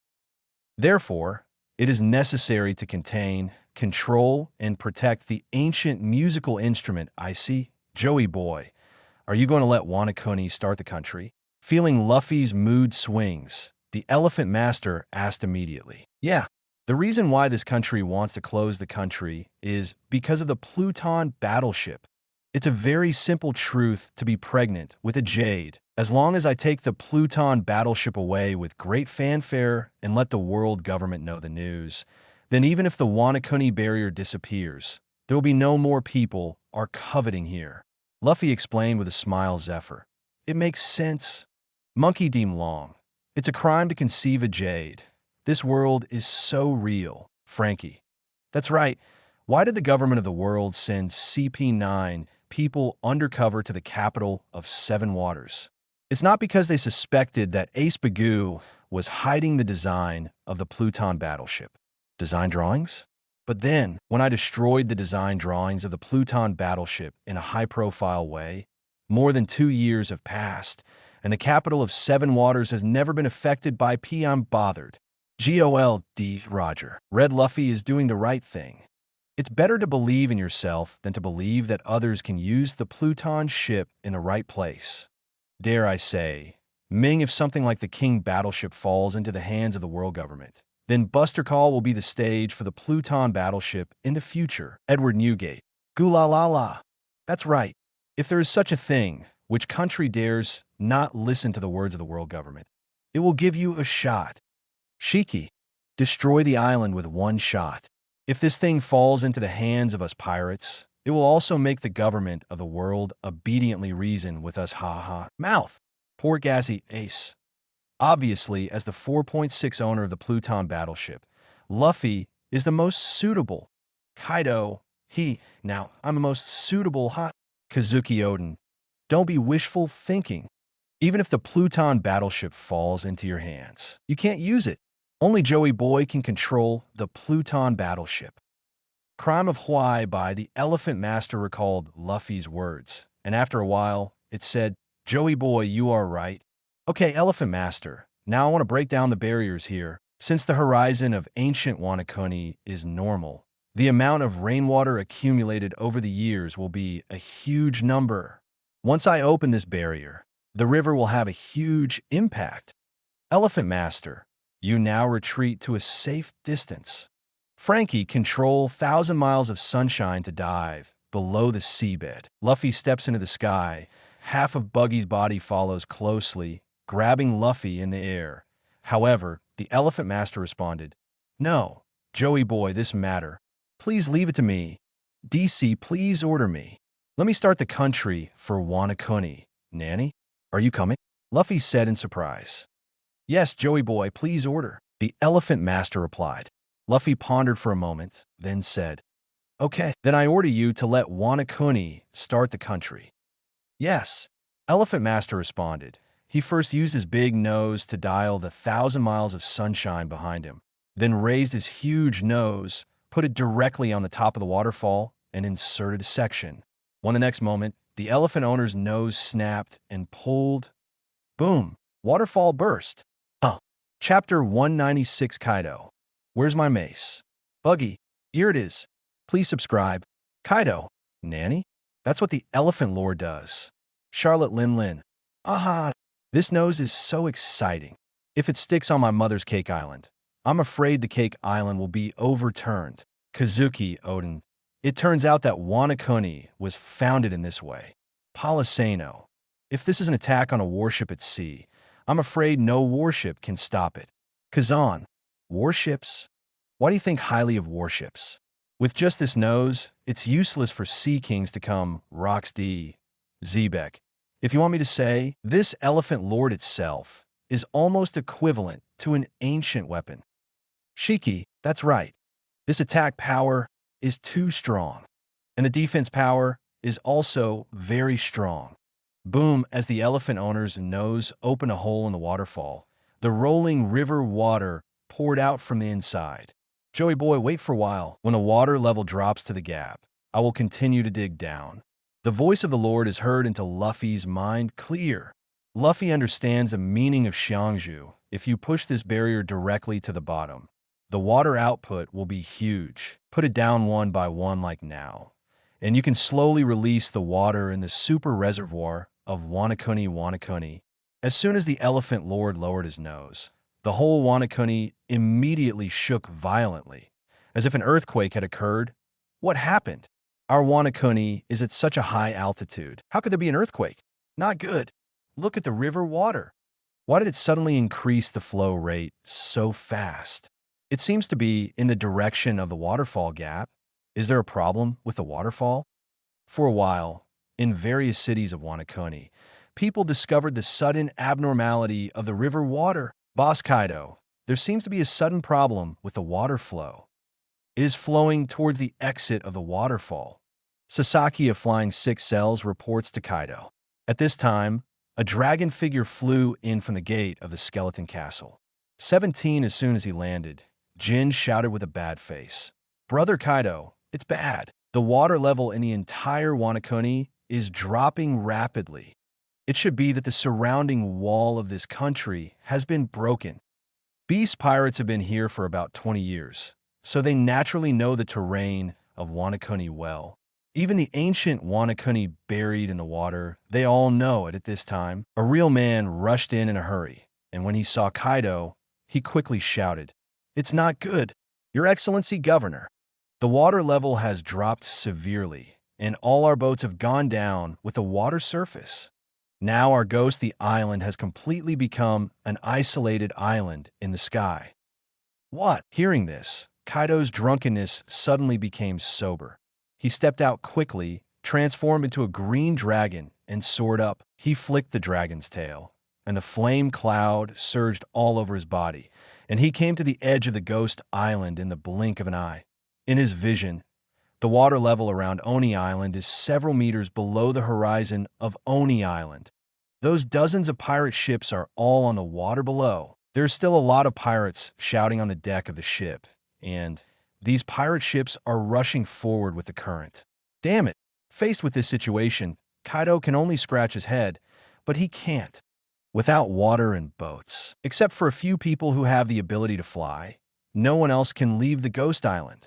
Therefore, it is necessary to contain, control, and protect the ancient musical instrument. I see. Joey Boy, are you going to let Wanakuni start the country? Feeling Luffy's mood swings, the Elephant Master asked immediately. Yeah. The reason why this country wants to close the country is because of the Pluton battleship. It's a very simple truth to be pregnant with a jade. As long as I take the Pluton battleship away with great fanfare and let the world government know the news, then even if the Wanakuni barrier disappears, there will be no more people are coveting here. Luffy explained with a smile. Zephyr. It makes sense. Monkey Deem Long. It's a crime to conceive a jade. This world is so real. Frankie. That's right. Why did the government of the world send CP9 people undercover to the capital of Seven Waters? It's not because they suspected that Ace Bagoo was hiding the design of the Pluton battleship. Design drawings? But then, when I destroyed the design drawings of the Pluton battleship in a high-profile way, more than 2 years have passed, and the capital of Seven Waters has never been affected by I'm bothered. GOLD Roger. Red Luffy is doing the right thing. It's better to believe in yourself than to believe that others can use the Pluton ship in the right place. Dare I say, Ming, if something like the King battleship falls into the hands of the world government, then Buster Call will be the stage for the Pluton battleship in the future. Edward Newgate. Goo la la la. That's right. If there is such a thing, Which country dares not listen to the words of the world government? It will give you a shot. Shiki, destroy the island with one shot. If this thing falls into the hands of us pirates, it will also make the government of the world obediently reason with us ha. Mouth. Poor Gassy Ace. Obviously, as the 4.6 owner of the Pluton battleship, Luffy is the most suitable. Kaido, now, I'm the most suitable Kazuki Oden, don't be wishful thinking. Even if the Pluton battleship falls into your hands, you can't use it. Only Joey Boy can control the Pluton battleship. Crime of Hawaii by the Elephant Master recalled Luffy's words, and after a while, it said, Joey Boy, you are right. Okay, Elephant Master, now I want to break down the barriers here. Since the horizon of ancient Wanakuni is normal, the amount of rainwater accumulated over the years will be a huge number. Once I open this barrier, the river will have a huge impact. Elephant Master, you now retreat to a safe distance. Frankie, control 1,000 miles of sunshine to dive below the seabed. Luffy steps into the sky. Half of Buggy's body follows closely, grabbing Luffy in the air. However, the Elephant Master responded, No, Joey Boy, this matter. Please leave it to me. DC, please order me. Let me start the country for Wanakuni. Nani, are you coming? Luffy said in surprise. Yes, Joey Boy, please order. The Elephant Master replied. Luffy pondered for a moment, then said, Okay, then I order you to let Wanakuni start the country. Yes, Elephant Master responded. He first used his big nose to dial the 1,000 miles of sunshine behind him, then raised his huge nose, put it directly on the top of the waterfall, and inserted a section. When the next moment, the elephant owner's nose snapped and pulled. Boom! Waterfall burst. Chapter 196 Kaido. Where's my mace? Buggy, here it is. Please subscribe. Kaido. Nani? That's what the Elephant Lord does. Charlotte Lin. Aha! This nose is so exciting. If it sticks on my mother's cake island, I'm afraid the cake island will be overturned. Kazuki Oden. It turns out that Wanakuni was founded in this way. Polisano. If this is an attack on a warship at sea, I'm afraid no warship can stop it. Kazan. Warships? Why do you think highly of warships? With just this nose, it's useless for sea kings to come Rox D. Zebek. If you want me to say, this Elephant Lord itself is almost equivalent to an ancient weapon. Shiki, that's right. This attack power is too strong, and the defense power is also very strong. Boom, as the elephant owner's nose opened a hole in the waterfall, the rolling river water poured out from the inside. Joey Boy, wait for a while. When the water level drops to the gap, I will continue to dig down. The voice of the Lord is heard into Luffy's mind clear. Luffy understands the meaning of Xiangju. If you push this barrier directly to the bottom, the water output will be huge. Put it down one by one like now, and you can slowly release the water in the super reservoir of Wanakuni. As soon as the Elephant Lord lowered his nose, the whole Wanakuni immediately shook violently, as if an earthquake had occurred. What happened? Our Wanakuni is at such a high altitude. How could there be an earthquake? Not good. Look at the river water. Why did it suddenly increase the flow rate so fast? It seems to be in the direction of the waterfall gap. Is there a problem with the waterfall? For a while, in various cities of Wanakuni, people discovered the sudden abnormality of the river water. Boss Kaido, there seems to be a sudden problem with the water flow. It is flowing towards the exit of the waterfall. Sasaki of Flying Six Cells reports to Kaido. At this time, a dragon figure flew in from the gate of the skeleton castle. 17 as soon as he landed, Jin shouted with a bad face. Brother Kaido, it's bad. The water level in the entire Wanakuni is dropping rapidly. It should be that the surrounding wall of this country has been broken. Beast pirates have been here for about 20 years, so they naturally know the terrain of Wanakuni well. Even the ancient Wanakuni buried in the water, they all know it at this time. A real man rushed in a hurry, and when he saw Kaido, he quickly shouted, It's not good, Your Excellency Governor. The water level has dropped severely, and all our boats have gone down with the water surface. Now our ghost, the island, has completely become an isolated island in the sky. What? Hearing this, Kaido's drunkenness suddenly became sober. He stepped out quickly, transformed into a green dragon, and soared up. He flicked the dragon's tail, and the flame cloud surged all over his body, and he came to the edge of the ghost island in the blink of an eye. In his vision, the water level around Oni Island is several meters below the horizon of Oni Island. Those dozens of pirate ships are all on the water below. There's still a lot of pirates shouting on the deck of the ship, and these pirate ships are rushing forward with the current. Damn it! Faced with this situation, Kaido can only scratch his head, but he can't. Without water and boats, except for a few people who have the ability to fly, no one else can leave the ghost island.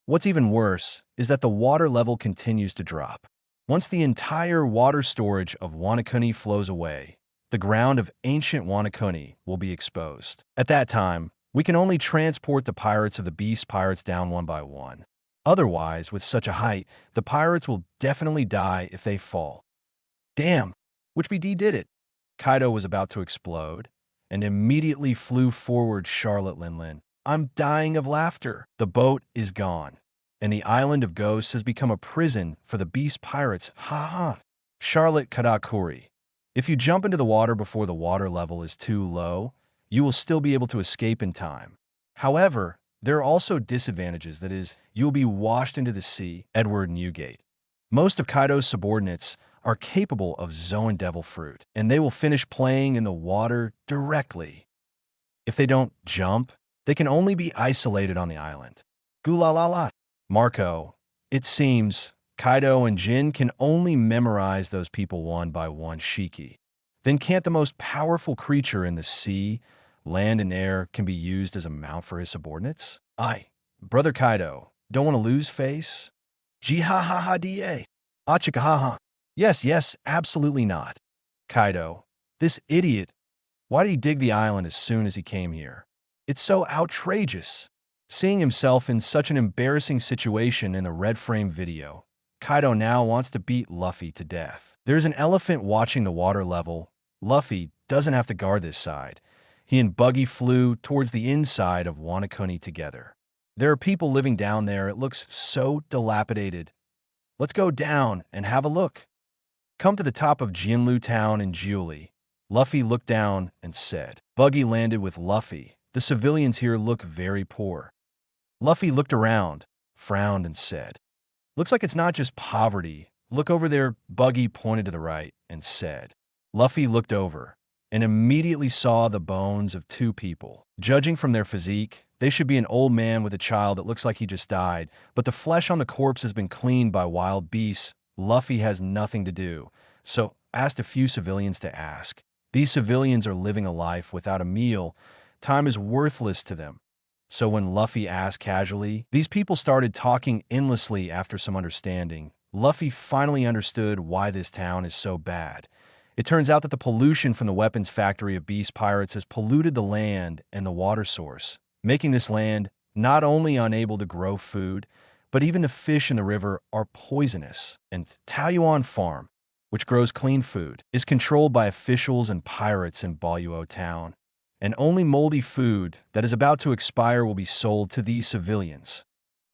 What's even worse is that the water level continues to drop. Once the entire water storage of Wano Kuni flows away, the ground of ancient Wano Kuni will be exposed. At that time, we can only transport the pirates of the Beast Pirates down one by one. Otherwise, with such a height, the pirates will definitely die if they fall. Damn, which BD did it? Kaido was about to explode, and immediately flew forward. Charlotte Linlin. I'm dying of laughter. The boat is gone, and the island of ghosts has become a prison for the Beast Pirates. Ha ha. Charlotte Kadakuri. If you jump into the water before the water level is too low, you will still be able to escape in time. However, there are also disadvantages, that is, you will be washed into the sea. Edward Newgate. Most of Kaido's subordinates are capable of Zoan Devil Fruit, and they will finish playing in the water directly. If they don't jump, they can only be isolated on the island. Gulalala. Marco. It seems Kaido and Jin can only memorize those people one by one. Shiki. Then can't the most powerful creature in the sea, land, and air can be used as a mount for his subordinates? Brother Kaido, don't want to lose face? Jihahaha-da. Achikahaha. Yes, absolutely not. Kaido, this idiot, why did he dig the island as soon as he came here? It's so outrageous. Seeing himself in such an embarrassing situation in the red frame video, Kaido now wants to beat Luffy to death. There's an elephant watching the water level. Luffy doesn't have to guard this side. He and Buggy flew towards the inside of Wano Kuni together. There are people living down there. It looks so dilapidated. Let's go down and have a look. Come to the top of Jinlu Town in Julie. Luffy looked down and said. Buggy landed with Luffy. The civilians here look very poor. Luffy looked around, frowned, and said, looks like it's not just poverty. Look over there. Buggy pointed to the right and said. Luffy looked over and immediately saw the bones of two people. Judging from their physique, they should be an old man with a child that looks like he just died, but the flesh on the corpse has been cleaned by wild beasts. Luffy has nothing to do, so asked a few civilians to ask. These civilians are living a life without a meal. Time is worthless to them. So when Luffy asked casually, these people started talking endlessly. After some understanding, Luffy finally understood why this town is so bad. It turns out that the pollution from the weapons factory of Beast Pirates has polluted the land and the water source, making this land not only unable to grow food, but even the fish in the river are poisonous. And Taiyuan Farm, which grows clean food, is controlled by officials and pirates in Buyuo Town, and only moldy food that is about to expire will be sold to these civilians.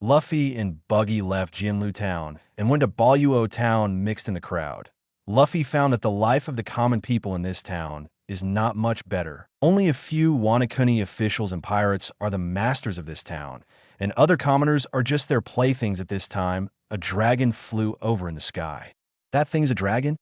Luffy and Buggy left Jinlu Town and went to Buyuo Town mixed in the crowd. Luffy found that the life of the common people in this town is not much better. Only a few Wano Kuni officials and pirates are the masters of this town, and other commoners are just their playthings at this time. A dragon flew over in the sky. That thing's a dragon?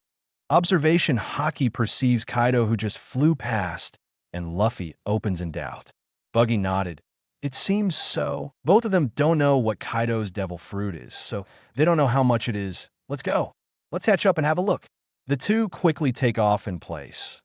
Observation Haki perceives Kaido, who just flew past, and Luffy opens in doubt. Buggy nodded. It seems so. Both of them don't know what Kaido's devil fruit is, so they don't know how much it is. Let's go. Let's hatch up and have a look. The two quickly take off in place.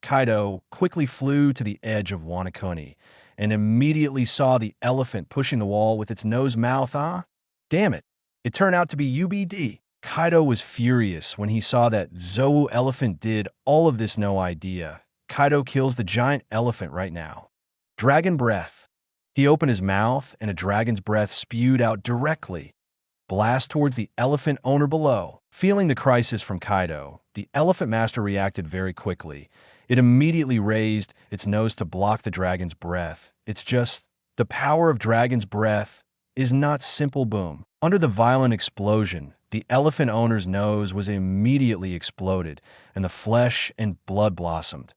Kaido quickly flew to the edge of Wano Kuni and immediately saw the elephant pushing the wall with its nose-mouth. Damn it. It turned out to be UBD. Kaido was furious when he saw that Zou elephant did all of this. No idea. Kaido kills the giant elephant right now. Dragon breath. He opened his mouth and a dragon's breath spewed out directly. Blast towards the elephant owner below. Feeling the crisis from Kaido, the Elephant Master reacted very quickly. It immediately raised its nose to block the dragon's breath. It's just, the power of dragon's breath is not simple boom. Under the violent explosion, the elephant owner's nose was immediately exploded, and the flesh and blood blossomed.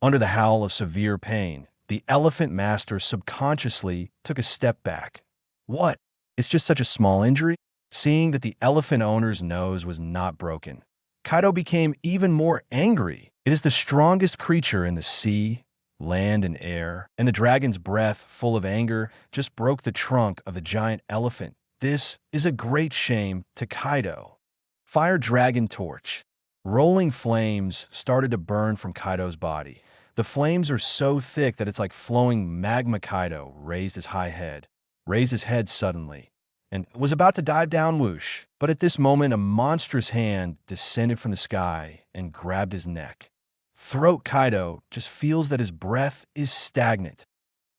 Under the howl of severe pain, the elephant master subconsciously took a step back. What? It's just such a small injury? Seeing that the elephant owner's nose was not broken, Kaido became even more angry. It is the strongest creature in the sea, land, and air, and the dragon's breath, full of anger, just broke the trunk of the giant elephant. This is a great shame to Kaido. Fire Dragon Torch. Rolling flames started to burn from Kaido's body. The flames are so thick that it's like flowing magma. Kaido raised his head suddenly, and was about to dive down. Whoosh. But at this moment, a monstrous hand descended from the sky and grabbed his neck. Throat. Kaido just feels that his breath is stagnant.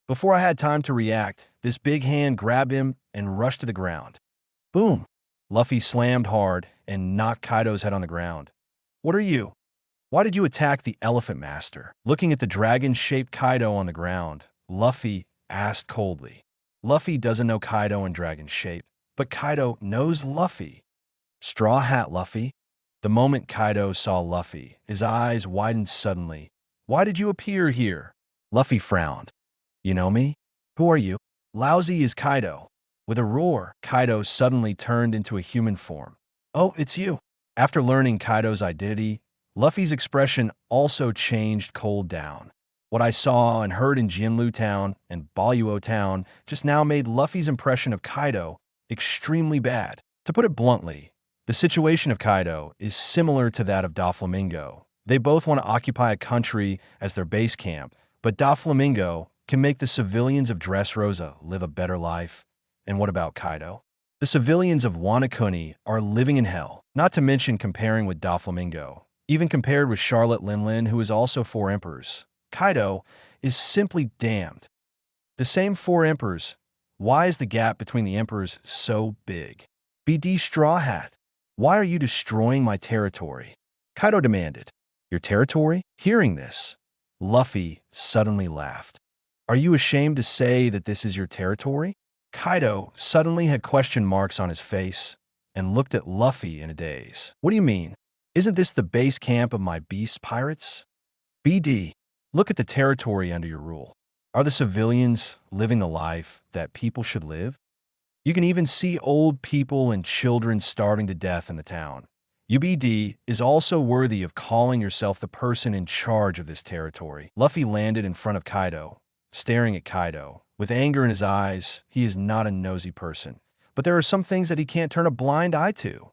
Before I had time to react, this big hand grabbed him and rushed to the ground. Boom! Luffy slammed hard and knocked Kaido's head on the ground. What are you? Why did you attack the Elephant Master? Looking at the dragon-shaped Kaido on the ground, Luffy asked coldly. Luffy doesn't know Kaido in dragon shape, but Kaido knows Luffy. Straw Hat Luffy? The moment Kaido saw Luffy, his eyes widened suddenly. Why did you appear here? Luffy frowned. You know me? Who are you? Lousy is Kaido. With a roar, Kaido suddenly turned into a human form. Oh, it's you. After learning Kaido's identity, Luffy's expression also changed cold down. What I saw and heard in Jinlu Town and Buyuo Town just now made Luffy's impression of Kaido extremely bad. To put it bluntly, the situation of Kaido is similar to that of Doflamingo. They both want to occupy a country as their base camp, but Doflamingo can make the civilians of Dressrosa live a better life. And what about Kaido? The civilians of Wano Kuni are living in hell, not to mention comparing with Doflamingo. Even compared with Charlotte Linlin, who is also 4 emperors, Kaido is simply damned. The same 4 emperors. Why is the gap between the emperors so big? BD Straw Hat, why are you destroying my territory? Kaido demanded. Your territory? Hearing this, Luffy suddenly laughed. Are you ashamed to say that this is your territory? Kaido suddenly had question marks on his face and looked at Luffy in a daze. What do you mean? Isn't this the base camp of my beast pirates? BD, look at the territory under your rule. Are the civilians living the life that people should live? You can even see old people and children starving to death in the town. UBD is also worthy of calling yourself the person in charge of this territory. Luffy landed in front of Kaido, staring at Kaido. With anger in his eyes, he is not a nosy person, but there are some things that he can't turn a blind eye to.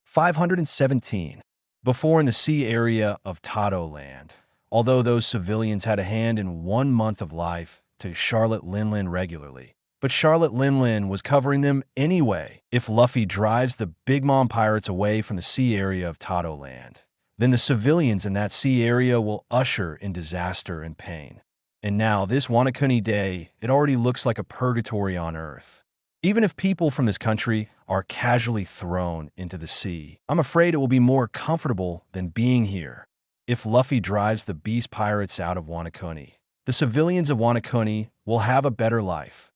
517. Before in the sea area of Tato Land, although those civilians had a hand in 1 month of life to Charlotte Linlin regularly, but Charlotte Linlin was covering them anyway. If Luffy drives the Big Mom pirates away from the sea area of Tato Land, then the civilians in that sea area will usher in disaster and pain. And now, this Wano Kuni day, it already looks like a purgatory on Earth. Even if people from this country are casually thrown into the sea, I'm afraid it will be more comfortable than being here. If Luffy drives the beast pirates out of Wano Kuni, the civilians of Wano Kuni will have a better life.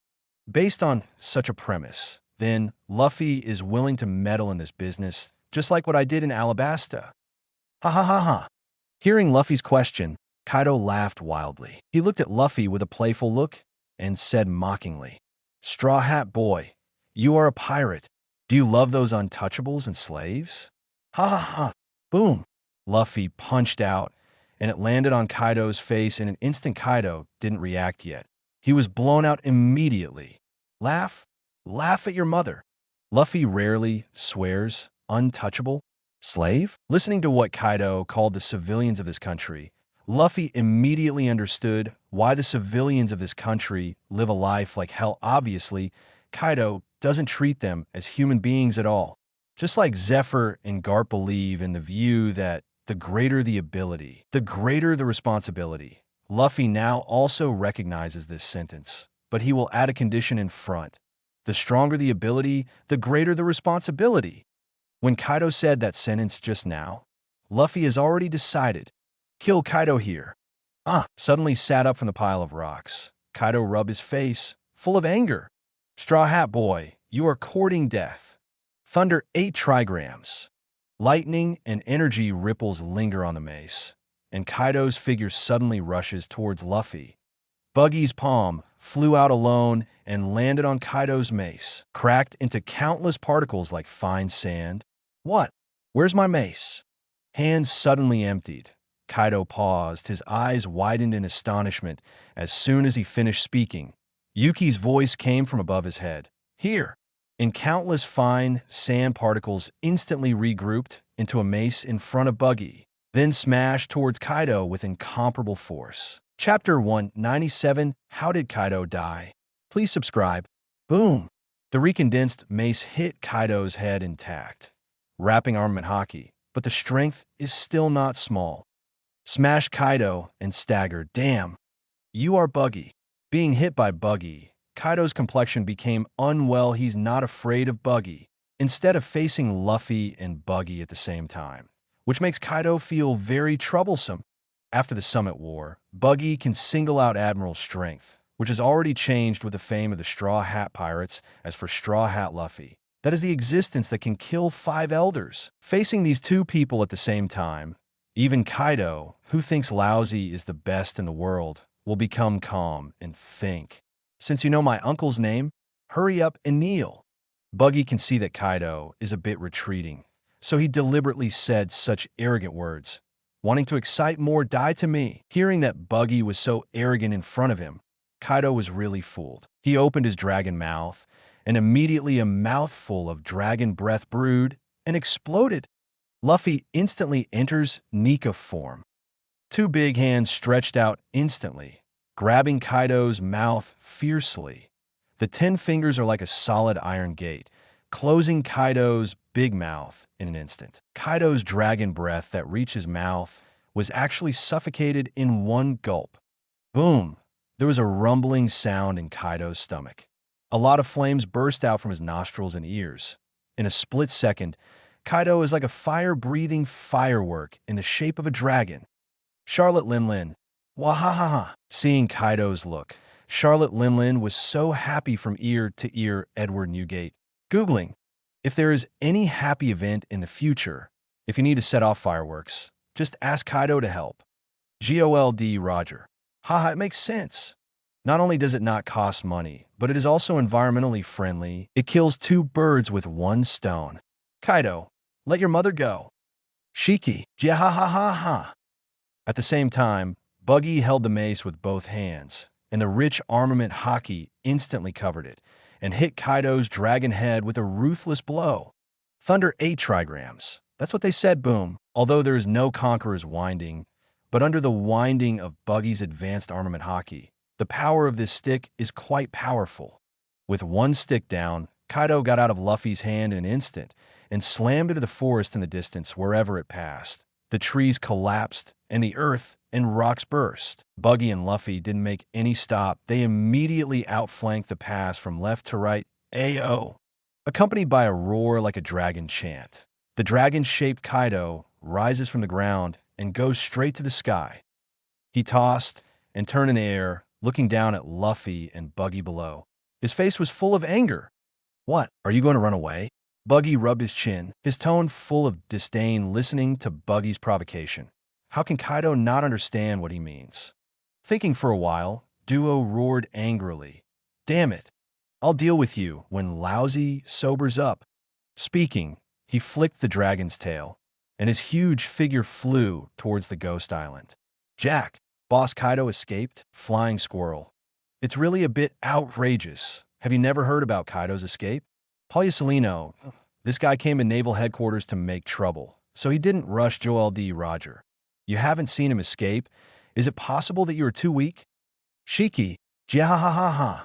Based on such a premise, then Luffy is willing to meddle in this business, just like what I did in Alabasta. Ha ha ha ha. Hearing Luffy's question, Kaido laughed wildly. He looked at Luffy with a playful look and said mockingly, Straw Hat Boy, you are a pirate. Do you love those untouchables and slaves? Ha ha ha. Boom. Luffy punched out, and it landed on Kaido's face in an instant. Kaido didn't react yet. He was blown out immediately. Laugh? Laugh at your mother. Luffy rarely swears untouchable. Slave? Listening to what Kaido called the civilians of this country, Luffy immediately understood why the civilians of this country live a life like hell. Obviously, Kaido doesn't treat them as human beings at all. Just like Zephyr and Garp believe in the view that the greater the ability, the greater the responsibility. Luffy now also recognizes this sentence, but he will add a condition in front. The stronger the ability, the greater the responsibility. When Kaido said that sentence just now, Luffy has already decided. Kill Kaido here. Suddenly sat up from the pile of rocks. Kaido rubbed his face, full of anger. Straw Hat Boy, you are courting death. Thunder 8 trigrams. Lightning and energy ripples linger on the mace, and Kaido's figure suddenly rushes towards Luffy. Buggy's palm flew out alone and landed on Kaido's mace, cracked into countless particles like fine sand. What? Where's my mace? Hands suddenly emptied. Kaido paused, his eyes widened in astonishment. As soon as he finished speaking, Yuki's voice came from above his head. Here. And countless fine sand particles instantly regrouped into a mace in front of Buggy, then smashed towards Kaido with incomparable force. Chapter 197, How Did Kaido Die? Please subscribe. Boom! The recondensed mace hit Kaido's head intact, wrapping Armament Haki, but the strength is still not small. Smashed Kaido and staggered. Damn! You are Buggy. Being hit by Buggy, Kaido's complexion became unwell. He's not afraid of Buggy, instead of facing Luffy and Buggy at the same time, which makes Kaido feel very troublesome. After the Summit War, Buggy can single out Admiral's strength, which has already changed with the fame of the Straw Hat Pirates. As for Straw Hat Luffy, that is the existence that can kill 5 elders. Facing these two people at the same time, even Kaido, who thinks Lousy is the best in the world, will become calm and think. Since you know my uncle's name, hurry up and kneel. Buggy can see that Kaido is a bit retreating, so he deliberately said such arrogant words, wanting to excite more die to me. Hearing that Buggy was so arrogant in front of him, Kaido was really fooled. He opened his dragon mouth, and immediately a mouthful of dragon breath brewed and exploded. Luffy instantly enters Nika form. 2 big hands stretched out instantly, grabbing Kaido's mouth fiercely. The 10 fingers are like a solid iron gate, closing Kaido's big mouth in an instant. Kaido's dragon breath that reached his mouth was actually suffocated in one gulp. Boom! There was a rumbling sound in Kaido's stomach. A lot of flames burst out from his nostrils and ears. In a split second, Kaido is like a fire-breathing firework in the shape of a dragon. Charlotte Linlin. Wahahaha. Seeing Kaido's look, Charlotte Linlin was so happy from ear to ear. Edward Newgate. Googling. If there is any happy event in the future, if you need to set off fireworks, just ask Kaido to help. GOLD Roger. Haha, it makes sense. Not only does it not cost money, but it is also environmentally friendly. It kills 2 birds with 1 stone. Kaido, let your mother go. Shiki. Jihahahaha. At the same time, Buggy held the mace with both hands, and the rich armament Haki instantly covered it, and hit Kaido's dragon head with a ruthless blow. Thunder 8 trigrams. That's what they said, boom. Although there is no Conqueror's winding, but under the winding of Buggy's advanced armament Haki, the power of this stick is quite powerful. With 1 stick down, Kaido got out of Luffy's hand in an instant and slammed into the forest in the distance wherever it passed. The trees collapsed, and the earth and rocks burst. Buggy and Luffy didn't make any stop. They immediately outflanked the pass from left to right, AO, accompanied by a roar like a dragon chant. The dragon-shaped Kaido rises from the ground and goes straight to the sky. He tossed and turned in the air, looking down at Luffy and Buggy below. His face was full of anger. What, are you going to run away? Buggy rubbed his chin, his tone full of disdain, listening to Buggy's provocation. How can Kaido not understand what he means? Thinking for a while, Duo roared angrily. Damn it! I'll deal with you when Lousy sobers up. Speaking, he flicked the dragon's tail, and his huge figure flew towards the Ghost Island. Jack, Boss Kaido escaped, flying squirrel. It's really a bit outrageous. Have you never heard about Kaido's escape? Polyasolino, this guy came to Naval Headquarters to make trouble, so he didn't rush Joel D. Roger. You haven't seen him escape. Is it possible that you are too weak? Shiki, jihahahaha.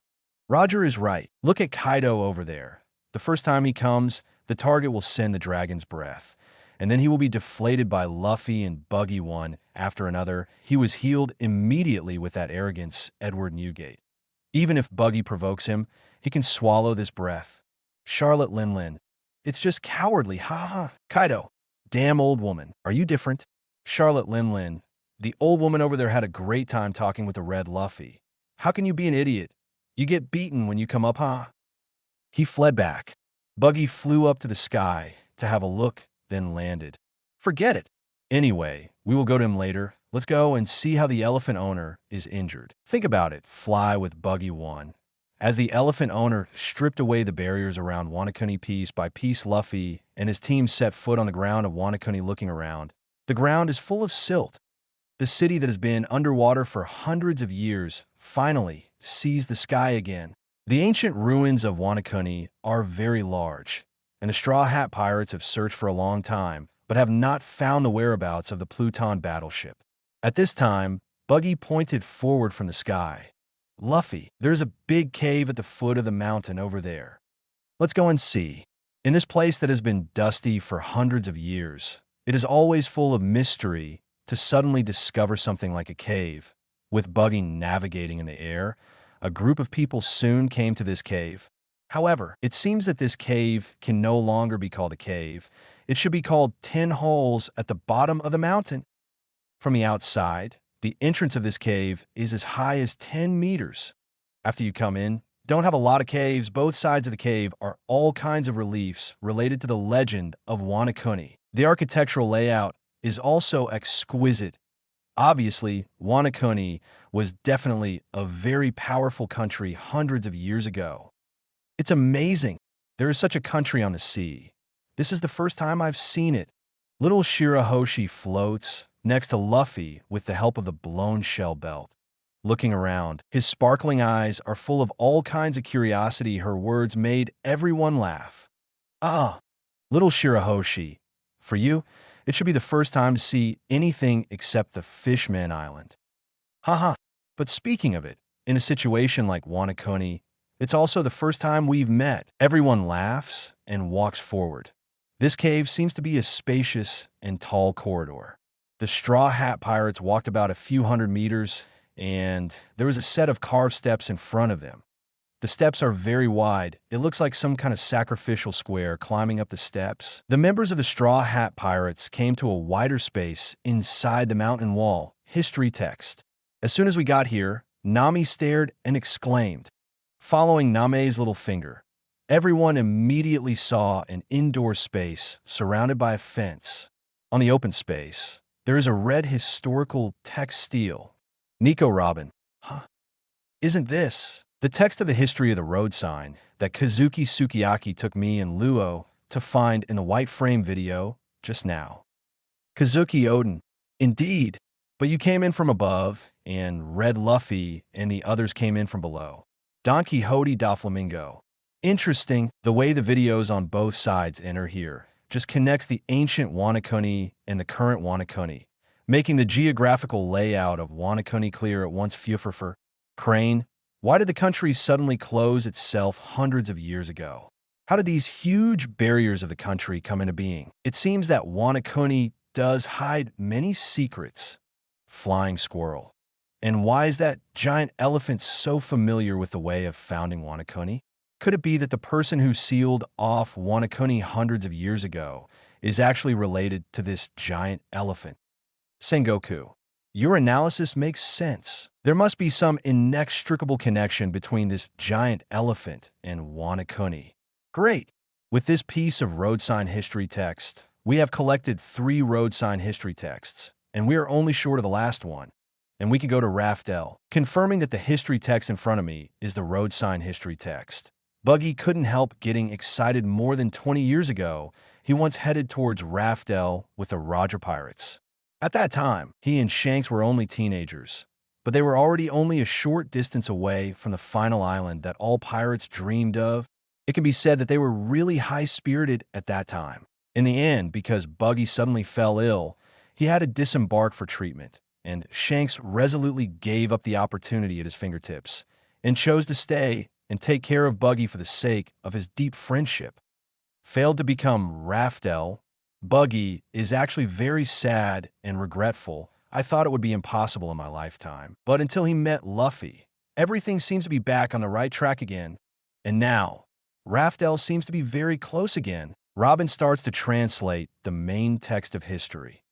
Roger is right. Look at Kaido over there. The first time he comes, the target will send the dragon's breath, and then he will be deflated by Luffy and Buggy one after another. He was healed immediately with that arrogance, Edward Newgate. Even if Buggy provokes him, he can swallow this breath. Charlotte Linlin. It's just cowardly, ha ha. Kaido, damn old woman, are you different? Charlotte Linlin, the old woman over there had a great time talking with the red Luffy. How can you be an idiot? You get beaten when you come up, huh? He fled back. Buggy flew up to the sky to have a look, then landed. Forget it. Anyway, we will go to him later. Let's go and see how the elephant owner is injured. Think about it, fly with Buggy 1. As the elephant owner stripped away the barriers around Wanakuni piece by piece, Luffy and his team set foot on the ground of Wanakuni looking around. The ground is full of silt. The city that has been underwater for hundreds of years finally sees the sky again. The ancient ruins of Wanakuni are very large, and the Straw Hat Pirates have searched for a long time, but have not found the whereabouts of the Pluton battleship. At this time, Buggy pointed forward from the sky. Luffy, there's a big cave at the foot of the mountain over there. Let's go and see. In this place that has been dusty for hundreds of years, it is always full of mystery to suddenly discover something like a cave. With Buggy navigating in the air, a group of people soon came to this cave. However, it seems that this cave can no longer be called a cave. It should be called 10 holes at the bottom of the mountain. From the outside, the entrance of this cave is as high as 10 meters. After you come in, don't have a lot of caves. Both sides of the cave are all kinds of reliefs related to the legend of Wanakuni. The architectural layout is also exquisite. Obviously, Wanakuni was definitely a very powerful country hundreds of years ago. It's amazing. There is such a country on the sea. This is the first time I've seen it. Little Shirahoshi floats next to Luffy with the help of the blown shell belt. Looking around, his sparkling eyes are full of all kinds of curiosity. Her words made everyone laugh. Ah, little Shirahoshi, for you, it should be the first time to see anything except the Fishman Island. Haha, but speaking of it, in a situation like Wanakuni, it's also the first time we've met. Everyone laughs and walks forward. This cave seems to be a spacious and tall corridor. The Straw Hat Pirates walked about a few hundred meters, and there was a set of carved steps in front of them. The steps are very wide. It looks like some kind of sacrificial square climbing up the steps. The members of the Straw Hat Pirates came to a wider space inside the mountain wall. History text. As soon as we got here, Nami stared and exclaimed. Following Name's little finger, everyone immediately saw an indoor space surrounded by a fence. On the open space, there is a red historical textile. Nico Robin. Huh? Isn't this the text of the history of the road sign that Kazuki Sukiyaki took me and Luo to find in the white frame video just now? Kazuki Odin. Indeed, but you came in from above, and Red Luffy and the others came in from below. Don Quixote da Flamingo. Interesting, the way the videos on both sides enter here just connects the ancient Wanakuni and the current Wanakuni, making the geographical layout of Wanakuni clear at once. Fufurfur. Crane. Why did the country suddenly close itself hundreds of years ago? How did these huge barriers of the country come into being? It seems that Wanakuni does hide many secrets. Flying Squirrel. And why is that giant elephant so familiar with the way of founding Wanakuni? Could it be that the person who sealed off Wanakuni hundreds of years ago is actually related to this giant elephant? Sengoku. Your analysis makes sense. There must be some inextricable connection between this giant elephant and Wanakuni. Great! With this piece of road sign history text, we have collected 3 road sign history texts, and we are only short of the last one. And we can go to Raftel, confirming that the history text in front of me is the road sign history text. Buggy couldn't help getting excited. More than 20 years ago, he once headed towards Raftel with the Roger Pirates. At that time, he and Shanks were only teenagers, but they were already only a short distance away from the final island that all pirates dreamed of. It can be said that they were really high-spirited at that time. In the end, because Buggy suddenly fell ill, he had to disembark for treatment, and Shanks resolutely gave up the opportunity at his fingertips and chose to stay and take care of Buggy for the sake of his deep friendship. Failed to become Raftel, Buggy is actually very sad and regretful. I thought it would be impossible in my lifetime. But until he met Luffy, everything seems to be back on the right track again. And now, Raftel seems to be very close again. Robin starts to translate the main text of history.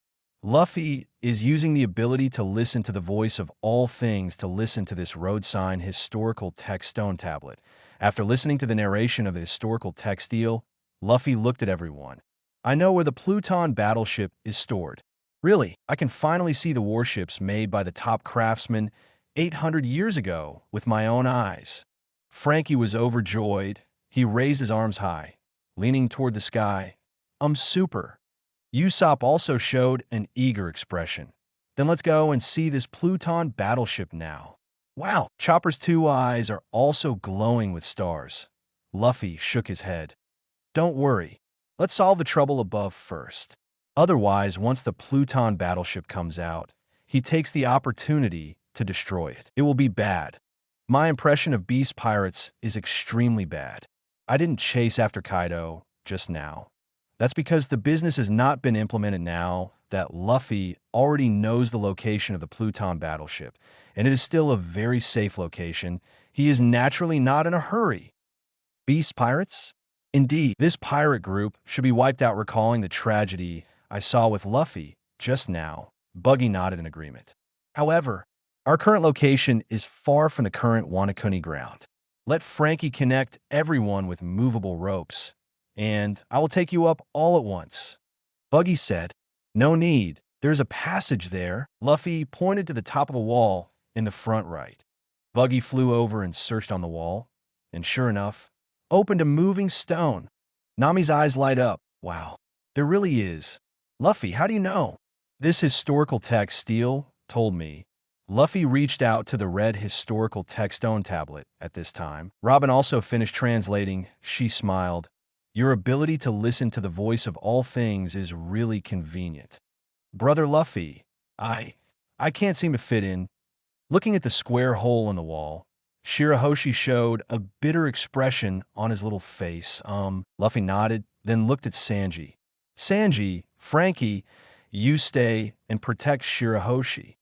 Luffy is using the ability to listen to the voice of all things to listen to this road sign historical text stone tablet. After listening to the narration of the historical text deal, Luffy looked at everyone. I know where the Pluton battleship is stored. Really, I can finally see the warships made by the top craftsmen 800 years ago with my own eyes. Frankie was overjoyed. He raised his arms high, leaning toward the sky. Super. Usopp also showed an eager expression. Then let's go and see this Pluton battleship now. Wow, Chopper's two eyes are also glowing with stars. Luffy shook his head. Don't worry. Let's solve the trouble above first. Otherwise, once the Pluton battleship comes out, he takes the opportunity to destroy it. It will be bad. My impression of Beast Pirates is extremely bad. I didn't chase after Kaido just now. That's because the business has not been implemented now that Luffy already knows the location of the Pluton battleship, and it is still a very safe location. He is naturally not in a hurry. Beast Pirates? Indeed, this pirate group should be wiped out, recalling the tragedy I saw with Luffy just now. Buggy nodded in agreement. However, our current location is far from the current Wanakuni ground. Let Frankie connect everyone with movable ropes, and I will take you up all at once. Buggy said, No need. There's a passage there. Luffy pointed to the top of a wall in the front right. Buggy flew over and searched on the wall, and sure enough, opened a moving stone. Nami's eyes light up. Wow, there really is. Luffy, how do you know? This historical text Steel told me. Luffy reached out to the red historical text stone tablet at this time. Robin also finished translating. She smiled. Your ability to listen to the voice of all things is really convenient. Brother Luffy, I can't seem to fit in. Looking at the square hole in the wall, Shirahoshi showed a bitter expression on his little face. Luffy nodded, then looked at Sanji. Sanji, Frankie, you stay and protect Shirahoshi.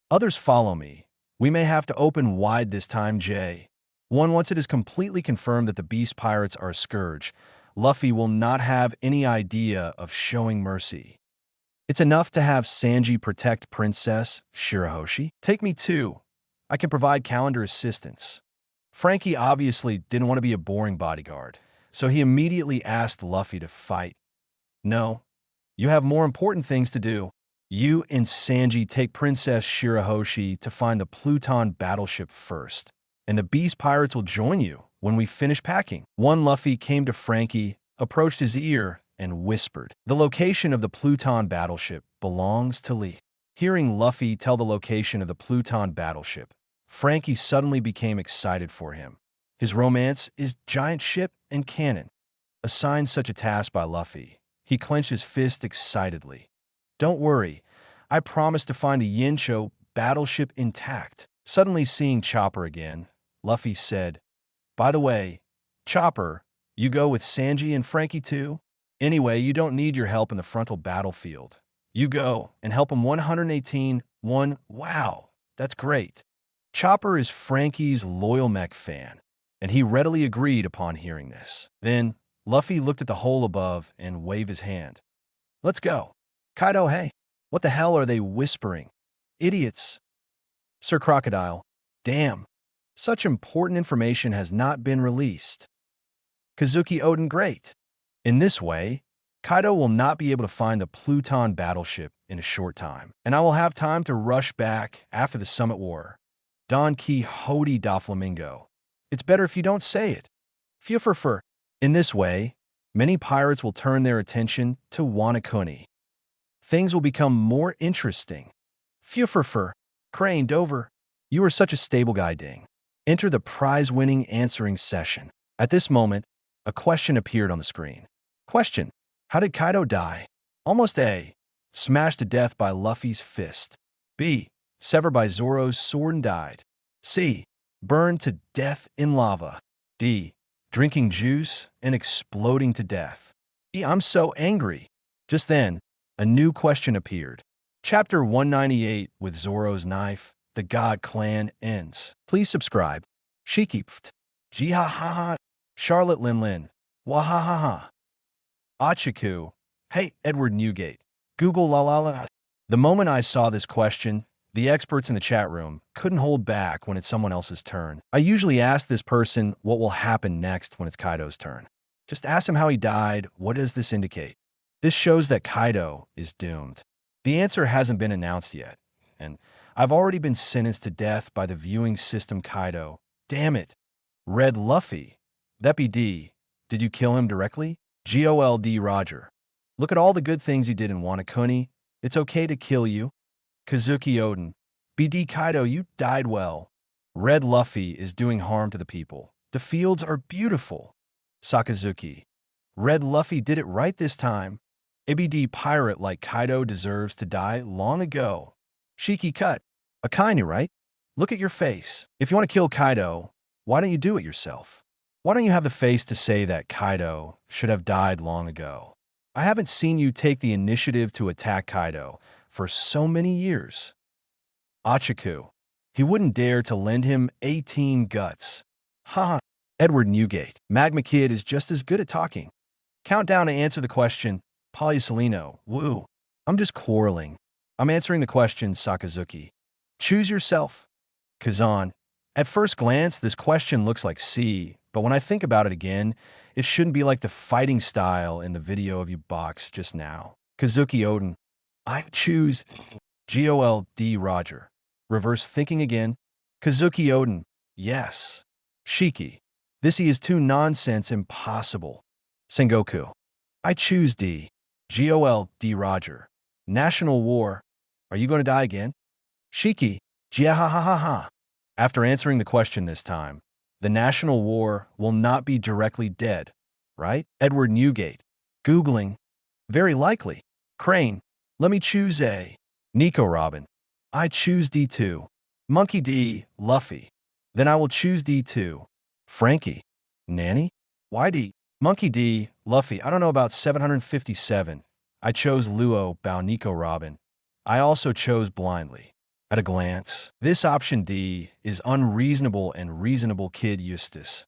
Others follow me. We may have to open wide this time, Jay. Once it is completely confirmed that the Beast Pirates are a scourge, Luffy will not have any idea of showing mercy. It's enough to have Sanji protect Princess Shirahoshi. Take me too. I can provide calendar assistance. Frankie obviously didn't want to be a boring bodyguard, so he immediately asked Luffy to fight. No, you have more important things to do. You and Sanji take Princess Shirahoshi to find the Pluton battleship first, and the Beast Pirates will join you when we finish packing. One Luffy came to Frankie, approached his ear, and whispered, The location of the Pluton battleship belongs to Lee. Hearing Luffy tell the location of the Pluton battleship, Frankie suddenly became excited for him. His romance is giant ship and cannon. Assigned such a task by Luffy, he clenched his fist excitedly. Don't worry, I promise to find the Yincho battleship intact. Suddenly seeing Chopper again, Luffy said, By the way, Chopper, you go with Sanji and Frankie too? Anyway, you don't need your help in the frontal battlefield. You go and help him 118. Wow, that's great. Chopper is Frankie's loyal mech fan, and he readily agreed upon hearing this. Then, Luffy looked at the hole above and waved his hand. Let's go. Kaido, hey, what the hell are they whispering? Idiots. Sir Crocodile, damn, such important information has not been released. Kazuki Oden, great. In this way, Kaido will not be able to find the Pluton battleship in a short time, and I will have time to rush back after the Summit War. Don Quixote da Flamingo. It's better if you don't say it. Fufurfur. In this way, many pirates will turn their attention to Wanakuni. Things will become more interesting. Fufurfur. Crane Dover. You are such a stable guy, Ding. Enter the prize-winning answering session. At this moment, a question appeared on the screen. Question. How did Kaido die? Almost A. Smashed to death by Luffy's fist. B. Severed by Zoro's sword and died. C. Burned to death in lava. D. Drinking juice and exploding to death. E. I'm so angry. Just then, a new question appeared. Chapter 198 with Zoro's knife, the God Clan ends. Please subscribe. Shikipft. Jihahaha. Charlotte Lin Lin. Wahahaha. Achiku. Hey, Edward Newgate. Google la la la. The moment I saw this question, the experts in the chat room couldn't hold back when it's someone else's turn. I usually ask this person what will happen next when it's Kaido's turn. Just ask him how he died. What does this indicate? This shows that Kaido is doomed. The answer hasn't been announced yet, and I've already been sentenced to death by the viewing system Kaido. Damn it. Red Luffy. That be D. Did you kill him directly? GOLD Roger. Look at all the good things you did in Wanakuni. It's okay to kill you. Kazuki Oden. BD Kaido, you died well. Red Luffy is doing harm to the people. The fields are beautiful. Sakazuki. Red Luffy did it right this time. ABD pirate like Kaido deserves to die long ago. Shiki Cut. Akainu, right? Look at your face. If you want to kill Kaido, why don't you do it yourself? Why don't you have the face to say that Kaido should have died long ago? I haven't seen you take the initiative to attack Kaido for so many years. Achiku. He wouldn't dare to lend him 18 guts. Haha. Edward Newgate. Magma Kid is just as good at talking. Countdown to answer the question. Polysolino. Woo. I'm just quarreling. I'm answering the question, Sakazuki. Choose yourself. Kazan. At first glance, this question looks like C, but when I think about it again, it shouldn't be like the fighting style in the video of you box just now. Kazuki Oden. I choose GOLD Roger. Reverse thinking again. Kazuki Oden. Yes. Shiki. This is too nonsense impossible. Sengoku. I choose D. GOLD Roger. National War. Are you going to die again? Shiki. Jiahahaha. After answering the question this time, the National War will not be directly dead, right? Edward Newgate. Googling. Very likely. Crane. Let me choose A. Nico Robin. I choose D2. Monkey D. Luffy. Then I will choose D2. Frankie. Nanny? Why D? Monkey D. Luffy. I don't know about 757. I chose Luo Bao Nico Robin. I also chose blindly. At a glance, this option D is unreasonable and reasonable Kid Eustace.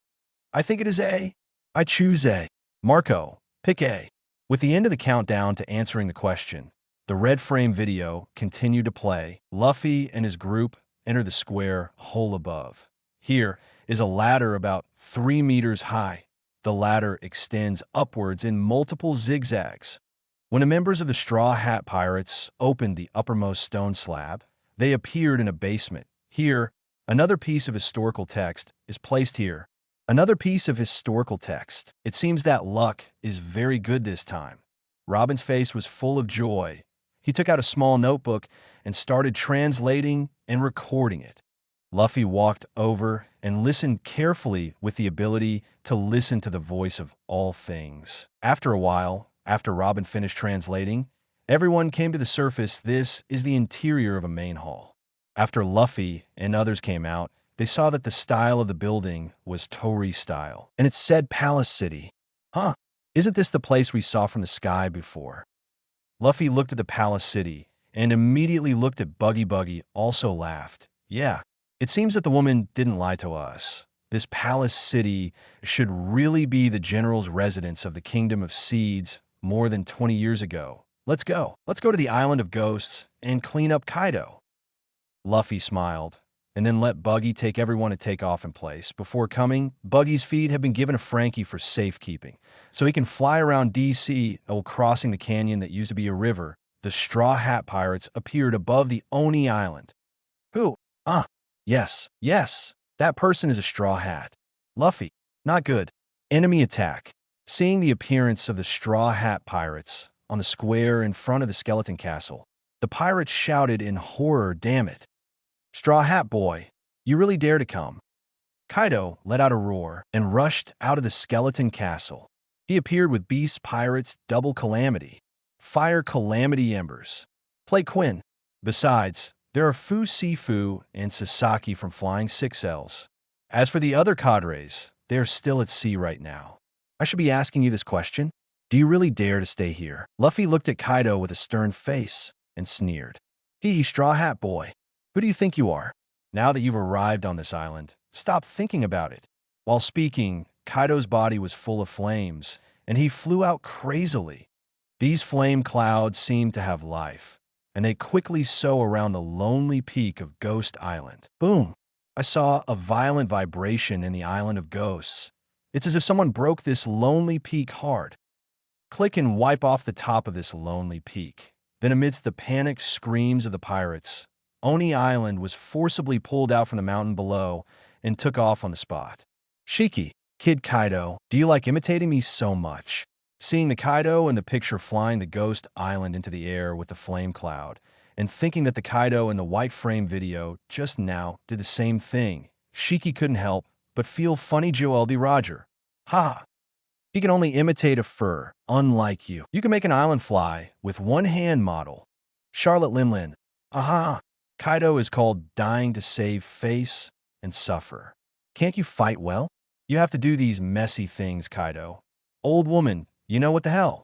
I think it is A. I choose A. Marco. Pick A. With the end of the countdown to answering the question, the red frame video continued to play. Luffy and his group enter the square hole above. Here is a ladder about 3 meters high. The ladder extends upwards in multiple zigzags. When the members of the Straw Hat Pirates opened the uppermost stone slab, they appeared in a basement. Here, another piece of historical text is placed here. Another piece of historical text. It seems that luck is very good this time. Robin's face was full of joy. He took out a small notebook and started translating and recording it. Luffy walked over and listened carefully with the ability to listen to the voice of all things. After a while, after Robin finished translating, everyone came to the surface. This is the interior of a main hall. After Luffy and others came out, they saw that the style of the building was Torii style, and it said Palace City. Huh, isn't this the place we saw from the sky before? Luffy looked at the Palace City and immediately looked at Buggy also laughed. Yeah, it seems that the woman didn't lie to us. This Palace City should really be the general's residence of the Kingdom of Seeds more than 20 years ago. Let's go. Let's go to the Island of Ghosts and clean up Kaido. Luffy smiled, and then let Buggy take everyone to take off in place. Before coming, Buggy's feet have been given to Frankie for safekeeping, so he can fly around DC while crossing the canyon that used to be a river. The Straw Hat Pirates appeared above the Oni Island. Who? Yes, that person is a Straw Hat. Luffy, not good. Enemy attack. Seeing the appearance of the Straw Hat Pirates on the square in front of the skeleton castle, the pirates shouted in horror, "Damn it! Straw Hat Boy, you really dare to come." Kaido let out a roar and rushed out of the skeleton castle. He appeared with Beast Pirates Double Calamity, Fire Calamity Embers. Play Quinn. Besides, there are Fu Sifu and Sasaki from Flying 6Ls. As for the other cadres, they are still at sea right now. I should be asking you this question. Do you really dare to stay here? Luffy looked at Kaido with a stern face and sneered. Straw Hat Boy. Who do you think you are? Now that you've arrived on this island, stop thinking about it. While speaking, Kaido's body was full of flames, and he flew out crazily. These flame clouds seemed to have life, and they quickly sow around the lonely peak of Ghost Island. Boom! I saw a violent vibration in the island of ghosts. It's as if someone broke this lonely peak hard. Click and wipe off the top of this lonely peak. Then amidst the panicked screams of the pirates, Oni Island was forcibly pulled out from the mountain below and took off on the spot. Shiki, Kid Kaido, do you like imitating me so much? Seeing the Kaido in the picture flying the Ghost Island into the air with the flame cloud, and thinking that the Kaido in the white frame video just now did the same thing, Shiki couldn't help but feel funny Joel D. Roger. Ha! He can only imitate a fur, unlike you. You can make an island fly with one hand model. Charlotte Linlin. Aha! Kaido is called dying to save face and suffer. Can't you fight well? You have to do these messy things, Kaido. Old woman, you know what the hell?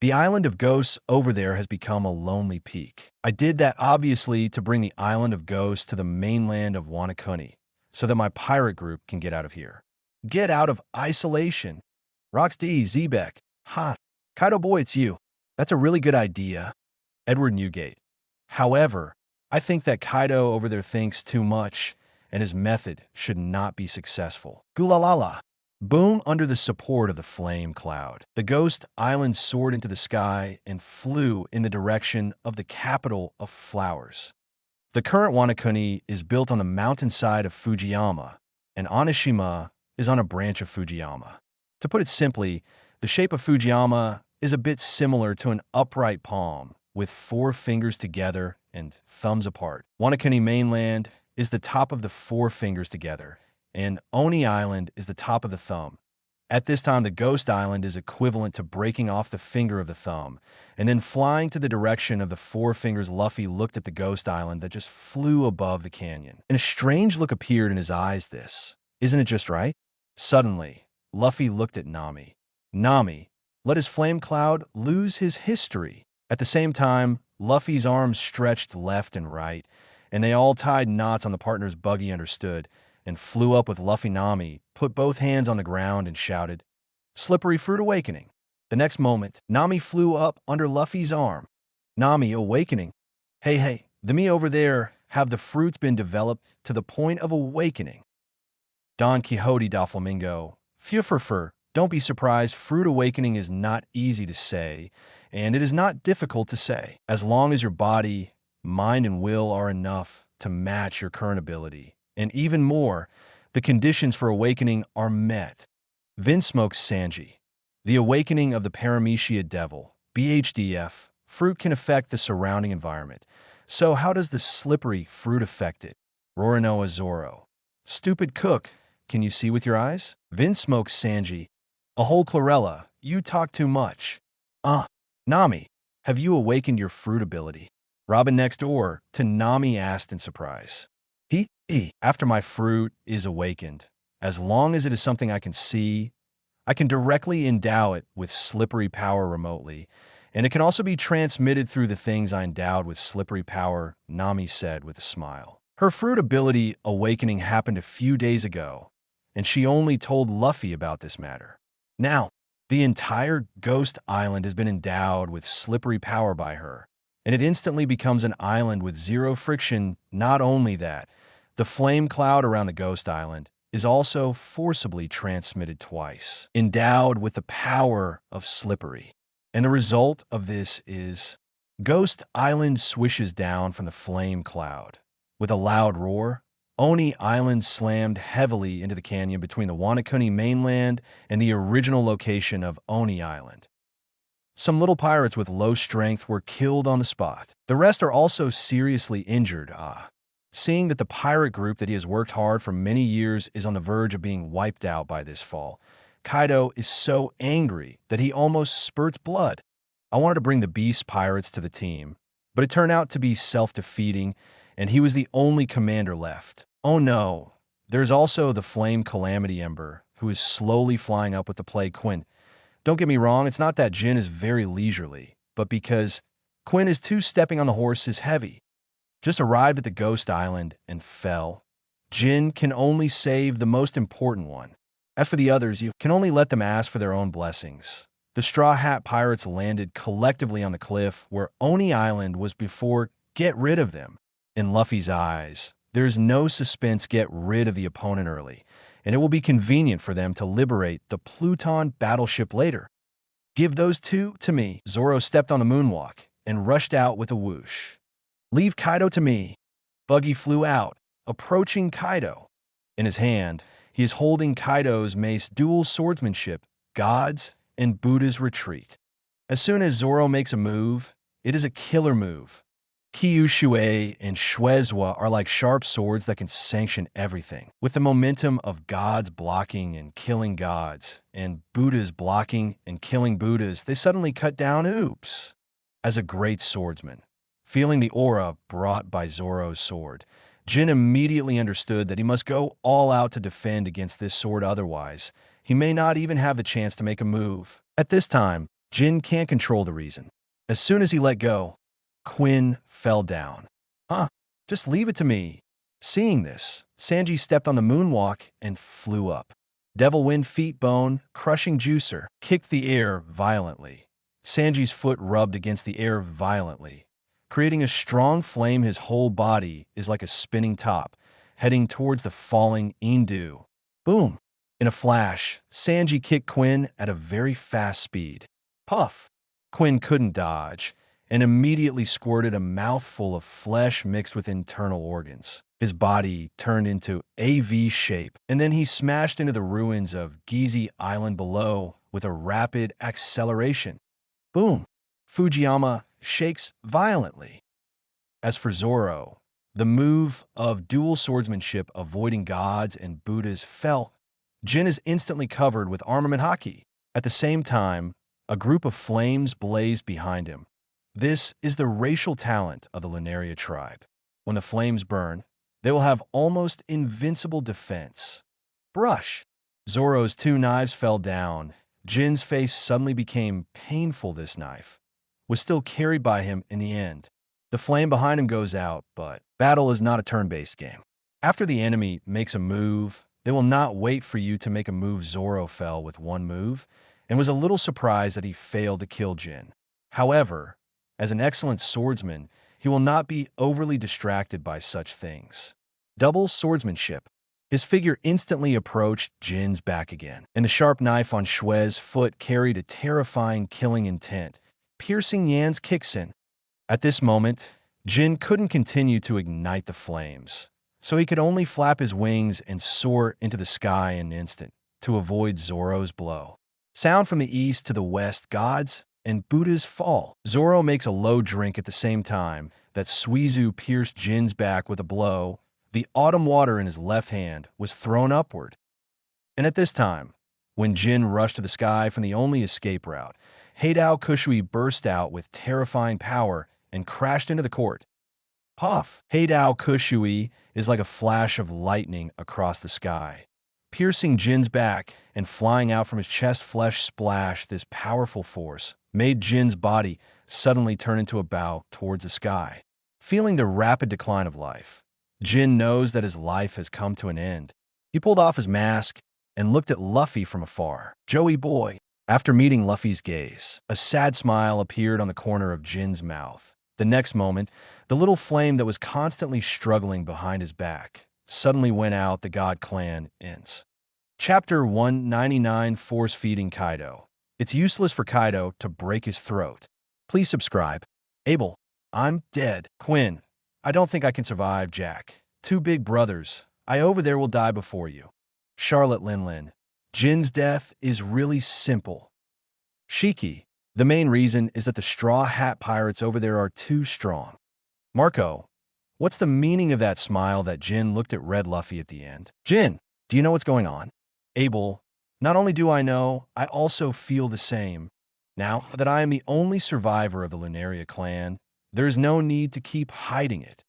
The island of ghosts over there has become a lonely peak. I did that obviously to bring the island of ghosts to the mainland of Wanakuni, so that my pirate group can get out of here. Get out of isolation. Rox D. Zebek. Ha. Kaido boy, it's you. That's a really good idea. Edward Newgate. However, I think that Kaido over there thinks too much, and his method should not be successful. Gulalala. Boom under the support of the flame cloud. The Ghost Island soared into the sky and flew in the direction of the capital of flowers. The current Wanakuni is built on the mountainside of Fujiyama, and Onishima is on a branch of Fujiyama. To put it simply, the shape of Fujiyama is a bit similar to an upright palm, with 4 fingers together and thumbs apart. Wanakuni mainland is the top of the 4 fingers together, and Oni Island is the top of the thumb. At this time, the Ghost Island is equivalent to breaking off the finger of the thumb, and then flying to the direction of the 4 fingers. Luffy looked at the Ghost Island that just flew above the canyon. And a strange look appeared in his eyes. Isn't it just right? Suddenly, Luffy looked at Nami. Nami, let his flame cloud lose his history. At the same time, Luffy's arms stretched left and right, and they all tied knots on the partner's Buggy understood, and flew up with Luffy. Nami put both hands on the ground and shouted, "Slippery Fruit Awakening." The next moment, Nami flew up under Luffy's arm. Nami awakening. Hey, the me over there, have the fruits been developed to the point of awakening? Don Quixote Doflamingo. Fur. Don't be surprised, fruit awakening is not easy to say, and it is not difficult to say, as long as your body, mind, and will are enough to match your current ability. And even more, the conditions for awakening are met. Vinsmoke Sanji. The awakening of the Paramecia Devil, BHDF, fruit can affect the surrounding environment. So how does the slippery fruit affect it? Roronoa Zoro. Stupid cook. Can you see with your eyes? Vinsmoke Sanji. A whole chlorella. You talk too much. Nami, have you awakened your fruit ability? Robin next door to Nami asked in surprise. After my fruit is awakened, as long as it is something I can see, I can directly endow it with slippery power remotely, and it can also be transmitted through the things I endowed with slippery power, Nami said with a smile. Her fruit ability awakening happened a few days ago, and she only told Luffy about this matter. Now, the entire Ghost Island has been endowed with slippery power by her, and it instantly becomes an island with 0 friction. Not only that, the flame cloud around the Ghost Island is also forcibly transmitted twice, endowed with the power of slippery. And the result of this is Ghost Island swishes down from the flame cloud. With a loud roar, Oni Island slammed heavily into the canyon between the Wanakuni mainland and the original location of Oni Island. Some little pirates with low strength were killed on the spot. The rest are also seriously injured. Seeing that the pirate group that he has worked hard for many years is on the verge of being wiped out by this fall, Kaido is so angry that he almost spurts blood. I wanted to bring the Beast Pirates to the team, but it turned out to be self-defeating, and he was the only commander left. Oh no, there's also the Flame Calamity Ember, who is slowly flying up with the Plague Quinn. Don't get me wrong, it's not that Jin is very leisurely, but because Quinn is too stepping on the horse is heavy. Just arrived at the Ghost Island and fell. Jin can only save the most important one. As for the others, you can only let them ask for their own blessings. The Straw Hat Pirates landed collectively on the cliff where Oni Island was before. Get rid of them. In Luffy's eyes, there's no suspense. Get rid of the opponent early, and it will be convenient for them to liberate the Pluton battleship later. Give those two to me. Zoro stepped on the moonwalk and rushed out with a whoosh. Leave Kaido to me. Buggy flew out, approaching Kaido. In his hand, he is holding Kaido's mace. Dual swordsmanship, God's and Buddha's retreat. As soon as Zoro makes a move, it is a killer move. Kyushui and Shuezwa are like sharp swords that can sanction everything. With the momentum of God's blocking and killing gods, and Buddha's blocking and killing Buddhas, they suddenly cut down. Oops. As a great swordsman, feeling the aura brought by Zoro's sword, Jin immediately understood that he must go all out to defend against this sword, otherwise he may not even have the chance to make a move. At this time, Jin can't control the reason. As soon as he let go, Quinn fell down. Just leave it to me. Seeing this, Sanji stepped on the moonwalk and flew up. Devil Wind Feet Bone, crushing juicer, kicked the air violently. Sanji's foot rubbed against the air violently, creating a strong flame. His whole body is like a spinning top, heading towards the falling Indu. Boom! In a flash, Sanji kicked Quinn at a very fast speed. Puff! Quinn couldn't dodge, and immediately squirted a mouthful of flesh mixed with internal organs. His body turned into a V shape, and then he smashed into the ruins of Gizi Island below with a rapid acceleration. Boom! Fujiyama shakes violently. As for Zoro, the move of dual swordsmanship, avoiding gods and Buddhas, fell. Jin is instantly covered with armament haki. At the same time, a group of flames blazed behind him. This is the racial talent of the Lunaria tribe. When the flames burn, they will have almost invincible defense. Brush! Zoro's two knives fell down. Jin's face suddenly became painful. This knife was still carried by him in the end. The flame behind him goes out, but battle is not a turn-based game. After the enemy makes a move, they will not wait for you to make a move. Zoro fell with one move and was a little surprised that he failed to kill Jin. However, as an excellent swordsman, he will not be overly distracted by such things. Double swordsmanship. His figure instantly approached Jin's back again, and the sharp knife on Shue's foot carried a terrifying killing intent, piercing Yan's Kixin. At this moment, Jin couldn't continue to ignite the flames, so he could only flap his wings and soar into the sky in an instant to avoid Zoro's blow. Sound from the east to the west, gods and Buddhas fall. Zoro makes a low drink at the same time that Suizu pierced Jin's back with a blow. The autumn water in his left hand was thrown upward. And at this time, when Jin rushed to the sky from the only escape route, Heidao Kushui burst out with terrifying power and crashed into the court. Puff! Heidao Kushui is like a flash of lightning across the sky, piercing Jin's back and flying out from his chest. Flesh splash. This powerful force made Jin's body suddenly turn into a bow towards the sky. Feeling the rapid decline of life, Jin knows that his life has come to an end. He pulled off his mask and looked at Luffy from afar. Joey boy. After meeting Luffy's gaze, a sad smile appeared on the corner of Jin's mouth. The next moment, the little flame that was constantly struggling behind his back suddenly went out. The God Clan ends. Chapter 199, Force-Feeding Kaido. It's useless for Kaido to break his throat. Please subscribe. Abel, I'm dead. Quinn, I don't think I can survive. Jack, two big brothers, I over there will die before you. Charlotte Linlin, Jin's death is really simple. Shiki, the main reason is that the Straw Hat Pirates over there are too strong. Marco, what's the meaning of that smile that Jin looked at Red Luffy at the end? Jin, do you know what's going on? Abel, not only do I know, I also feel the same. Now that I am the only survivor of the Lunaria clan, there is no need to keep hiding it.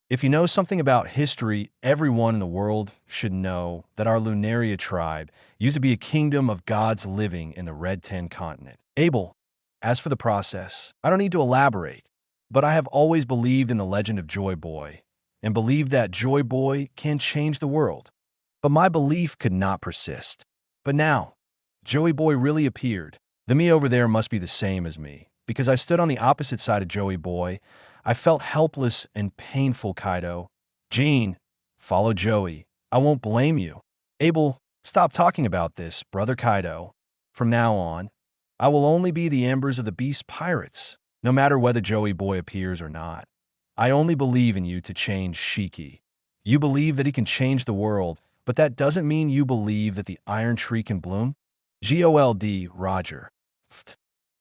If you know something about history, everyone in the world should know that our Lunaria tribe used to be a kingdom of gods living in the Red 10 continent. Abel, as for the process, I don't need to elaborate, but I have always believed in the legend of Joy Boy, and believed that Joy Boy can change the world. But my belief could not persist. But now, Joey Boy really appeared. The me over there must be the same as me, because I stood on the opposite side of Joey Boy. I felt helpless and painful, Kaido. Gene, follow Joey. I won't blame you. Abel, stop talking about this, brother Kaido. From now on, I will only be the embers of the Beast Pirates, no matter whether Joey Boy appears or not. I only believe in you to change Shiki. You believe that he can change the world, but that doesn't mean you believe that the Iron Tree can bloom? GOLD, Roger.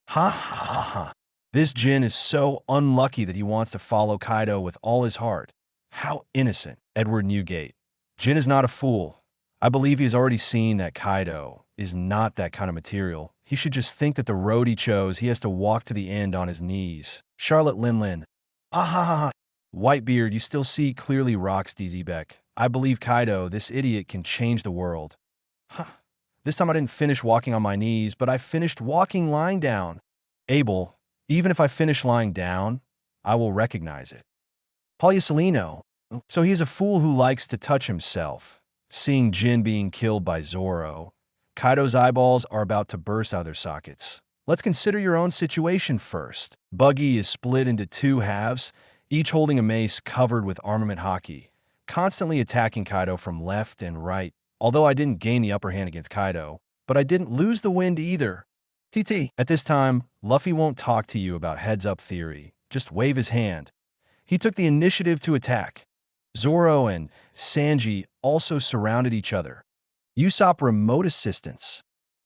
Ha ha ha ha. This Jin is so unlucky that he wants to follow Kaido with all his heart. How innocent, Edward Newgate. Jin is not a fool. I believe he has already seen that Kaido is not that kind of material. He should just think that the road he chose, he has to walk to the end on his knees. Charlotte Linlin. Ah ha ha ha. Whitebeard, you still see clearly, rocks DZ Beck. I believe Kaido, this idiot, can change the world. Huh. This time I didn't finish walking on my knees, but I finished walking lying down. Abel, even if I finish lying down, I will recognize it. Polyusolino. So he's a fool who likes to touch himself. Seeing Jin being killed by Zoro, Kaido's eyeballs are about to burst out of their sockets. Let's consider your own situation first. Buggy is split into two halves, each holding a mace covered with armament haki, constantly attacking Kaido from left and right. Although I didn't gain the upper hand against Kaido, but I didn't lose the wind either. TT. At this time, Luffy won't talk to you about heads-up theory. Just wave his hand. He took the initiative to attack. Zoro and Sanji also surrounded each other. Usopp remote assistance.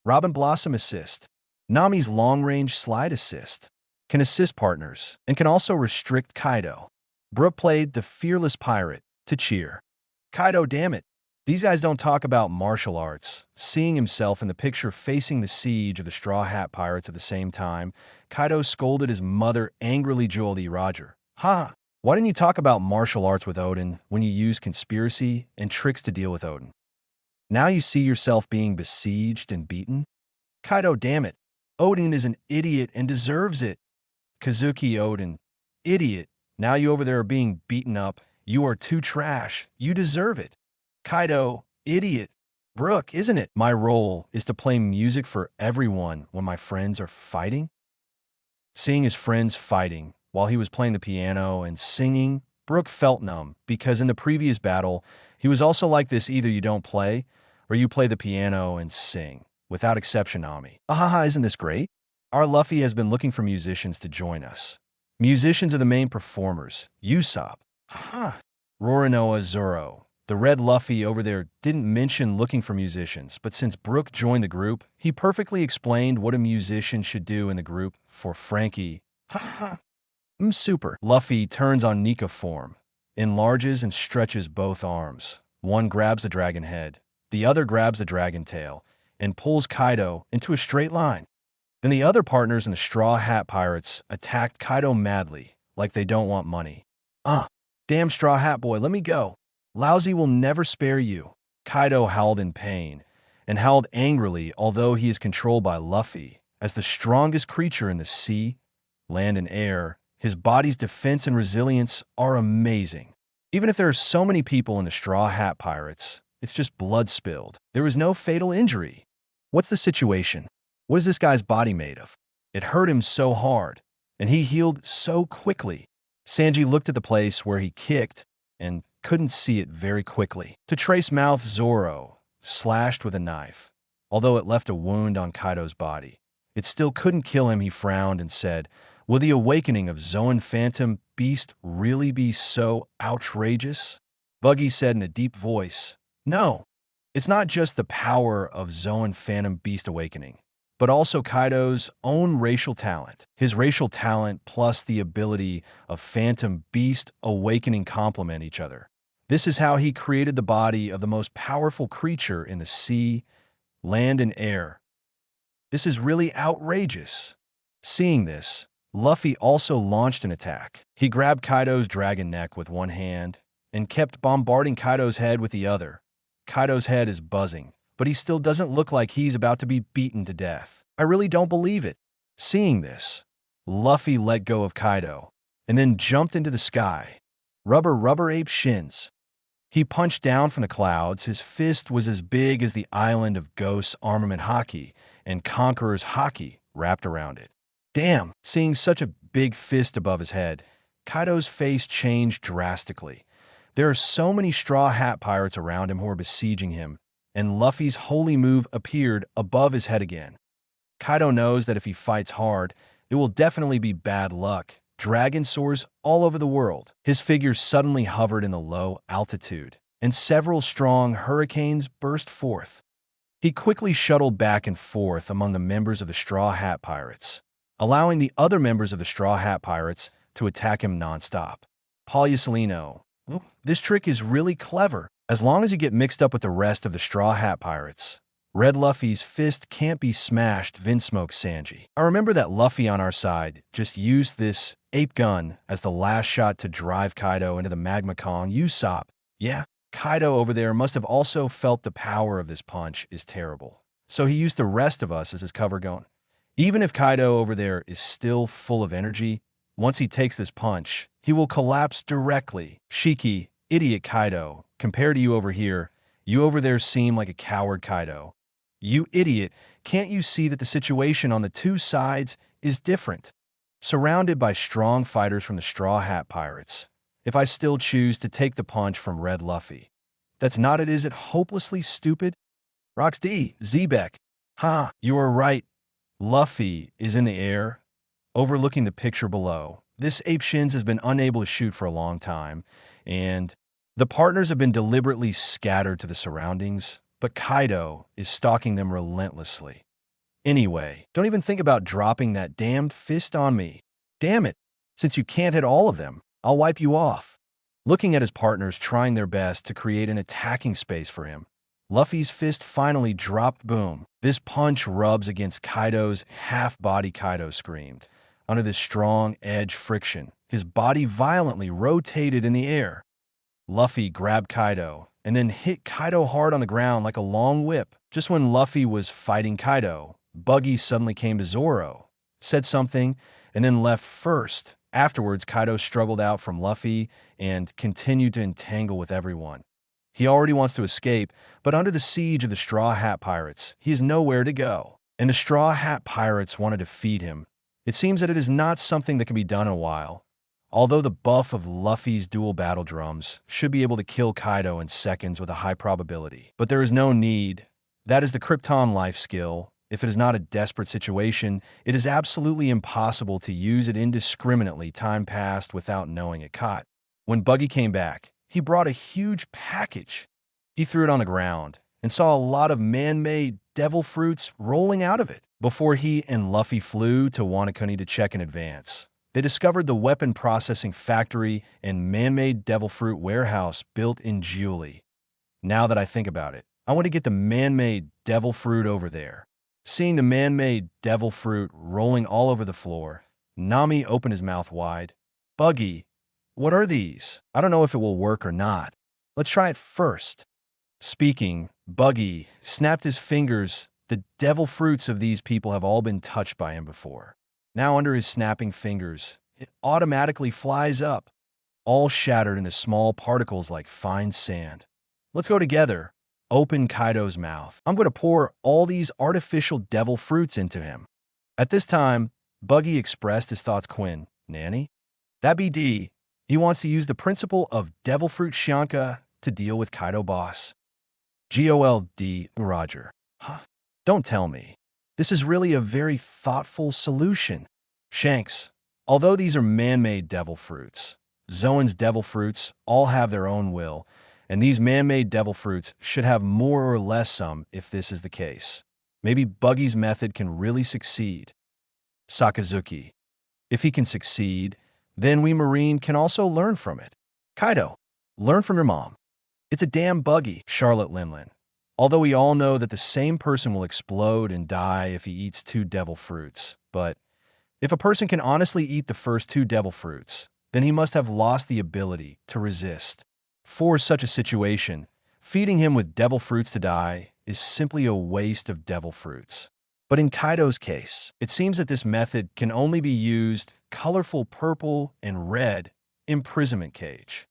Robin Blossom assist. Nami's long-range slide assist. Can assist partners and can also restrict Kaido. Brook played the fearless pirate to cheer. Kaido, damn it. These guys don't talk about martial arts. Seeing himself in the picture facing the siege of the Straw Hat Pirates at the same time, Kaido scolded his mother angrily. Joel Roger. Ha! Why didn't you talk about martial arts with Odin when you used conspiracy and tricks to deal with Odin? Now you see yourself being besieged and beaten? Kaido, damn it. Odin is an idiot and deserves it. Kazuki, Odin. Idiot. Now you over there are being beaten up. You are too trash. You deserve it. Kaido, idiot. Brook, isn't it? My role is to play music for everyone when my friends are fighting? Seeing his friends fighting while he was playing the piano and singing, Brook felt numb because in the previous battle, he was also like this: either you don't play or you play the piano and sing. Without exception, Nami. Ahaha, isn't this great? Our Luffy has been looking for musicians to join us. Musicians are the main performers. Usopp. Haha. Roronoa, Zoro. The red Luffy over there didn't mention looking for musicians, but since Brook joined the group, he perfectly explained what a musician should do in the group for Frankie. Haha. Super. Luffy turns on Nika form, enlarges and stretches both arms. One grabs the dragon head, the other grabs the dragon tail, and pulls Kaido into a straight line. Then the other partners in the Straw Hat Pirates attacked Kaido madly, like they don't want money. Damn Straw Hat Boy, let me go. Lousy will never spare you. Kaido howled in pain, and howled angrily, although he is controlled by Luffy. As the strongest creature in the sea, land, and air, his body's defense and resilience are amazing. Even if there are so many people in the Straw Hat Pirates, it's just blood spilled. There was no fatal injury. What's the situation? What is this guy's body made of? It hurt him so hard, and he healed so quickly. Sanji looked at the place where he kicked and couldn't see it very quickly. To trace mouth, Zoro slashed with a knife. Although it left a wound on Kaido's body, it still couldn't kill him. He frowned and said, "Will the awakening of Zoan Phantom Beast really be so outrageous?" Buggy said in a deep voice, "No, it's not just the power of Zoan Phantom Beast awakening, but also Kaido's own racial talent. His racial talent plus the ability of Phantom Beast awakening complement each other. This is how he created the body of the most powerful creature in the sea, land, and air. This is really outrageous." Seeing this, Luffy also launched an attack. He grabbed Kaido's dragon neck with one hand and kept bombarding Kaido's head with the other. Kaido's head is buzzing, but he still doesn't look like he's about to be beaten to death. I really don't believe it. Seeing this, Luffy let go of Kaido and then jumped into the sky. Rubber ape shins. He punched down from the clouds. His fist was as big as the island of Ghost's armament Haki and Conqueror's Haki wrapped around it. Damn, seeing such a big fist above his head, Kaido's face changed drastically. There are so many Straw Hat Pirates around him who are besieging him, and Luffy's holy move appeared above his head again. Kaido knows that if he fights hard, it will definitely be bad luck. Dragon soars all over the world. His figure suddenly hovered in the low altitude, and several strong hurricanes burst forth. He quickly shuttled back and forth among the members of the Straw Hat Pirates, allowing the other members of the Straw Hat Pirates to attack him nonstop. Pagliusolino, this trick is really clever, as long as you get mixed up with the rest of the Straw Hat Pirates. Red Luffy's fist can't be smashed, Vinsmoke Sanji. I remember that Luffy on our side just used this ape gun as the last shot to drive Kaido into the Magma Kong Usopp. Yeah, Kaido over there must have also felt the power of this punch is terrible. So he used the rest of us as his cover going. Even if Kaido over there is still full of energy, once he takes this punch, he will collapse directly. Shiki, idiot Kaido, compared to you over here, you over there seem like a coward Kaido. You idiot, can't you see that the situation on the two sides is different? Surrounded by strong fighters from the Straw Hat Pirates, if I still choose to take the punch from Red Luffy. That's not it, is it hopelessly stupid? Rox D, Zebek. Ha, you are right. Luffy is in the air, overlooking the picture below. This ape Shins has been unable to shoot for a long time, and the partners have been deliberately scattered to the surroundings, but Kaido is stalking them relentlessly. Anyway, don't even think about dropping that damned fist on me. Damn it, since you can't hit all of them, I'll wipe you off. Looking at his partners trying their best to create an attacking space for him, Luffy's fist finally dropped. Boom. This punch rubs against Kaido's half-body. Kaido screamed. Under this strong edge friction, his body violently rotated in the air. Luffy grabbed Kaido and then hit Kaido hard on the ground like a long whip. Just when Luffy was fighting Kaido, Buggy suddenly came to Zoro, said something, and then left first. Afterwards, Kaido struggled out from Luffy and continued to entangle with everyone. He already wants to escape, but under the siege of the Straw Hat Pirates, he has nowhere to go. And the Straw Hat Pirates want to defeat him. It seems that it is not something that can be done in a while. Although the buff of Luffy's dual battle drums should be able to kill Kaido in seconds with a high probability. But there is no need. That is the Krypton life skill. If it is not a desperate situation, it is absolutely impossible to use it indiscriminately. Time passed without knowing it caught. When Buggy came back, he brought a huge package. He threw it on the ground and saw a lot of man-made devil fruits rolling out of it. Before he and Luffy flew to Wanakuni to check in advance, they discovered the weapon processing factory and man-made devil fruit warehouse built in Julie. Now that I think about it, I want to get the man-made devil fruit over there. Seeing the man-made devil fruit rolling all over the floor, Nami opened his mouth wide. Buggy, what are these? I don't know if it will work or not. Let's try it first. Speaking, Buggy snapped his fingers. The devil fruits of these people have all been touched by him before. Now under his snapping fingers, it automatically flies up, all shattered into small particles like fine sand. Let's go together. Open Kaido's mouth. I'm going to pour all these artificial devil fruits into him. At this time, Buggy expressed his thoughts. Quinn, Nanny? That be D. He wants to use the principle of devil fruit Shanka to deal with Kaido boss. GOLD, Roger. Huh? Don't tell me. This is really a very thoughtful solution. Shanks, although these are man-made devil fruits, Zoan's devil fruits all have their own will, and these man-made devil fruits should have more or less some if this is the case. Maybe Buggy's method can really succeed. Sakazuki. If he can succeed, then we Marine can also learn from it. Kaido, learn from your mom. It's a damn Buggy, Charlotte Linlin. Although we all know that the same person will explode and die if he eats 2 devil fruits. But if a person can honestly eat the first 2 devil fruits, then he must have lost the ability to resist. For such a situation, feeding him with devil fruits to die is simply a waste of devil fruits. But in Kaido's case, it seems that this method can only be used colorful purple and red imprisonment cage.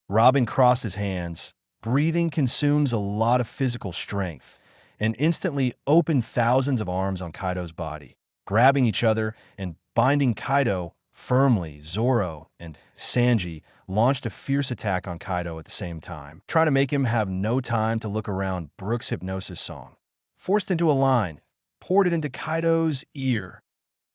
Robin crossed his hands. Breathing consumes a lot of physical strength and instantly opened thousands of arms on Kaido's body. grabbing each other and binding Kaido firmly. Zoro and Sanji launched a fierce attack on Kaido at the same time, trying to make him have no time to look around. Brook's hypnosis song, forced into a line, poured it into Kaido's ear.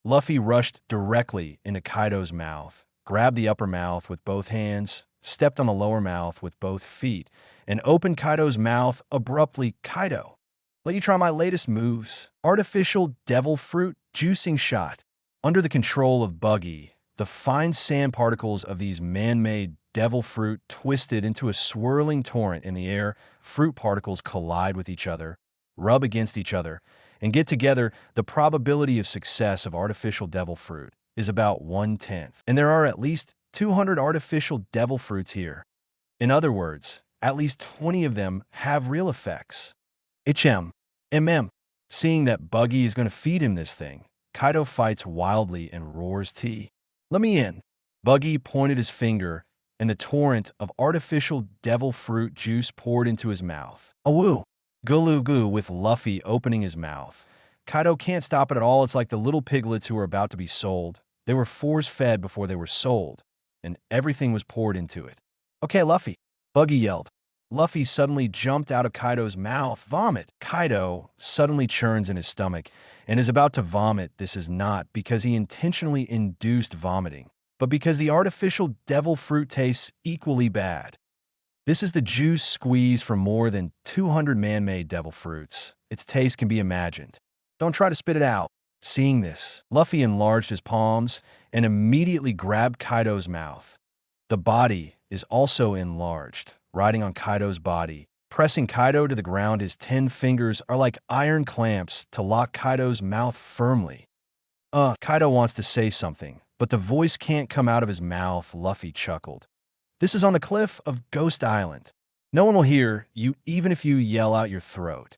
Luffy rushed directly into Kaido's mouth, grabbed the upper mouth with both hands, stepped on the lower mouth with both feet, and opened Kaido's mouth abruptly. Kaido, let you try my latest moves. Artificial devil fruit juicing shot. Under the control of Buggy, the fine sand particles of these man-made devil fruit twisted into a swirling torrent in the air. Fruit particles collide with each other, rub against each other, and get together. The probability of success of artificial devil fruit is about 1/10, and there are at least 200 artificial devil fruits here. In other words, at least 20 of them have real effects. Seeing that Buggy is going to feed him this thing, Kaido fights wildly and roars, "T. Let me in." Buggy pointed his finger, and the torrent of artificial devil fruit juice poured into his mouth. Awoo! Gulu goo, with Luffy opening his mouth. Kaido can't stop it at all. It's like the little piglets who were about to be sold. They were force-fed before they were sold, and everything was poured into it. "Okay, Luffy," Buggy yelled. Luffy suddenly jumped out of Kaido's mouth. "Vomit!" Kaido suddenly churns in his stomach and is about to vomit. This is not because he intentionally induced vomiting, but because the artificial devil fruit tastes equally bad. This is the juice squeezed from more than 200 man-made devil fruits. Its taste can be imagined. Don't try to spit it out. Seeing this, Luffy enlarged his palms and immediately grabbed Kaido's mouth. The body is also enlarged, riding on Kaido's body, pressing Kaido to the ground. His 10 fingers are like iron clamps to lock Kaido's mouth firmly. Kaido wants to say something, but the voice can't come out of his mouth. Luffy chuckled. "This is on the cliff of Ghost Island. No one will hear you even if you yell out your throat."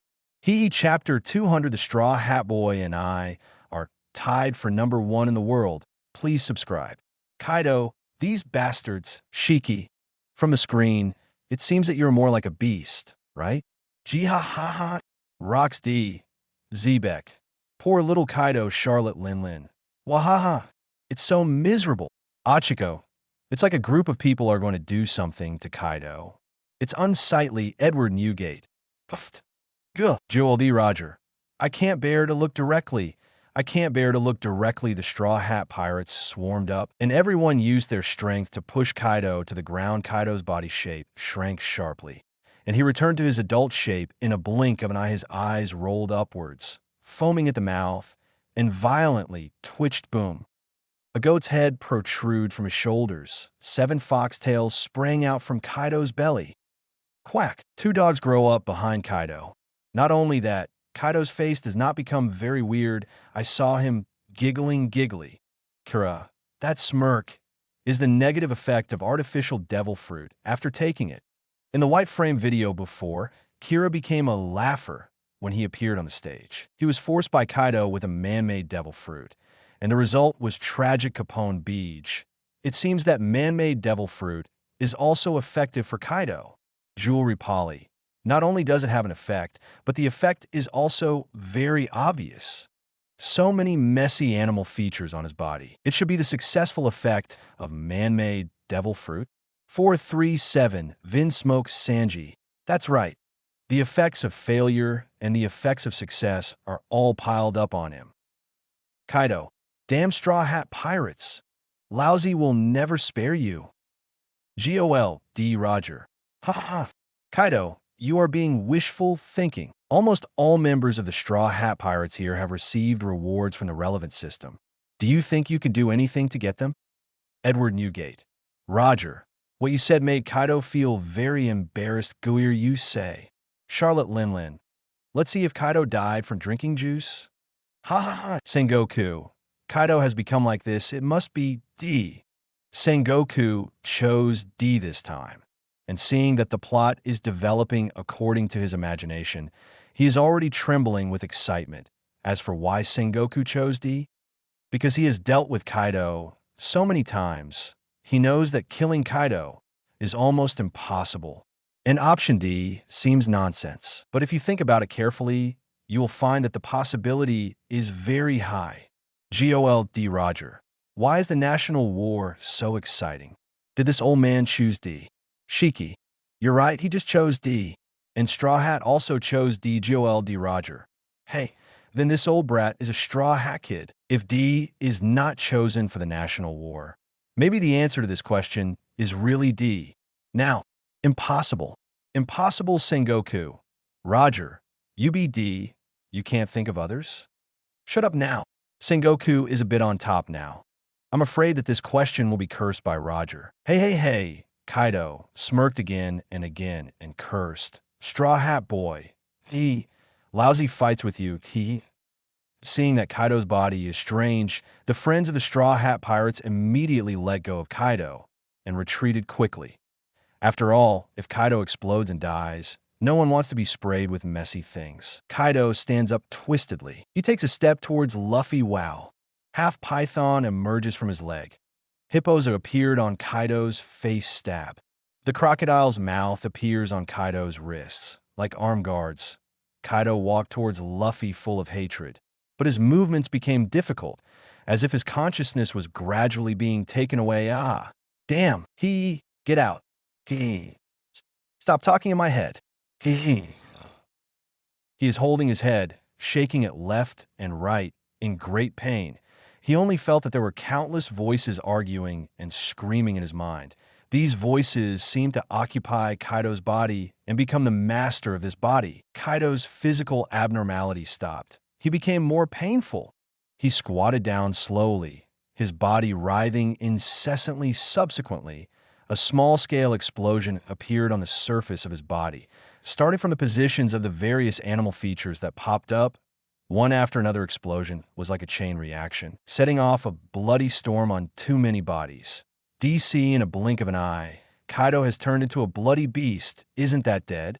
Chapter 200. The Straw Hat Boy and I are tied for #1 in the world. Please subscribe. Kaido, these bastards. Shiki. From the screen, it seems that you're more like a beast, right? Jihahaha. Rocks D. Zebek. Poor little Kaido. Charlotte Linlin. Wahaha. It's so miserable. Achiko. It's like a group of people are going to do something to Kaido. It's unsightly. Edward Newgate. Puffed. Guh. Joel D. Roger. I can't bear to look directly. The Straw Hat Pirates swarmed up, and everyone used their strength to push Kaido to the ground. Kaido's body shape shrank sharply, and he returned to his adult shape in a blink of an eye. His eyes rolled upwards, foaming at the mouth, and violently twitched. Boom. A goat's head protruded from his shoulders. 7 foxtails sprang out from Kaido's belly. Quack. 2 dogs grow up behind Kaido. Not only that, Kaido's face does not become very weird. I saw him giggly. Kira, that smirk is the negative effect of artificial devil fruit after taking it. In the white frame video before, Kira became a laugher when he appeared on the stage. He was forced by Kaido with a man-made devil fruit, and the result was tragic. Capone Beach. It seems that man-made devil fruit is also effective for Kaido. Jewelry Polly. Not only does it have an effect, but the effect is also very obvious. So many messy animal features on his body. It should be the successful effect of man-made devil fruit. 437. Vin Smoke Sanji. That's right. The effects of failure and the effects of success are all piled up on him. Kaido. Damn Straw Hat Pirates. Lousy will never spare you. Gol D. Roger. Ha ha. Kaido, you are being wishful thinking. Almost all members of the Straw Hat Pirates here have received rewards from the relevant system. Do you think you can do anything to get them? Edward Newgate. Roger. What you said made Kaido feel very embarrassed. Guir, you say. Charlotte Linlin. Let's see if Kaido died from drinking juice. Ha ha ha. Sengoku. Kaido has become like this. It must be D. Sengoku chose D this time. And seeing that the plot is developing according to his imagination, he is already trembling with excitement. As for why Sengoku chose D, because he has dealt with Kaido so many times, he knows that killing Kaido is almost impossible. And option D seems nonsense. But if you think about it carefully, you will find that the possibility is very high. GOLD Roger. Why is the national war so exciting? Did this old man choose D? Shiki. You're right, he just chose D. And Straw Hat also chose D. GOLD Roger. Hey, then this old brat is a Straw Hat kid. If D is not chosen for the national war, maybe the answer to this question is really D. Now, impossible. Impossible Sengoku. Roger, you be D. You can't think of others? Shut up now. Sengoku is a bit on top now. I'm afraid that this question will be cursed by Roger. Hey. Kaido smirked again and cursed. Straw Hat boy. He. Lousy fights with you. He. Seeing that Kaido's body is strange, the friends of the Straw Hat Pirates immediately let go of Kaido and retreated quickly. After all, if Kaido explodes and dies, no one wants to be sprayed with messy things. Kaido stands up twistedly. He takes a step towards Luffy. Wow. Half python emerges from his leg. Hippos appeared on Kaido's face stab. The crocodile's mouth appears on Kaido's wrists, like arm guards. Kaido walked towards Luffy full of hatred, but his movements became difficult, as if his consciousness was gradually being taken away. Ah, damn, get out. Stop talking in my head. He is holding his head, shaking it left and right, in great pain. He only felt that there were countless voices arguing and screaming in his mind. These voices seemed to occupy Kaido's body and become the master of this body. Kaido's physical abnormality stopped. He became more painful. He squatted down slowly, his body writhing incessantly. Subsequently, a small-scale explosion appeared on the surface of his body, starting from the positions of the various animal features that popped up. One after another explosion was like a chain reaction, setting off a bloody storm on too many bodies. DC in a blink of an eye. Kaido has turned into a bloody beast. Isn't that dead?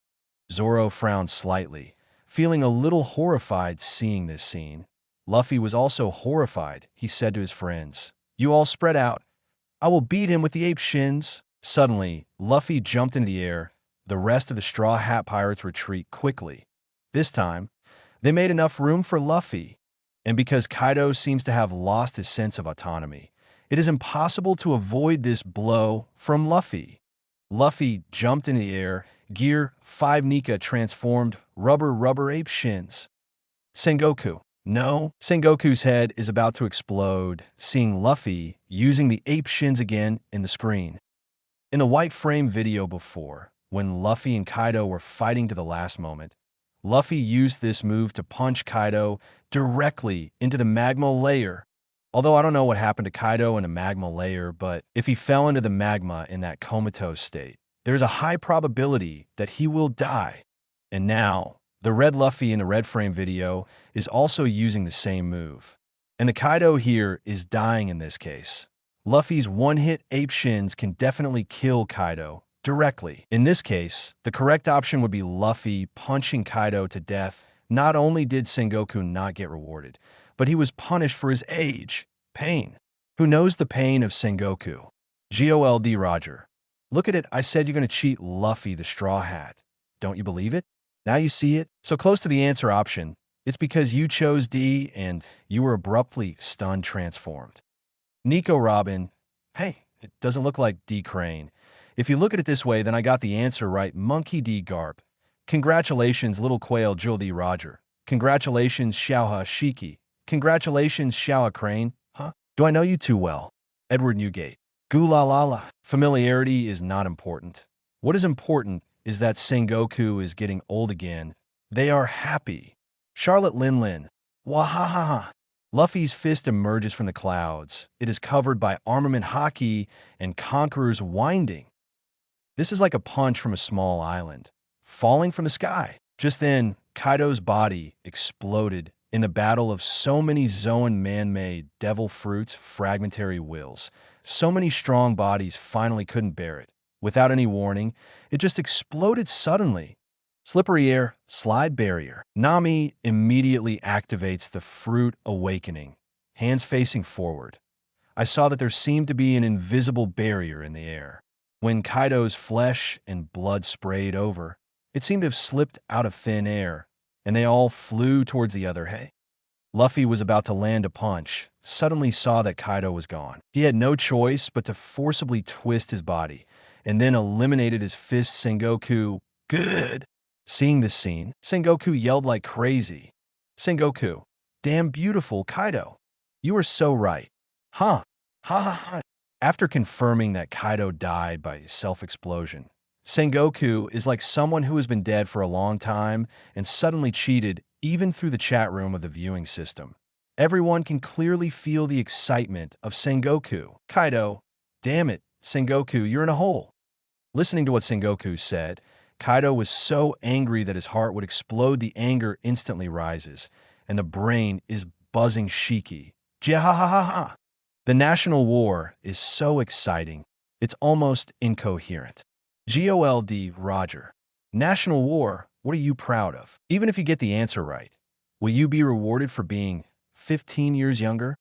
Zoro frowned slightly, feeling a little horrified seeing this scene. Luffy was also horrified. He said to his friends, "You all spread out. I will beat him with the ape shins." Suddenly, Luffy jumped into the air. The rest of the Straw Hat Pirates retreat quickly. This time, they made enough room for Luffy, and because Kaido seems to have lost his sense of autonomy, it is impossible to avoid this blow from Luffy. Luffy jumped in the air, Gear 5 Nika transformed, rubber ape shins. Sengoku. No, Sengoku's head is about to explode, seeing Luffy using the ape shins again in the screen. In the white frame video before, when Luffy and Kaido were fighting to the last moment, Luffy used this move to punch Kaido directly into the magma layer. Although I don't know what happened to Kaido in a magma layer, but if he fell into the magma in that comatose state, there's a high probability that he will die. And now, the red Luffy in the red frame video is also using the same move. And the Kaido here is dying in this case. Luffy's one-hit ape shins can definitely kill Kaido directly. In this case, the correct option would be Luffy punching Kaido to death. Not only did Sengoku not get rewarded, but he was punished for his age. Pain. Who knows the pain of Sengoku? GOLD Roger. Look at it, I said you're going to cheat Luffy the Straw Hat. Don't you believe it? Now you see it? So close to the answer option. It's because you chose D and you were abruptly stunned transformed. Nico Robin. Hey, it doesn't look like D Crane. If you look at it this way, then I got the answer right. Monkey D Garp. Congratulations, Little Quail Jewel D Roger. Congratulations, Xiaoha Shiki. Congratulations, Xiaoha Crane. Huh? Do I know you too well? Edward Newgate. Goo-la-la-la. Familiarity is not important. What is important is that Sengoku is getting old again. They are happy. Charlotte Lin. Wahahaha. Luffy's fist emerges from the clouds. It is covered by armament haki and Conqueror's winding. This is like a punch from a small island, falling from the sky. Just then, Kaido's body exploded in the battle of so many Zoan man-made devil fruits, fragmentary wills. So many strong bodies finally couldn't bear it. Without any warning, it just exploded suddenly. Slippery air, slide barrier. Nami immediately activates the Fruit Awakening, hands facing forward. I saw that there seemed to be an invisible barrier in the air. When Kaido's flesh and blood sprayed over, it seemed to have slipped out of thin air, and they all flew towards the other. Hey, Luffy was about to land a punch, suddenly saw that Kaido was gone. He had no choice but to forcibly twist his body, and then eliminated his fist Sengoku. Good! Seeing this scene, Sengoku yelled like crazy. Sengoku, damn beautiful Kaido. You are so right. Huh. Ha ha ha. After confirming that Kaido died by self-explosion, Sengoku is like someone who has been dead for a long time and suddenly cheated even through the chat room of the viewing system. Everyone can clearly feel the excitement of Sengoku. Kaido, damn it, Sengoku, you're in a hole. Listening to what Sengoku said, Kaido was so angry that his heart would explode. The anger instantly rises, and the brain is buzzing Shiki. Jihahaha. The national war is so exciting, it's almost incoherent. GOLD, Roger. National war, what are you proud of? Even if you get the answer right, will you be rewarded for being 15 years younger?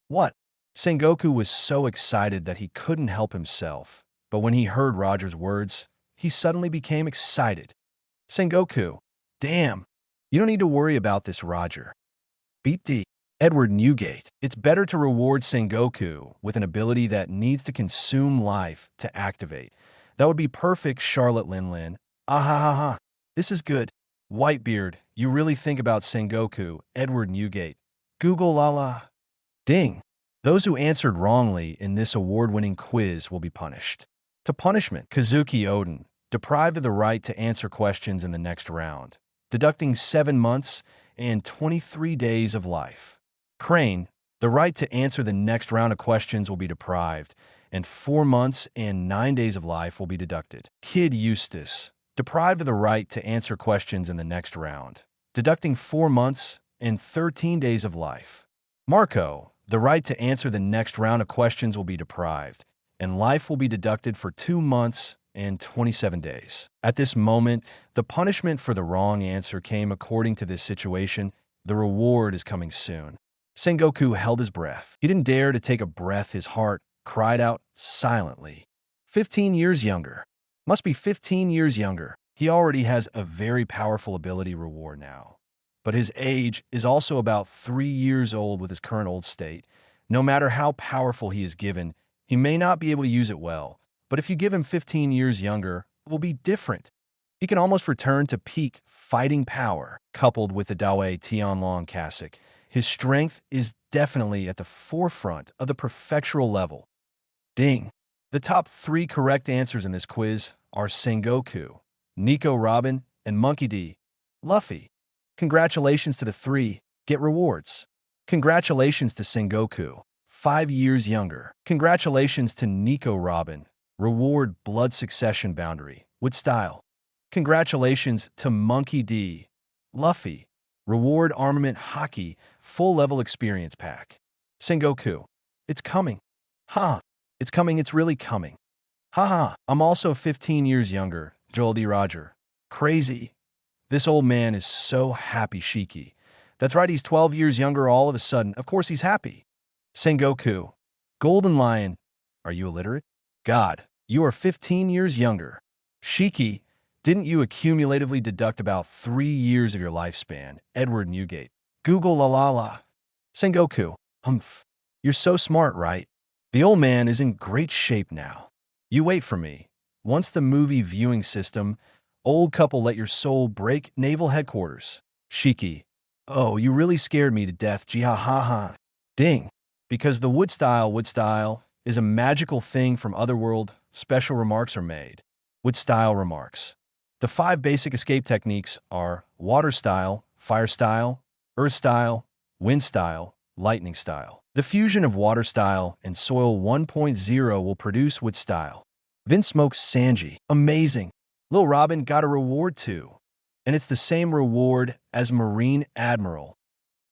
What? Sengoku was so excited that he couldn't help himself, but when he heard Roger's words, he suddenly became excited. Sengoku, damn, you don't need to worry about this, Roger. Beat D. Edward Newgate. It's better to reward Sengoku with an ability that needs to consume life to activate. That would be perfect, Charlotte Linlin. Ahahaha. This is good. Whitebeard, you really think about Sengoku, Edward Newgate. Google lala. Ding. Those who answered wrongly in this award-winning quiz will be punished. To punishment, Kazuki Oden, deprived of the right to answer questions in the next round, deducting 7 months and 23 days of life. Crane, the right to answer the next round of questions will be deprived, and 4 months and 9 days of life will be deducted. Kid Eustace, deprived of the right to answer questions in the next round, deducting 4 months and 13 days of life. Marco, the right to answer the next round of questions will be deprived, and life will be deducted for 2 months and 27 days. At this moment, the punishment for the wrong answer came according to this situation. The reward is coming soon. Sengoku held his breath. He didn't dare to take a breath. His heart cried out silently. 15 years younger. Must be 15 years younger. He already has a very powerful ability reward now. But his age is also about 3 years old with his current old state. No matter how powerful he is given, he may not be able to use it well. But if you give him 15 years younger, it will be different. He can almost return to peak fighting power, coupled with the Dawei Tianlong cassock. His strength is definitely at the forefront of the prefectural level. Ding. The top 3 correct answers in this quiz are Sengoku, Nico Robin, and Monkey D. Luffy. Congratulations to the 3. Get rewards. Congratulations to Sengoku, 5 years younger. Congratulations to Nico Robin. Reward blood succession boundary with style. Congratulations to Monkey D. Luffy. Reward armament Haki, full level experience pack. Sengoku. It's coming. Ha. It's coming. It's really coming. Haha. I'm also 15 years younger. Joel D. Roger. Crazy. This old man is so happy, Shiki. That's right, he's 12 years younger all of a sudden. Of course he's happy. Sengoku. Golden Lion. Are you illiterate? God, you are 15 years younger. Shiki, didn't you accumulatively deduct about 3 years of your lifespan? Edward Newgate. Google la la la. Sengoku. Humph. You're so smart, right? The old man is in great shape now. You wait for me. Once the movie viewing system, old couple let your soul break naval headquarters. Shiki. Oh, you really scared me to death. Jihahaha. Ding. Because the wood style is a magical thing from Otherworld, special remarks are made. Wood style remarks. The 5 basic escape techniques are water style, fire style, earth style, wind style, lightning style. The fusion of water style and soil 1.0 will produce wood style. Vince smokes Sanji. Amazing. Lil Robin got a reward too. And it's the same reward as Marine Admiral.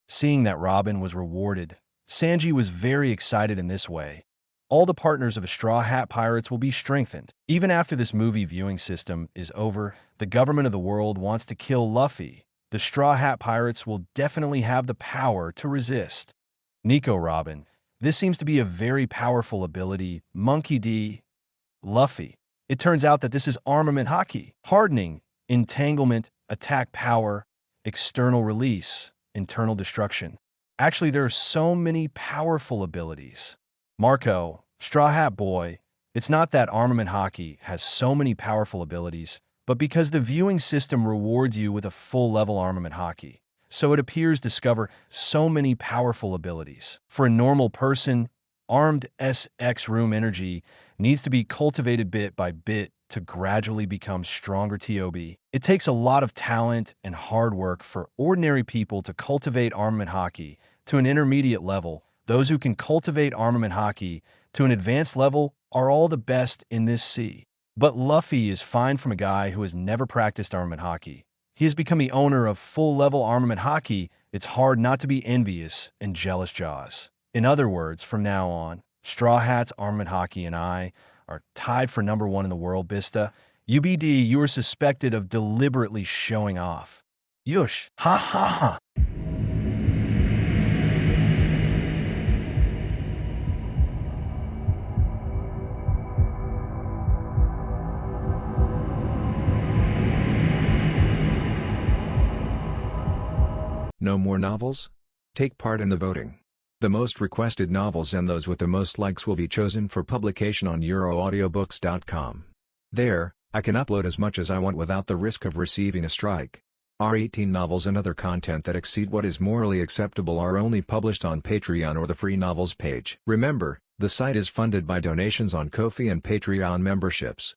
Seeing that Robin was rewarded, Sanji was very excited in this way. All the partners of the Straw Hat Pirates will be strengthened. Even after this movie viewing system is over, the government of the world wants to kill Luffy. The Straw Hat Pirates will definitely have the power to resist. Nico Robin. This seems to be a very powerful ability. Monkey D. Luffy. It turns out that this is armament Haki. Hardening, entanglement, attack power, external release. internal destruction. Actually, there are so many powerful abilities. Marco, Straw Hat Boy, it's not that Armament Haki has so many powerful abilities, but because the viewing system rewards you with a full-level Armament Haki. So it appears discover so many powerful abilities. For a normal person, armed SX room energy needs to be cultivated bit by bit to gradually become stronger TOB. It takes a lot of talent and hard work for ordinary people to cultivate Armament Haki to an intermediate level. Those who can cultivate Armament Haki to an advanced level are all the best in this sea. But Luffy is fine from a guy who has never practiced Armament Haki. He has become the owner of full-level Armament Haki. It's hard not to be envious and jealous Jaws. In other words, from now on, Straw Hat's Armament Haki and I are tied for #1 in the world, Bista. UBD, you are suspected of deliberately showing off. Yush, ha ha ha. No more novels? Take part in the voting. The most requested novels and those with the most likes will be chosen for publication on euroaudiobooks.com. There, I can upload as much as I want without the risk of receiving a strike. Our 18 novels and other content that exceed what is morally acceptable are only published on Patreon or the free novels page. Remember, the site is funded by donations on Ko-fi and Patreon memberships.